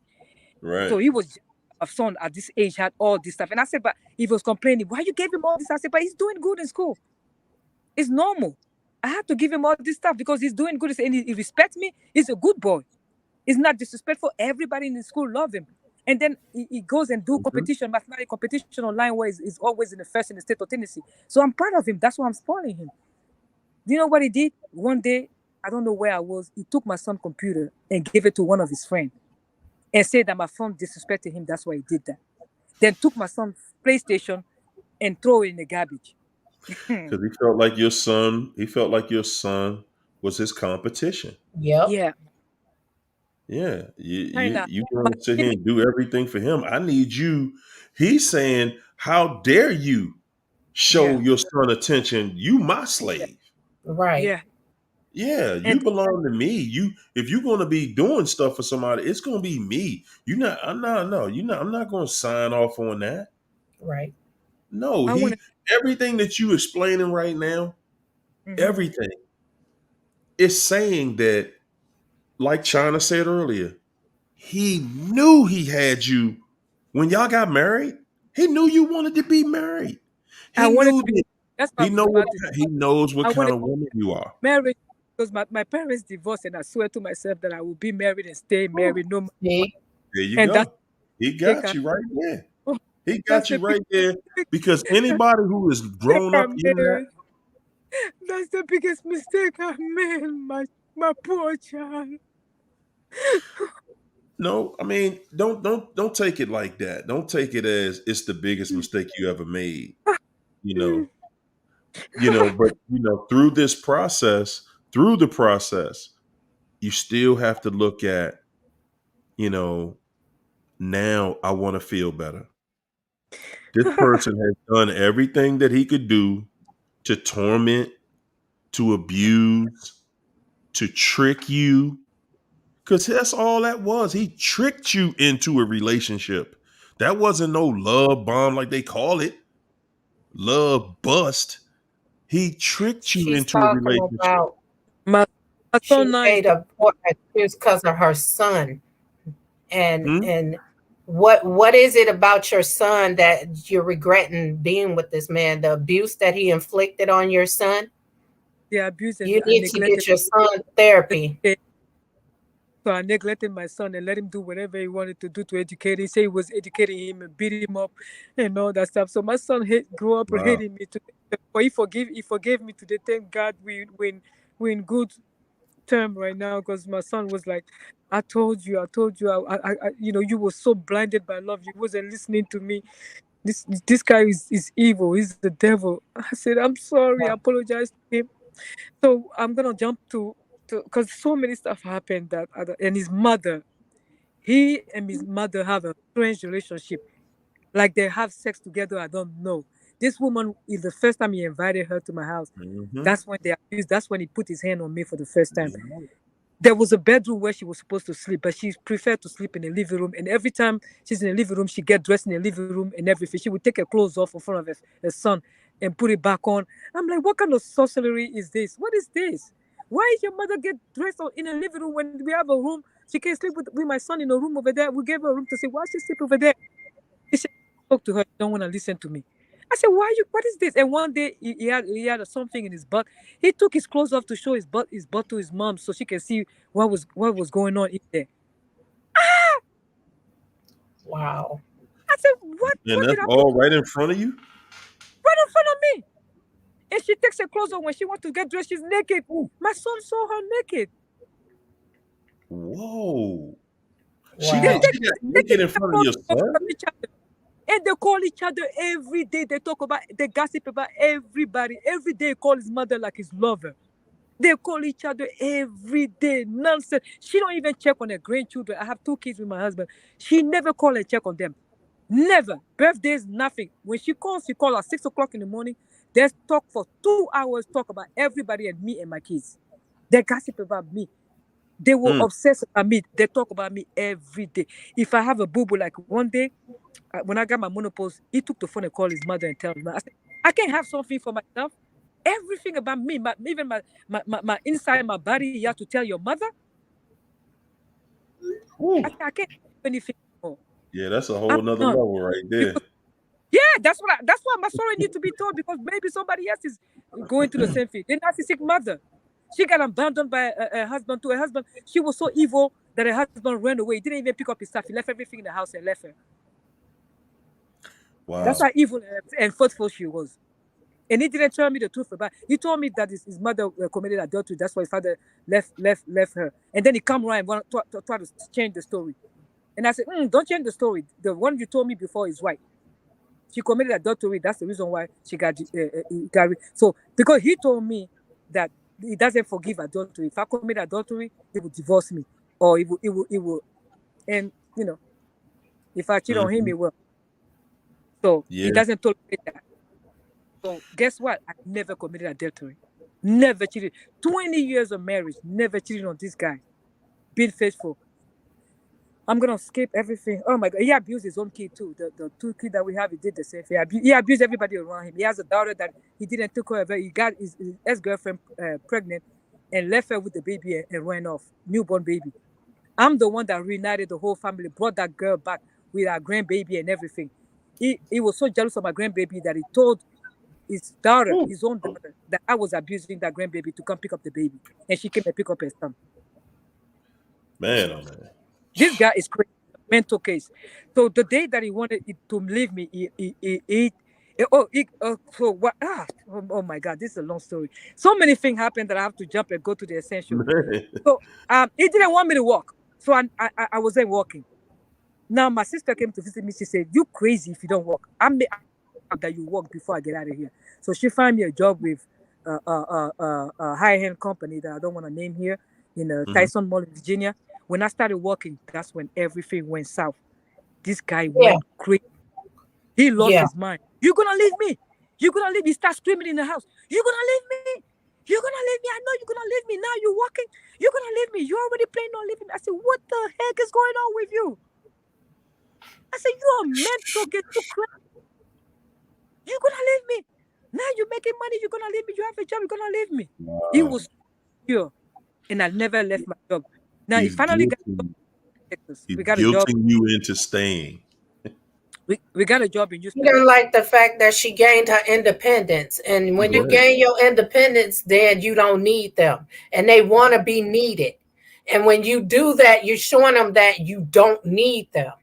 Right. So he was a son at this age, had all this stuff. And I said, but he was complaining, why you gave him all this? I said, but he's doing good in school. It's normal. I have to give him all this stuff because he's doing good and he respects me. He's a good boy. He's not disrespectful. Everybody in the school love him. And then he goes and do competition, mathematics competition online, where he's always in the first in the state of Tennessee. So I'm proud of him. That's why I'm spoiling him. Do you know what he did? One day, I don't know where I was. He took my son's computer and gave it to one of his friends and said that my phone disrespected him. That's why he did that. Then took my son's PlayStation and throw it in the garbage. Because he felt like your son was his competition. Yep. Yeah. Yeah. You want to sit here and do everything for him. I need you. He's saying, how dare you show your son attention? You my slave. Right. Yeah. Yeah, you belong to me. If you're going to be doing stuff for somebody, it's going to be me. I'm not going to sign off on that. Right. No, everything that you explaining right now, everything is saying that, like China said earlier, he knew he had you when y'all got married. He knew you wanted to be married. He knows what kind of woman you are. Married, because my parents divorced, and I swear to myself that I will be married and stay married. No matter. There you go. He got you right there. He got you right there, because anybody who is grown up in that. That's the biggest mistake I made, my poor child. No, I mean, don't take it like that. Don't take it as it's the biggest mistake you ever made. But through the process, you still have to look at, now I want to feel better. This person has done everything that he could do to torment, to abuse, to trick you. Because that's all that was. He tricked you into a relationship. That wasn't no love bomb like they call it. Love bust. He tricked you into a relationship. She made a poor excuse because of her son. And what is it about your son that you're regretting being with this man? The abuse that he inflicted on your son? The abuse. You need to get your son therapy. So I neglected my son and let him do whatever he wanted to do to educate him. He said he was educating him and beat him up and all that stuff. So my son grew up hating me today. But he forgave me today. Thank God we're in good term right now because my son was like, I told you, you were so blinded by love, you wasn't listening to me. This guy is evil. He's the devil. I said, I'm sorry. I apologize to him. So I'm gonna jump to because so many stuff happened and his mother, he and his mother have a strange relationship. Like they have sex together. I don't know. This woman is the first time he invited her to my house. Mm-hmm. That's when they abused. That's when he put his hand on me for the first time. Yeah. There was a bedroom where she was supposed to sleep, but she preferred to sleep in the living room. And every time she's in the living room, she get dressed in the living room and everything. She would take her clothes off in front of her son and put it back on. I'm like, what kind of sorcery is this? What is this? Why is your mother get dressed in a living room when we have a room? She can sleep with my son in a room over there. We gave her a room to sleep. Why she sleep over there? He said, talk to her. You don't want to listen to me. I said, what is this? And one day he had something in his butt. He took his clothes off to show his butt to his mom so she can see what was going on in there. Wow. I said, what And did that's happen all right in front of you? right in front of me? And she takes her clothes off when she wants to get dressed. She's naked. My son saw her naked. Whoa. Wow. She got naked in front of your son? Each other. And they call each other every day. They talk about, they gossip about everybody. Every day, call his mother like his lover. They call each other every day. Nonsense. She don't even check on her grandchildren. I have 2 kids with my husband. She never call and check on them. Never. Birthdays, nothing. When she calls at 6 o'clock in the morning. They talk for 2 hours, talk about everybody and me and my kids. They gossip about me. They were obsessed about me. They talk about me every day. If I have a boo-boo, like one day, when I got my menopause, he took the phone and called his mother and told her. I said, I can't have something for myself. Everything about me, even my inside my body, you have to tell your mother. I can't do anything more. Yeah, that's a whole I'm nother done. level right there. Yeah, that's why my story need to be told, because maybe somebody else is going through the same thing. The narcissistic mother, she got abandoned by her husband. To her husband, she was so evil that her husband ran away. He didn't even pick up his stuff. He left everything in the house and left her. Wow. That's how evil and faithful she was. And he didn't tell me the truth about it. He told me that his mother committed adultery. That's why his father left her. And then he come around and try to change the story. And I said, don't change the story. The one you told me before is right. She committed adultery. That's the reason why she got so, because he told me that he doesn't forgive adultery. If I commit adultery, he will divorce me, or he will, and if I cheat on him, he will. So he doesn't tolerate that. So guess what? I never committed adultery. Never cheated. 20 years of marriage, never cheated on this guy. Been faithful. I'm gonna skip everything. Oh my God, he abused his own kid too. The 2 kids that we have, he did the same thing. He abused everybody around him. He has a daughter that he didn't take care of. He got his ex-girlfriend pregnant and left her with the baby and ran off, newborn baby. I'm the one that reunited the whole family, brought that girl back with our grandbaby and everything. He was so jealous of my grandbaby that he told his daughter, his own daughter, that I was abusing that grandbaby to come pick up the baby, and she came and pick up her son. Man, oh man. This guy is crazy. Mental case. So the day that he wanted to leave me, oh my God, this is a long story. So many things happened that I have to jump and go to the essential. Man. So he didn't want me to walk, so I wasn't walking. Now my sister came to visit me. She said, "You crazy if you don't walk. I'm that you walk before I get out of here." So she found me a job with a high-end company that I don't want to name here in Tyson Mall in Virginia. When I started walking, that's when everything went south. This guy went crazy. He lost his mind. You're gonna leave me. You're gonna leave me. He starts screaming in the house. You're gonna leave me. You're gonna leave me. I know you're gonna leave me. Now you're walking. You're gonna leave me. You're already planning on leaving me. I said, what the heck is going on with you? I said, you're mental. Get you crazy. You're gonna leave me. Now you're making money. You're gonna leave me. You have a job. You're gonna leave me. Wow. He was pure, and I never left my job. Now he finally got. We got a job. Guilting you into staying. We got a job in Houston. You don't like the fact that she gained her independence. And when you gain your independence, then you don't need them. And they want to be needed. And when you do that, you're showing them that you don't need them.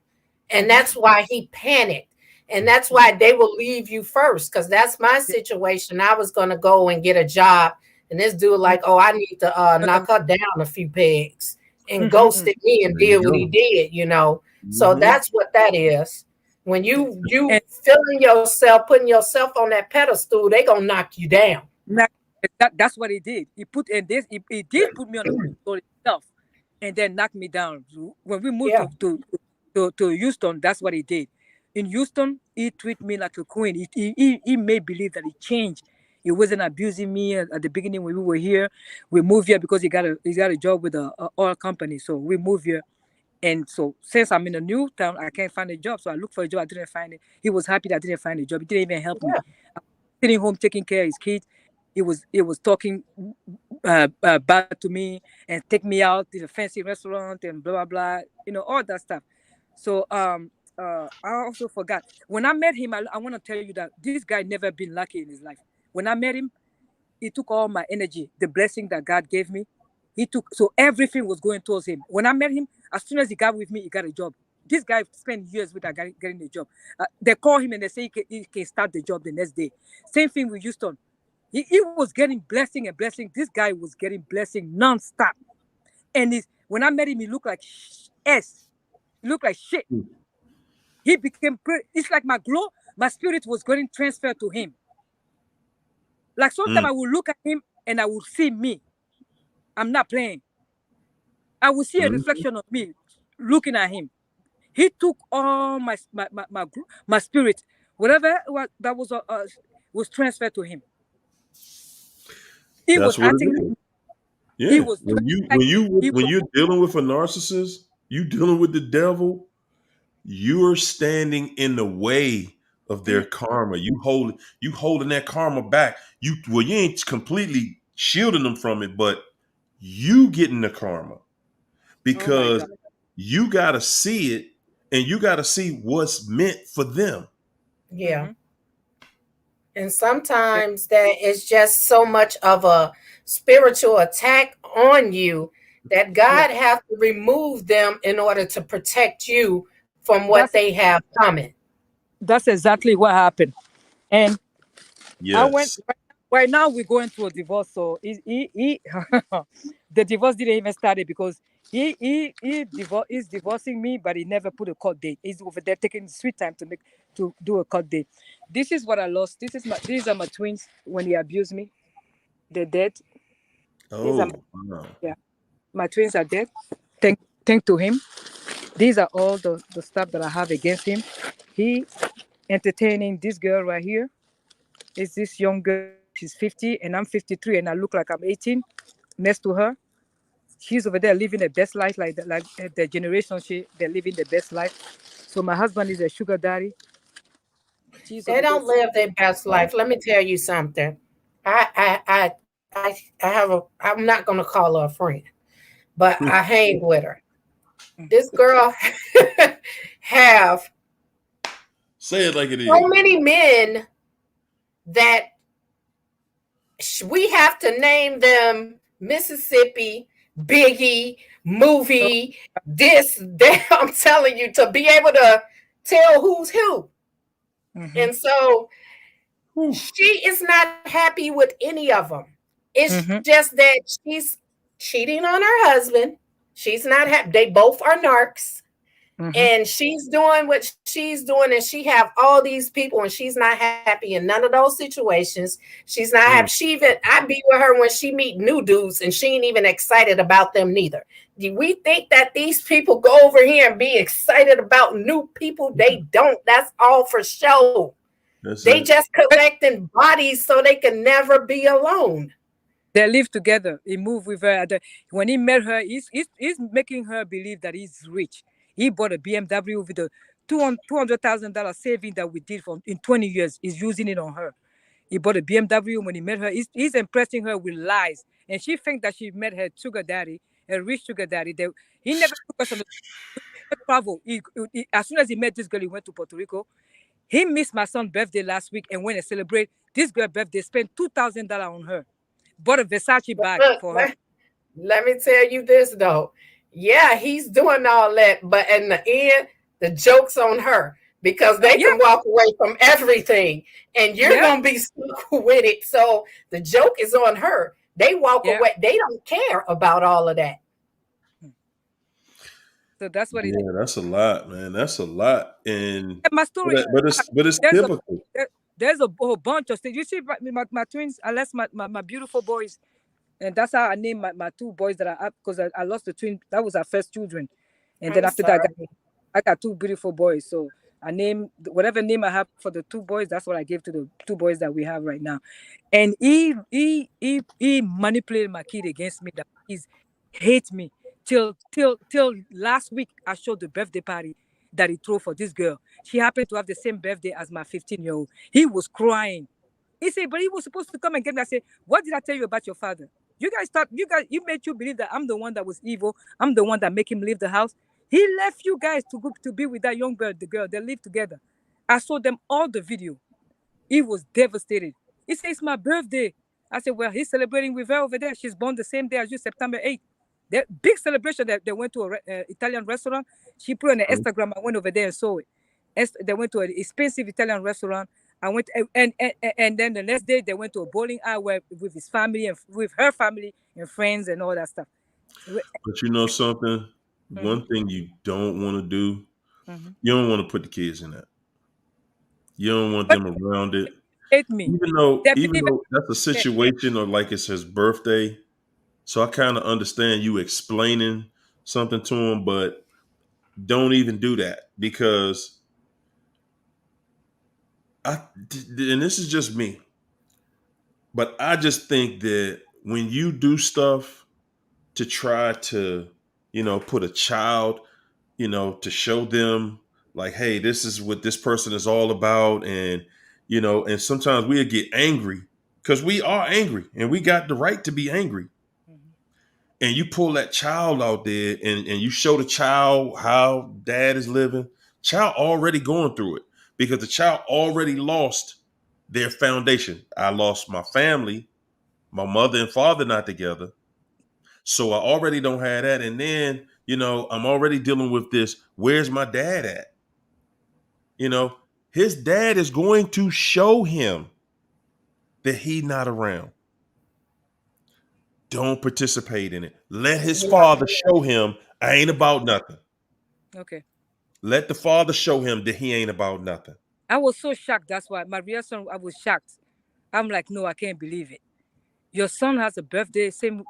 And that's why he panicked. And that's why they will leave you first. Because that's my situation. I was going to go and get a job And this dude like, oh, I need to knock her down a few pegs, and ghosted me and There you did what he go. did, you know. So Mhm. that's what that is. When you And feeling yourself, putting yourself on that pedestal, they gonna knock you down. that's what he did. He put and this he did put me on the pedestal himself, and then knock me down. When we moved Yeah. to Houston, that's what he did. In Houston, he treated me like a queen. He made believe that he changed. He wasn't abusing me at the beginning when we were here. We moved here because he got a job with a oil company. So we moved here. And so since I'm in a new town, I can't find a job. So I looked for a job. I didn't find it. He was happy that I didn't find a job. He didn't even help me. Yeah. Sitting home taking care of his kids. He was talking bad to me and take me out to a fancy restaurant and blah blah blah. All that stuff. So I also forgot when I met him. I want to tell you that this guy never been lucky in his life. When I met him, he took all my energy, the blessing that God gave me. So everything was going towards him. When I met him, as soon as he got with me, he got a job. This guy spent years without getting a job. They call him and they say he can start the job the next day. Same thing with Houston. He was getting blessing and blessing. This guy was getting blessing nonstop. And when I met him, he looked like S. He looked like shit. He became, it's like my spirit was getting transferred to him. Like sometimes I will look at him and I will see me. I'm not playing. I will see a reflection of me looking at him. He took all my spirit, whatever that was transferred to him. He That's was what acting. it is. Yeah. He was when he you're dealing with a narcissist, you dealing with the devil, you're standing in the way of their karma. You holding that karma back. You ain't completely shielding them from it, but you getting the karma because you gotta see it and you gotta see what's meant for them. Yeah. And sometimes that is just so much of a spiritual attack on you that God have to remove them in order to protect you from what they have coming. That's exactly what happened. And I went Yes. right now we're going through a divorce. So he the divorce didn't even start it because he's divorcing me, but he never put a court date. He's over there taking sweet time to do a court date. This is what I lost. These are my twins when he abused me. They're dead. Oh, wow. Yeah. My twins are dead. Thank to him. These are all the stuff that I have against him. He entertaining this girl right here. Is this young girl? She's 50 and I'm 53 and I look like I'm 18 next to her. She's over there living the best life, like the generation they're living the best life. So my husband is a sugar daddy. They don't live their best life. Let me tell you something. I'm not gonna call her a friend, but I hang with her. This girl have Say it like it is. so many men that we have to name them Mississippi, Biggie, movie, this, that. I'm telling you, to be able to tell who's who. And so she is not happy with any of them. It's just that she's cheating on her husband. She's not happy. They both are narcs. And she's doing what she's doing, and she have all these people, and she's not happy in none of those situations. She's not happy. I be with her when she meet new dudes, and she ain't even excited about them neither. Do we think that these people go over here and be excited about new people? They don't. That's all for show. They just collecting bodies so they can never be alone. They live together. He moved with her. When he met her, he's making her believe that he's rich. He bought a BMW with a $200,000 saving that we did in 20 years. He's using it on her. He bought a BMW when he met her. He's impressing her with lies. And she thinks that she met her sugar daddy, a rich sugar daddy. He never took us on the travel. As soon as he met this girl, he went to Puerto Rico. He missed my son's birthday last week and went to celebrate this girl's birthday, spent $2,000 on her. Bought a Versace bag for her. Let me tell you this, though. Yeah, he's doing all that, but in the end, the joke's on her because they can walk away from everything and you're going to be stuck with it. So the joke is on her They walk away. They don't care about all of that. So that's what it is. Yeah, that's a lot, man. That's a lot. And My story. but it's There's typical. there's a whole bunch of things. You see, my twins. I lost my beautiful boys, and that's how I named my two boys that I because I lost the twin. That was our first children, and then I'm after that, sorry. I got two beautiful boys. So I named whatever name I have for the two boys. That's what I gave to the two boys that we have right now. And he manipulated my kid against me. That he's hate me till last week. I showed the birthday party that he threw for this girl. She happened to have the same birthday as my 15-year-old. He was crying. He said, but he was supposed to come and get me. I said, what did I tell you about your father? You made you believe that I'm the one that was evil. I'm the one that make him leave the house. He left you guys to go to be with that young girl, the girl. They live together. I saw them all the video. He was devastated. He said, it's my birthday. I said, well, he's celebrating with her over there. She's born the same day as you, September 8th. That big celebration that they went to an Italian restaurant. She put on the Instagram. I went over there and saw it. They went to an expensive Italian restaurant. I went and then the next day they went to a bowling alley with his family and with her family and friends and all that stuff. But you know something? One thing you don't want to do, you don't want to put the kids in that. You don't want them around it. Hate me. Even though that's a situation or like it's his birthday. So I kind of understand you explaining something to him, but don't even do that because and this is just me, but I just think that when you do stuff to try to, put a child, to show them like, hey, this is what this person is all about. And, and sometimes we'll get angry because we are angry and we got the right to be angry. And you pull that child out there and you show the child how dad is living, child already going through it because the child already lost their foundation. I lost my family, my mother and father not together. So I already don't have that. And then, I'm already dealing with this. Where's my dad at? His dad is going to show him that he's not around. Don't participate in it. Let his father show him I ain't about nothing. Okay. Let the father show him that he ain't about nothing. I was so shocked. That's why my reaction, I was shocked. I'm like, no, I can't believe it. Your son has a birthday, same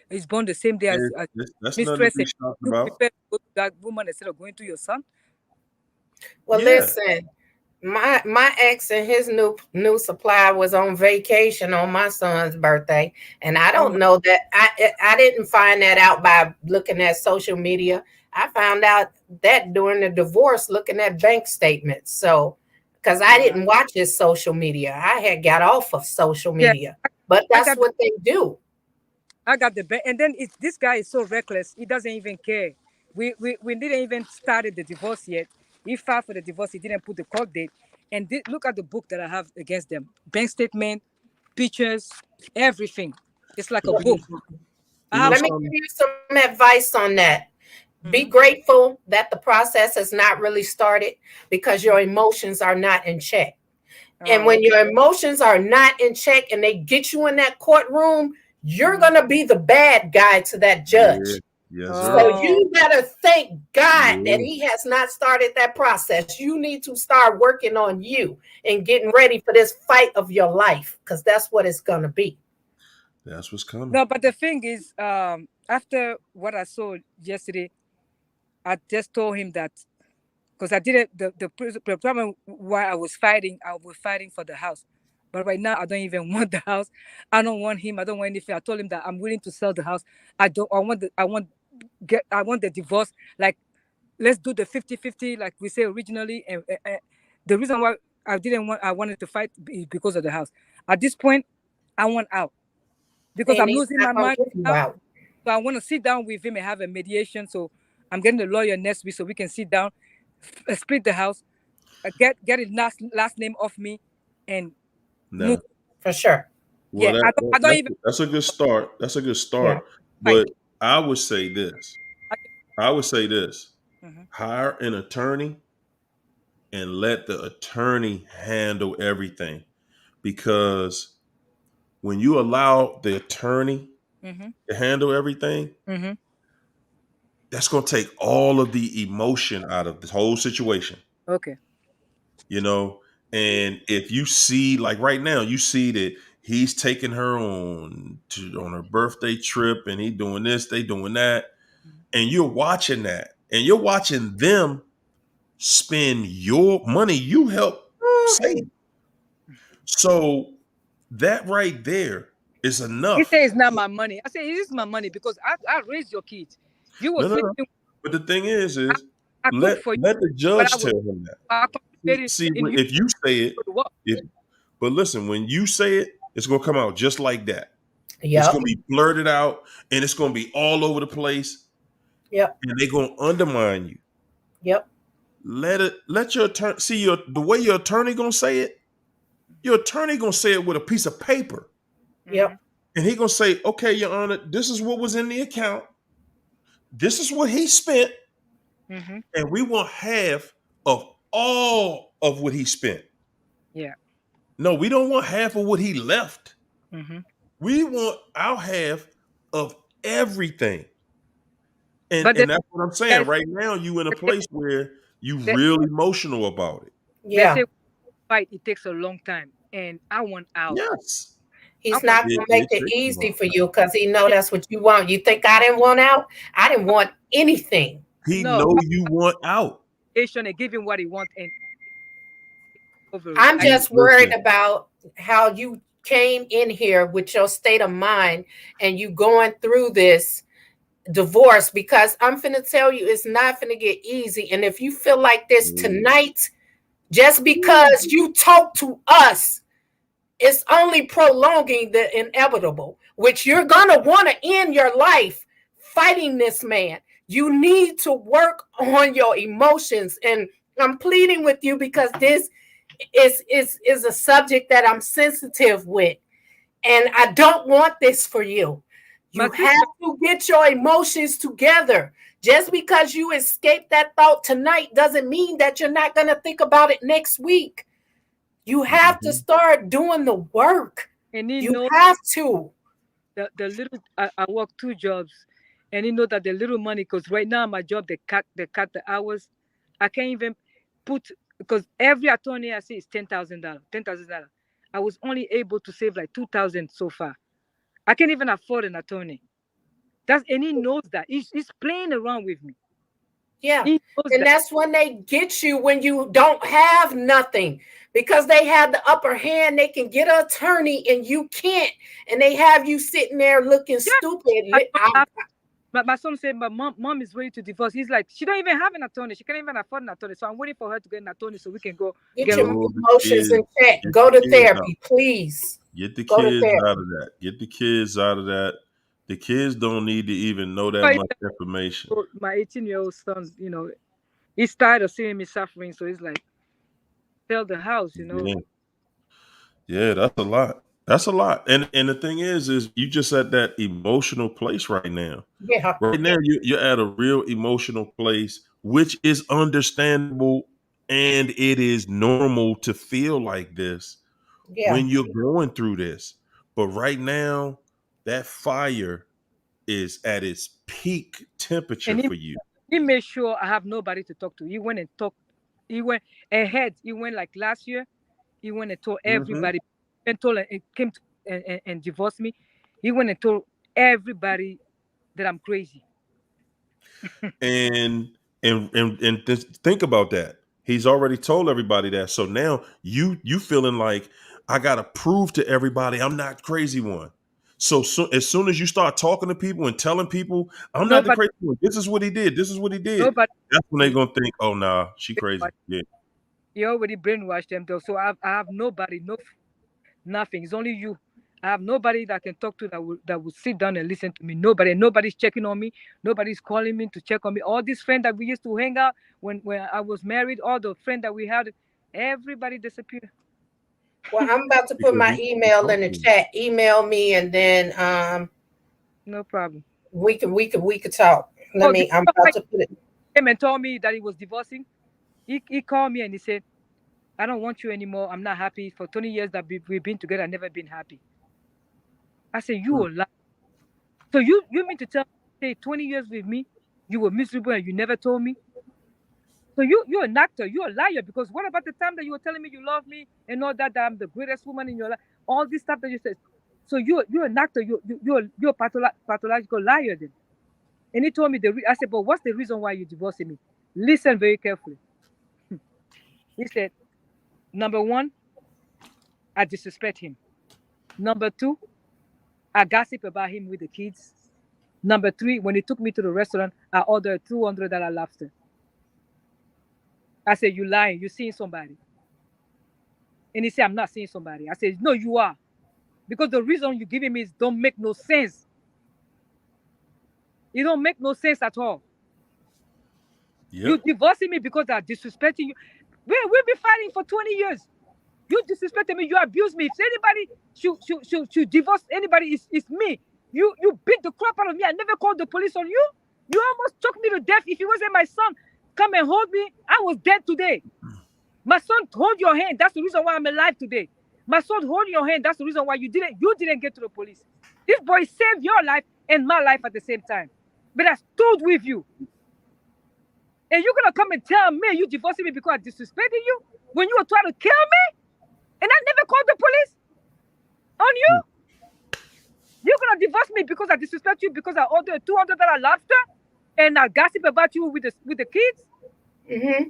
he's born the same day as That's nothing to mistress. be shocked You about. prepare to go to that woman instead of going to your son. Well, Yeah. listen, my ex and his new supply was on vacation on my son's birthday, and I don't know that I didn't find that out by looking at social media. I found out that during the divorce, looking at bank statements. So, because I didn't watch his social media, I had got off of social media. But that's what they do. I got the and then this guy is so reckless. He doesn't even care. We didn't even started the divorce yet. He filed for the divorce. He didn't put the court date. And look at the book that I have against them. Bank statement, pictures, everything. It's like a book. Let me give you some advice on that. Be grateful that the process has not really started because your emotions are not in check. And when your emotions are not in check and they get you in that courtroom, you're going to be the bad guy to that judge. Yes, so you better thank God that he has not started that process. You need to start working on you and getting ready for this fight of your life because that's what it's going to be. That's what's coming. No, but the thing is, after what I saw yesterday, I just told him that because I didn't, the problem why I was fighting for the house. But right now, I don't even want the house. I don't want him. I don't want anything. I told him that I'm willing to sell the house. I want the divorce. Like, let's do the 50-50, like we say originally. And the reason why I wanted to fight is because of the house. At this point, I want out because I'm losing my mind. So I want to sit down with him and have a mediation. So I'm getting a lawyer next week so we can sit down, split the house, get his last name off me, and move. For sure. Well, that's a good start. That's a good start. Yeah. But I would say this. Hire an attorney and let the attorney handle everything. Because when you allow the attorney Mm-hmm. to handle everything, Mm-hmm. that's going to take all of the emotion out of this whole situation. Okay. You know, and if you see, like right now, you see that he's taking her on her birthday trip, and he doing this, they doing that, and you're watching that, and you're watching them spend your money you help save. So that right there is He enough. says it's not my money. I say it is my money because I raised your kids. You were No, no, no. sleeping. But the thing is I cook let for you, the but judge I was tell him that. participating See, in you if you say it, go to work. but listen, when you say it, it's gonna come out just like that. It's Yep. gonna be blurted out, and it's gonna be all over the place, Yep. and they're gonna undermine you. Yep. Let your attorney see the way your attorney gonna say it. Your attorney gonna say it with a piece of paper, Yep. and he gonna say, "Okay, Your Honor, this is what was in the account. This is what he spent, Mm-hmm. and we want half of all of what he spent. Yeah. No, we don't want half of what he left. Mm-hmm. We want our half of everything." But And that's what I'm saying. guys, Right now, you in a they, place where you they, real emotional about it. they Yeah. say fight it takes a long time, and I want out. Yes. I He's want not It, gonna it make it takes a easy while. for you because he know that's what you want. You think I didn't want out? I didn't want anything. He no know you want out. and give him what he wants and over it. I'm Like just worried Listen, about how you came in here with your state of mind and you going through this divorce, because I'm finna tell you it's not finna get easy. And if you feel like this tonight, just because you talk to us, it's only prolonging the inevitable, which you're gonna want to end your life fighting this man. You need to work on your emotions, and I'm pleading with you because this is a subject that I'm sensitive with, and I don't want this for you. my You sister, have to get your emotions together. Just because you escape that thought tonight doesn't mean that you're not going to think about it next week. You have to start doing the work. and he You knows have to. the little. I work 2 jobs, and he know that the little money. Because right now my job they cut the hours. I can't even put because every attorney I see is $10,000. $10,000. I was only able to save like 2,000 so far. I can't even afford an attorney. And he knows that. He's playing around with me. Yeah. He knows And that. that's when they get you when you don't have nothing, because they have the upper hand. They can get an attorney and you can't. And they have you sitting there looking Yeah. stupid. My son said, "My mom is ready to divorce." He's like, she don't even have an attorney. She can't even afford an attorney. So I'm waiting for her to get an attorney so we can go Get get your along. emotions in check. Go to therapy, please. Get the Go to kids therapy. out of that. Get the kids out of that. The kids don't need to even know that But much information. my 18-year-old son, he's tired of seeing me suffering. So he's like, sell the house, Yeah. Yeah, that's a lot. That's a lot. And the thing is you just at that emotional place right now. Yeah. Right now, you're at a real emotional place, which is understandable, and it is normal to feel like this Yeah. when you're going through this. But right now, that fire is at its peak temperature And for you. he made sure I have nobody to talk to. He went and talked. He went ahead. He went like last year. He went and told Mhm. everybody. And told and came to and divorced me. He went and told everybody that I'm crazy. And think about that. He's already told everybody that. So now you feeling like I gotta prove to everybody I'm not crazy one. So as soon as you start talking to people and telling people I'm not the Nobody, crazy one, this is what he did. This is what he did. nobody. That's when they're gonna think, oh nah, she crazy. Yeah. He already brainwashed them though. So I have nobody, nothing. It's only you. I have nobody that I can talk to that will sit down and listen to me. Nobody's checking on me. Nobody's calling me to check on me. All these friends that we used to hang out when I was married, all the friends that we had, everybody disappeared. Well, I'm about to put Because my you email in the talking. chat. Email me, and then No problem. we could talk. Oh, I'm about to put it. came and told me that he was divorcing. He called me and he said, "I don't want you anymore. I'm not happy. For 20 years that we've been together, I've never been happy." I said, you a lie. So you mean to tell me, 20 years with me, you were miserable and you never told me? So you're an actor, you're a liar, because what about the time that you were telling me you love me and all that I'm the greatest woman in your life, all this stuff that you said. So you're an actor, you're a pathological liar then. And he told me I said, but what's the reason why you're divorcing me? Listen very carefully. He said, number one, I disrespect him. Number two, I gossip about him with the kids. Number three, when he took me to the restaurant, I ordered a $200 lobster. I said, you lying, you seeing somebody. And he said, I'm not seeing somebody. I said, no, you are. Because the reason you're giving me is don't make no sense. It don't make no sense at all. Yep. You divorcing me because I'm disrespecting you. We've been fighting for 20 years. You disrespected me, you abused me. If anybody should divorce anybody, it's me. You beat the crap out of me. I never called the police on you. You almost choked me to death. If it wasn't my son come and hold me, I was dead today. My son hold your hand. That's the reason why I'm alive today. My son hold your hand. That's the reason why you didn't get to the police. This boy saved your life and my life at the same time. But I stood with you. And you're gonna come and tell me you divorcing me because I disrespected you when you were trying to kill me? And I never called the police on you? You're gonna divorce me because I disrespect you because I ordered a $200 lobster and I gossip about you with the kids? Mm-hmm.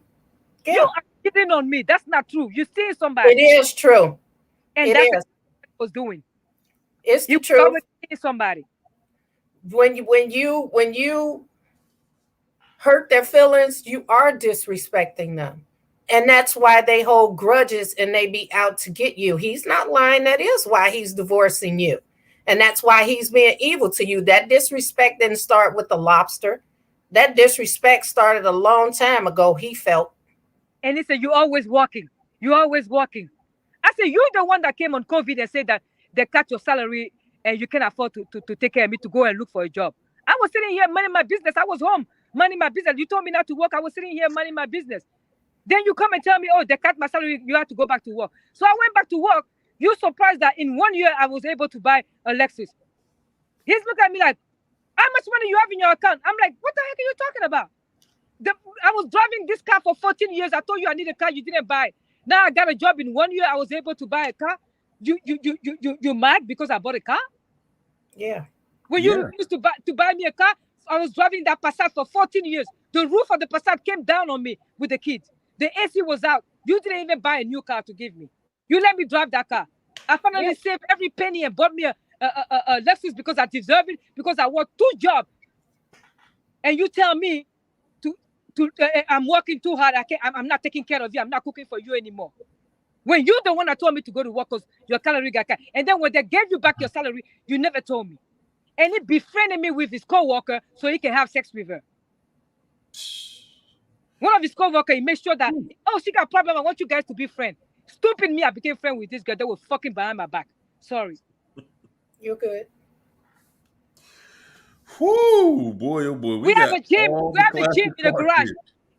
Yeah. You are kidding on me. That's not true. You're seeing somebody. It is true. And that's what I was doing. It's the you truth. always seeing somebody. When you hurt their feelings, you are disrespecting them. And that's why they hold grudges and they be out to get you. He's not lying. That is why he's divorcing you. And that's why he's being evil to you. That disrespect didn't start with the lobster. That disrespect started a long time ago, he felt. And he said, you're always walking. You're always walking. I said, you're the one that came on COVID and said that they cut your salary and you can't afford to take care of me to go and look for a job. I was sitting here minding my business. I was home minding my business. You told me not to work. I was sitting here minding my business. Then you come and tell me, oh, they cut my salary. You have to go back to work. So I went back to work. You're surprised that in 1 year I was able to buy a Lexus. He's looking at me like, how much money you have in your account? I'm like, what the heck are you talking about? I was driving this car for 14 years. I told you I need a car. You didn't buy. Now I got a job. In 1 year, I was able to buy a car. You mad because I bought a car? Yeah. When you refused to buy me a car, I was driving that Passat for 14 years. The roof of the Passat came down on me with the kids. The AC was out. You didn't even buy a new car to give me. You let me drive that car. I finally saved every penny and bought me a Lexus because I deserve it, because I worked 2 jobs. And you tell me I'm working too hard. I'm not taking care of you. I'm not cooking for you anymore. When you're the one that told me to go to work because your salary got cut. And then when they gave you back your salary, you never told me. And he befriended me with his co-worker so he can have sex with her. One of his co-workers, he made sure that, oh, she got a problem. I want you guys to be friends. Stupid me, I became friends with this girl. They were fucking behind my back. Sorry. You're good. Whoo, boy, oh boy. We have a gym. We have a gym in the garage.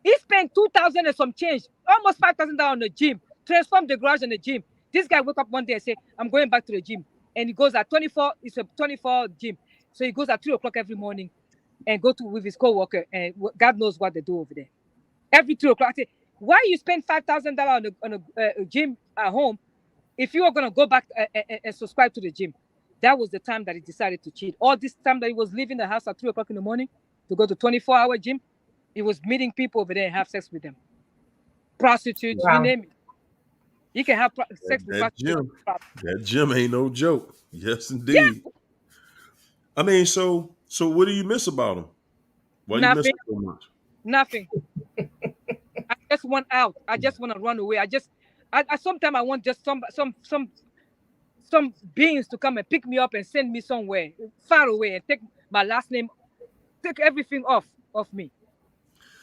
He spent $2,000 and some change, almost $5,000 on the gym. Transformed the garage and the gym. This guy woke up one day and said, I'm going back to the gym. And he goes at 24, it's a 24 gym. So he goes at 3 o'clock every morning and go with his co-worker, and God knows what they do over there. Every 3 o'clock. I say, why you spend $5,000 on a gym at home if you are going to go back and subscribe to the gym? That was the time that he decided to cheat. All this time that he was leaving the house at 3 o'clock in the morning to go to 24-hour gym, he was meeting people over there and have sex with them. Prostitutes, you name it. You can have sex with prostitutes. That gym ain't no joke. Yes, indeed. Yeah. I mean, so what do you miss about him? Why you miss him so much? Nothing. I just want out. I just want to run away. I sometimes I want just some beings to come and pick me up and send me somewhere far away and take my last name, take everything off of me.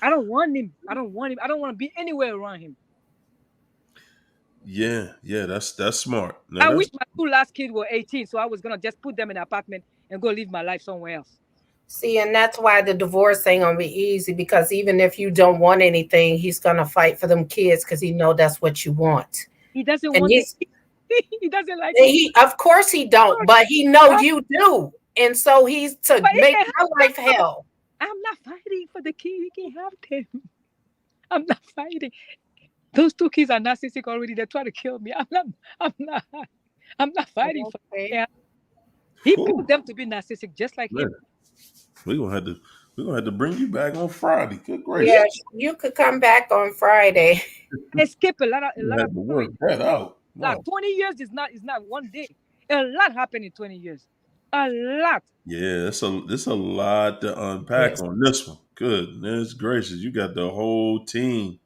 I don't want him. I don't want to be anywhere around him. Yeah, that's smart. I wish my 2 last kids were 18, so I was gonna just put them in an apartment and go live my life somewhere else. See, and that's why the divorce ain't gonna be easy, because even if you don't want anything, he's gonna fight for them kids because he know that's what you want. He doesn't want it. He doesn't like me. Of course he don't, but he know you do. And so he's to But he make can your life hell. I'm not fighting for the kid. He can have them. I'm not fighting. Those two kids are narcissistic already. They try to kill me. I'm not. I'm not fighting for Okay. them. He Whew, built them to be narcissistic, just like man, him. we're gonna have to bring you back on Friday. Good gracious. Yeah, you could come back on Friday. Escape a lot We of have to work that out. like Wow. 20 years is not one day. A lot happened in 20 years. A lot. Yeah, it's a lot to unpack Yes. on this one. Goodness gracious, you got the whole team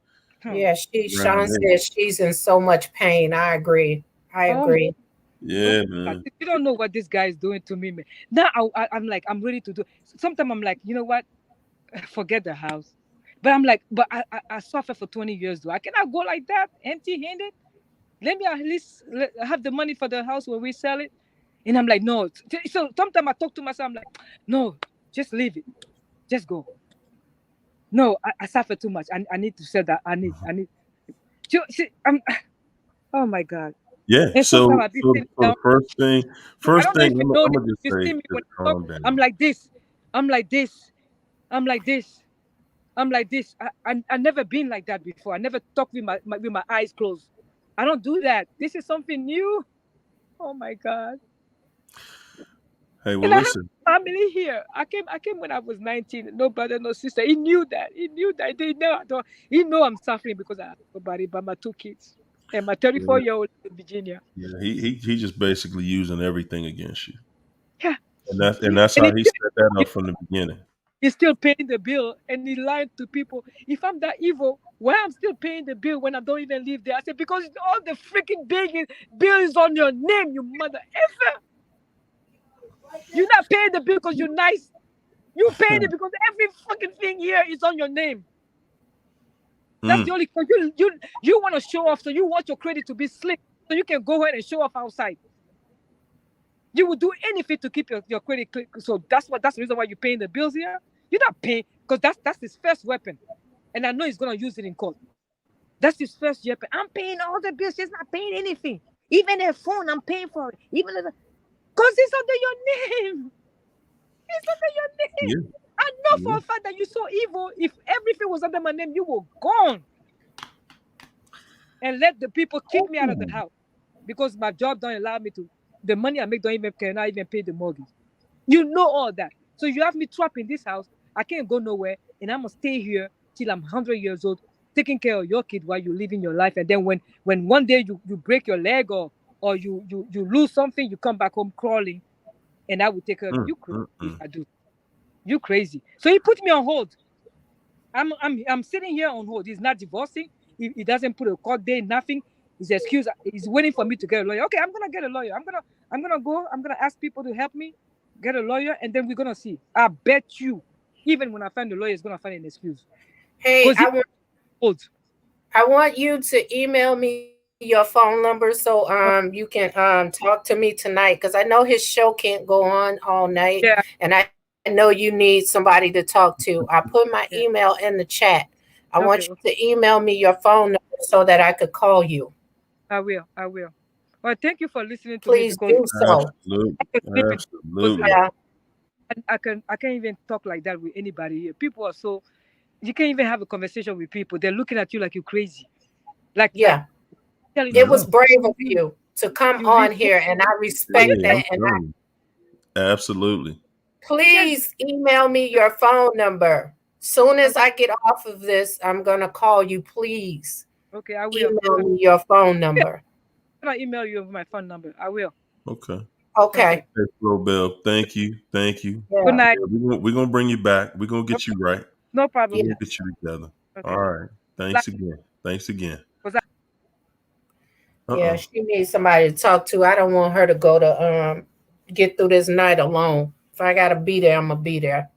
Hmm. Yeah, around Sean there. says she's in so much pain. I agree. I Oh my agree. Yeah, God. man. You don't know what this guy is doing to me, man. Now I'm like, I'm ready to do. Sometimes I'm like, you know what? Forget the house. But I'm like, but I suffered for 20 years, though. I cannot go like that, empty-handed. Let me at least have the money for the house when we sell it. And I'm like, no. So sometimes I talk to myself, I'm like, no, just leave it. Just go. No, I suffer too much. I need to sell that. I need. See, oh my God. Yeah. And sometimes So, I be so, sitting so the down. I first don't know thing if you know I'm this. gonna just You say, see me when just I talk. calm I'm down. like this. I'm like this. I'm like this. I'm like this. I never been like that before. I never talk with my eyes closed. I don't do that. This is something new. Oh my God. Hey, well, And I have listen. family here. I came when I was 19. No brother, no sister. He knew that. He knew that. They know I don't. He know I'm suffering because I have nobody but my two kids and my 34-year-old in Virginia. Yeah, he just basically using everything against you, Yeah. and that's And how he set that up from the beginning. he's still paying the bill and he lied to people. If I'm that evil, why I'm still paying the bill when I don't even live there? I said, because all the freaking bill is on your name, you mother effer. You're not paying the bill because you're nice. You paying it because every fucking thing here is on your name. That's the Mm, only because you want to show off, so you want your credit to be slick, so you can go ahead and show off outside. You would do anything to keep your credit clear. So that's the reason why you're paying the bills here. You're not paying because that's his first weapon. And I know he's gonna use it in court. That's his first weapon. I'm paying all the bills, she's not paying anything. Even their phone, I'm paying for it. Even because it's under your name. It's under your yeah, name. I know yeah. for a fact that you're so evil. If everything was under my name, you were gone. And let the people kick me out of the house because my job don't allow me to. The money I make cannot even pay the mortgage. You know all that. So you have me trapped in this house. I can't go nowhere, and I'm gonna stay here till I'm 100 years old, taking care of your kid while you're living your life. And then when one day you break your leg or you lose something, you come back home crawling, and I will take care of Mm, you. Crazy mm, if mm. I do. You crazy. So he put me on hold. I'm sitting here on hold. He's not divorcing. He doesn't put a court date, nothing. His excuse. He's waiting for me to get a lawyer. Okay, I'm gonna get a lawyer. I'm gonna go. I'm gonna ask people to help me get a lawyer, and then we're gonna see. I bet you, even when I find the lawyer, is gonna find an excuse Hey, because he old. I want you to email me your phone number so you can talk to me tonight because I know his show can't go on all night, Yeah, and I know you need somebody to talk to. I put my yeah. email in the chat. I want you Okay, to email me your phone number so that I could call you. I will. I will. Well, thank you for listening to me Please because do so. Absolutely, I can sleep in because absolutely. Yeah, I can't even talk like that with anybody here. People are so you can't even have a conversation with people. They're looking at you like you're crazy. Like yeah. telling It you, was No, brave of you to come you live on here, and I oh respect yeah, yeah, I'm that. And telling you. Absolutely. yes, please email me your phone number. Soon as I get off of this, I'm gonna call you. Please okay, I will. email me your phone Yeah, number. I'm gonna email you my phone number. I will. Okay. Okay. Okay. Hey, Flo Bell, thank you, thank you. Good Yeah. night. Yeah, we're gonna bring you back. We're gonna get Okay. you right. No We're problem. gonna Yeah. get you together. All Okay. right. Like, Thanks again. Thanks again. was that Yeah. Uh-uh. She needs somebody to talk to. I don't want her to go to get through this night alone. If I gotta be there, I'm gonna be there.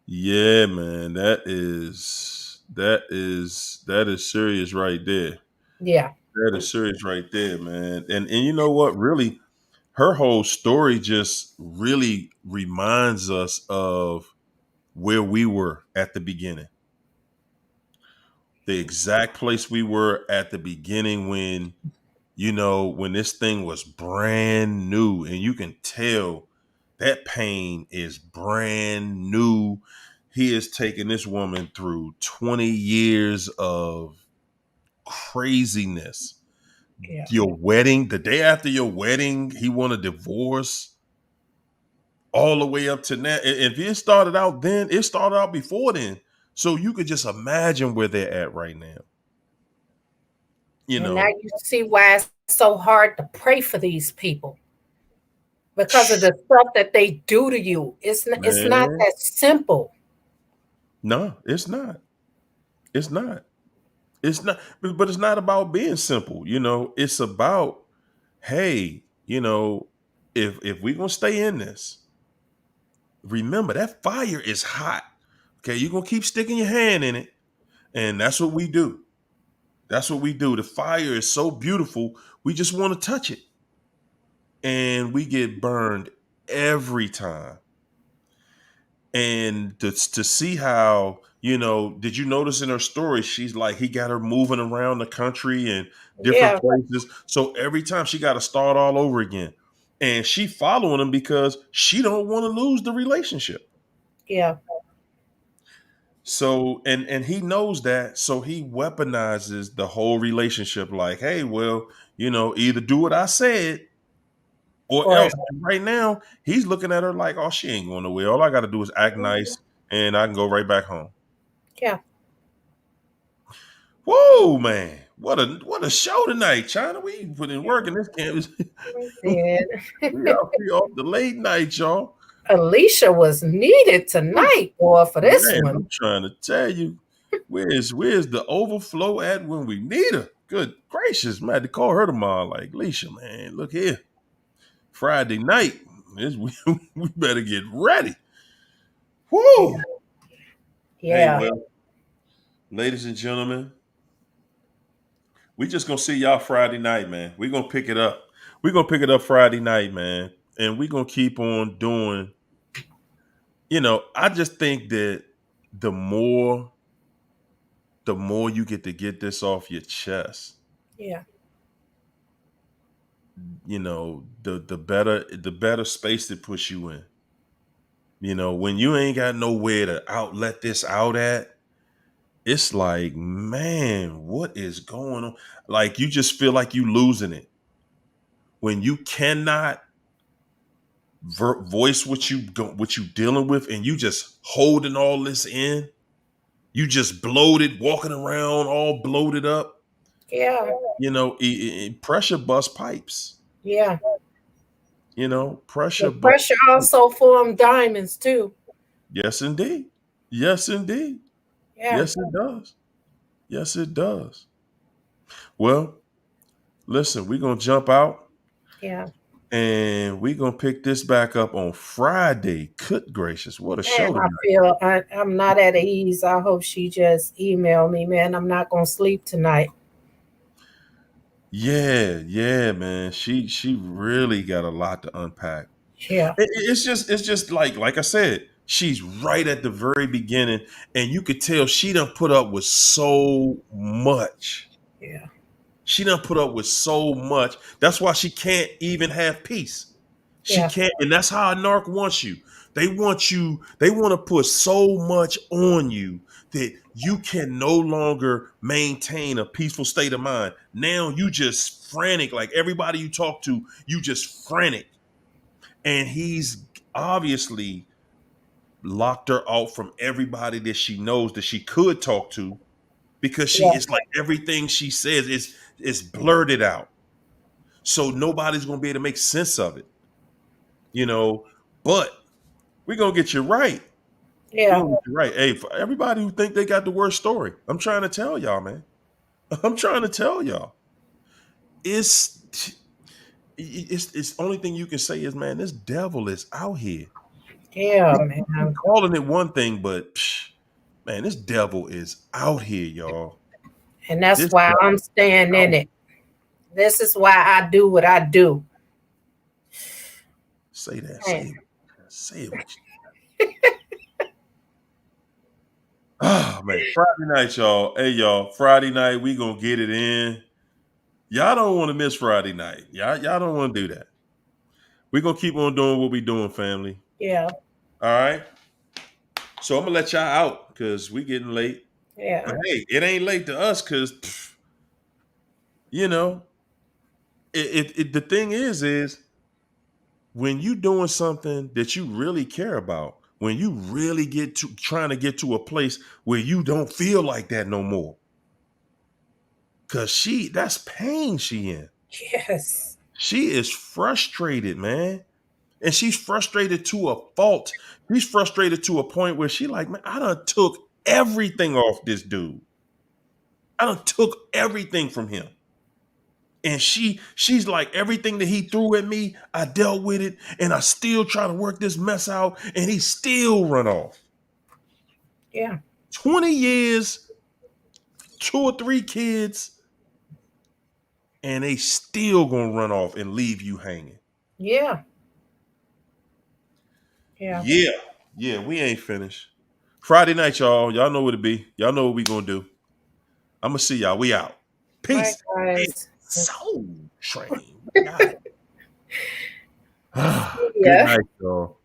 Yeah, man. That is serious right there. Yeah. That is serious right there, man. And you know what? Really, her whole story just really reminds us of where we were at the beginning. The exact place we were at the beginning when you know, when this thing was brand new, and you can tell that pain is brand new. He is taking this woman through 20 years of craziness. Yeah. Your wedding, the day after your wedding, he want a divorce, all the way up to now. If it started out then, it started out before then. So you could just imagine where they're at right now. You And now know, you see why it's so hard to pray for these people, because of the stuff that they do to you. It's not man, that simple. no, it's not. It's not. It's not. But it's not about being simple. You know, it's about, hey, you know, if we gonna stay in this, remember that fire is hot. Okay, you're gonna keep sticking your hand in it, and that's what we do. That's what we do. The fire is so beautiful, we just want to touch it. And we get burned every time. And to see how, you know, did you notice in her story, she's like, he got her moving around the country and different Yeah. places. So every time she got to start all over again. And she following him because she don't want to lose the relationship. Yeah. So and he knows that, so he weaponizes the whole relationship like, hey, well, you know, either do what I said or Or else. And right now, he's looking at her like, oh, she ain't going nowhere. All I got to do is act nice and I can go right back home. yeah. Whoa, man. What a show tonight, China. We put in work in this campus. And We off the late night, y'all. Alicia was needed tonight, boy, for this Man, one. I'm trying to tell you, where's the overflow at when we need her? Good gracious, man. I had to call her tomorrow. Like, Alicia, man, look here. Friday night. We better get ready. Woo! Hey, Yeah. well, ladies and gentlemen, we just gonna see y'all Friday night, man. We're gonna pick it up. We're gonna pick it up Friday night, man. And we're gonna keep on doing, you know, I just think that the more you get this off your chest, Yeah. you know, the better space to push you in. You know, when you ain't got nowhere to let this out at, it's like, man, what is going on? Like, you just feel like you losing it when you cannot voice what you dealing with, and you just holding all this in. You just bloated, walking around all bloated up. Yeah. You know, pressure bust pipes. Yeah. You know, pressure The bust. pressure also formed diamonds too. Yes, indeed. Yes, indeed. Yeah. Yes, it does. Yes, it does. Well, listen, we're gonna jump out. Yeah. And we're gonna pick this back up on Friday. Good gracious, what a show And I tonight. feel I'm not at ease. I hope she just emailed me, man. I'm not gonna sleep tonight. Yeah, man. She really got a lot to unpack. Yeah. It's just like I said, she's right at the very beginning, and you could tell she done put up with so much. Yeah. She done put up with so much. That's why she can't even have peace. She Yeah. can't, and that's how a narc wants you. They want to put so much on you that you can no longer maintain a peaceful state of mind. Now you just frantic, like everybody you talk to, you just frantic. And he's obviously locked her out from everybody that she knows that she could talk to, because she Yeah. is like, everything she says is blurted out. So nobody's gonna be able to make sense of it, you know. But we're gonna get you right. We're Yeah. gonna get you right. Hey, for everybody who think they got the worst story, I'm trying to tell y'all, man. I'm trying to tell y'all. It's it's the only thing you can say is, man, this devil is out here. Yeah, We man. calling it one thing, but man, this devil is out here, y'all. And that's This why devil I'm staying out. in it. This is why I do what I do. Say that. Man. Say it with you. Oh man, Friday night, y'all. Hey, y'all. Friday night, we gonna get it in. Y'all don't want to miss Friday night. Y'all don't want to do that. We're gonna keep on doing what we doing, family. Yeah. All right. So I'm gonna let y'all out because we getting late. Yeah. But hey, it ain't late to us because you know, the thing is when you doing something that you really care about, when you really trying to get to a place where you don't feel like that no more. Cause that's pain she in. Yes. She is frustrated, man. And she's frustrated to a fault. She's frustrated to a point where she like, man, I done took everything off this dude. I done took everything from him. And she's like, everything that he threw at me, I dealt with it, and I still try to work this mess out, and he still run off. Yeah. 20 years, 2 or 3 kids, and they still gonna run off and leave you hanging. Yeah. Yeah. Yeah, we ain't finished. Friday night, y'all. Y'all know what it be. Y'all know what we gonna do. I'm gonna see y'all. We out. Bye, Peace. And guys. Soul Train. God. Good Yeah. night, y'all.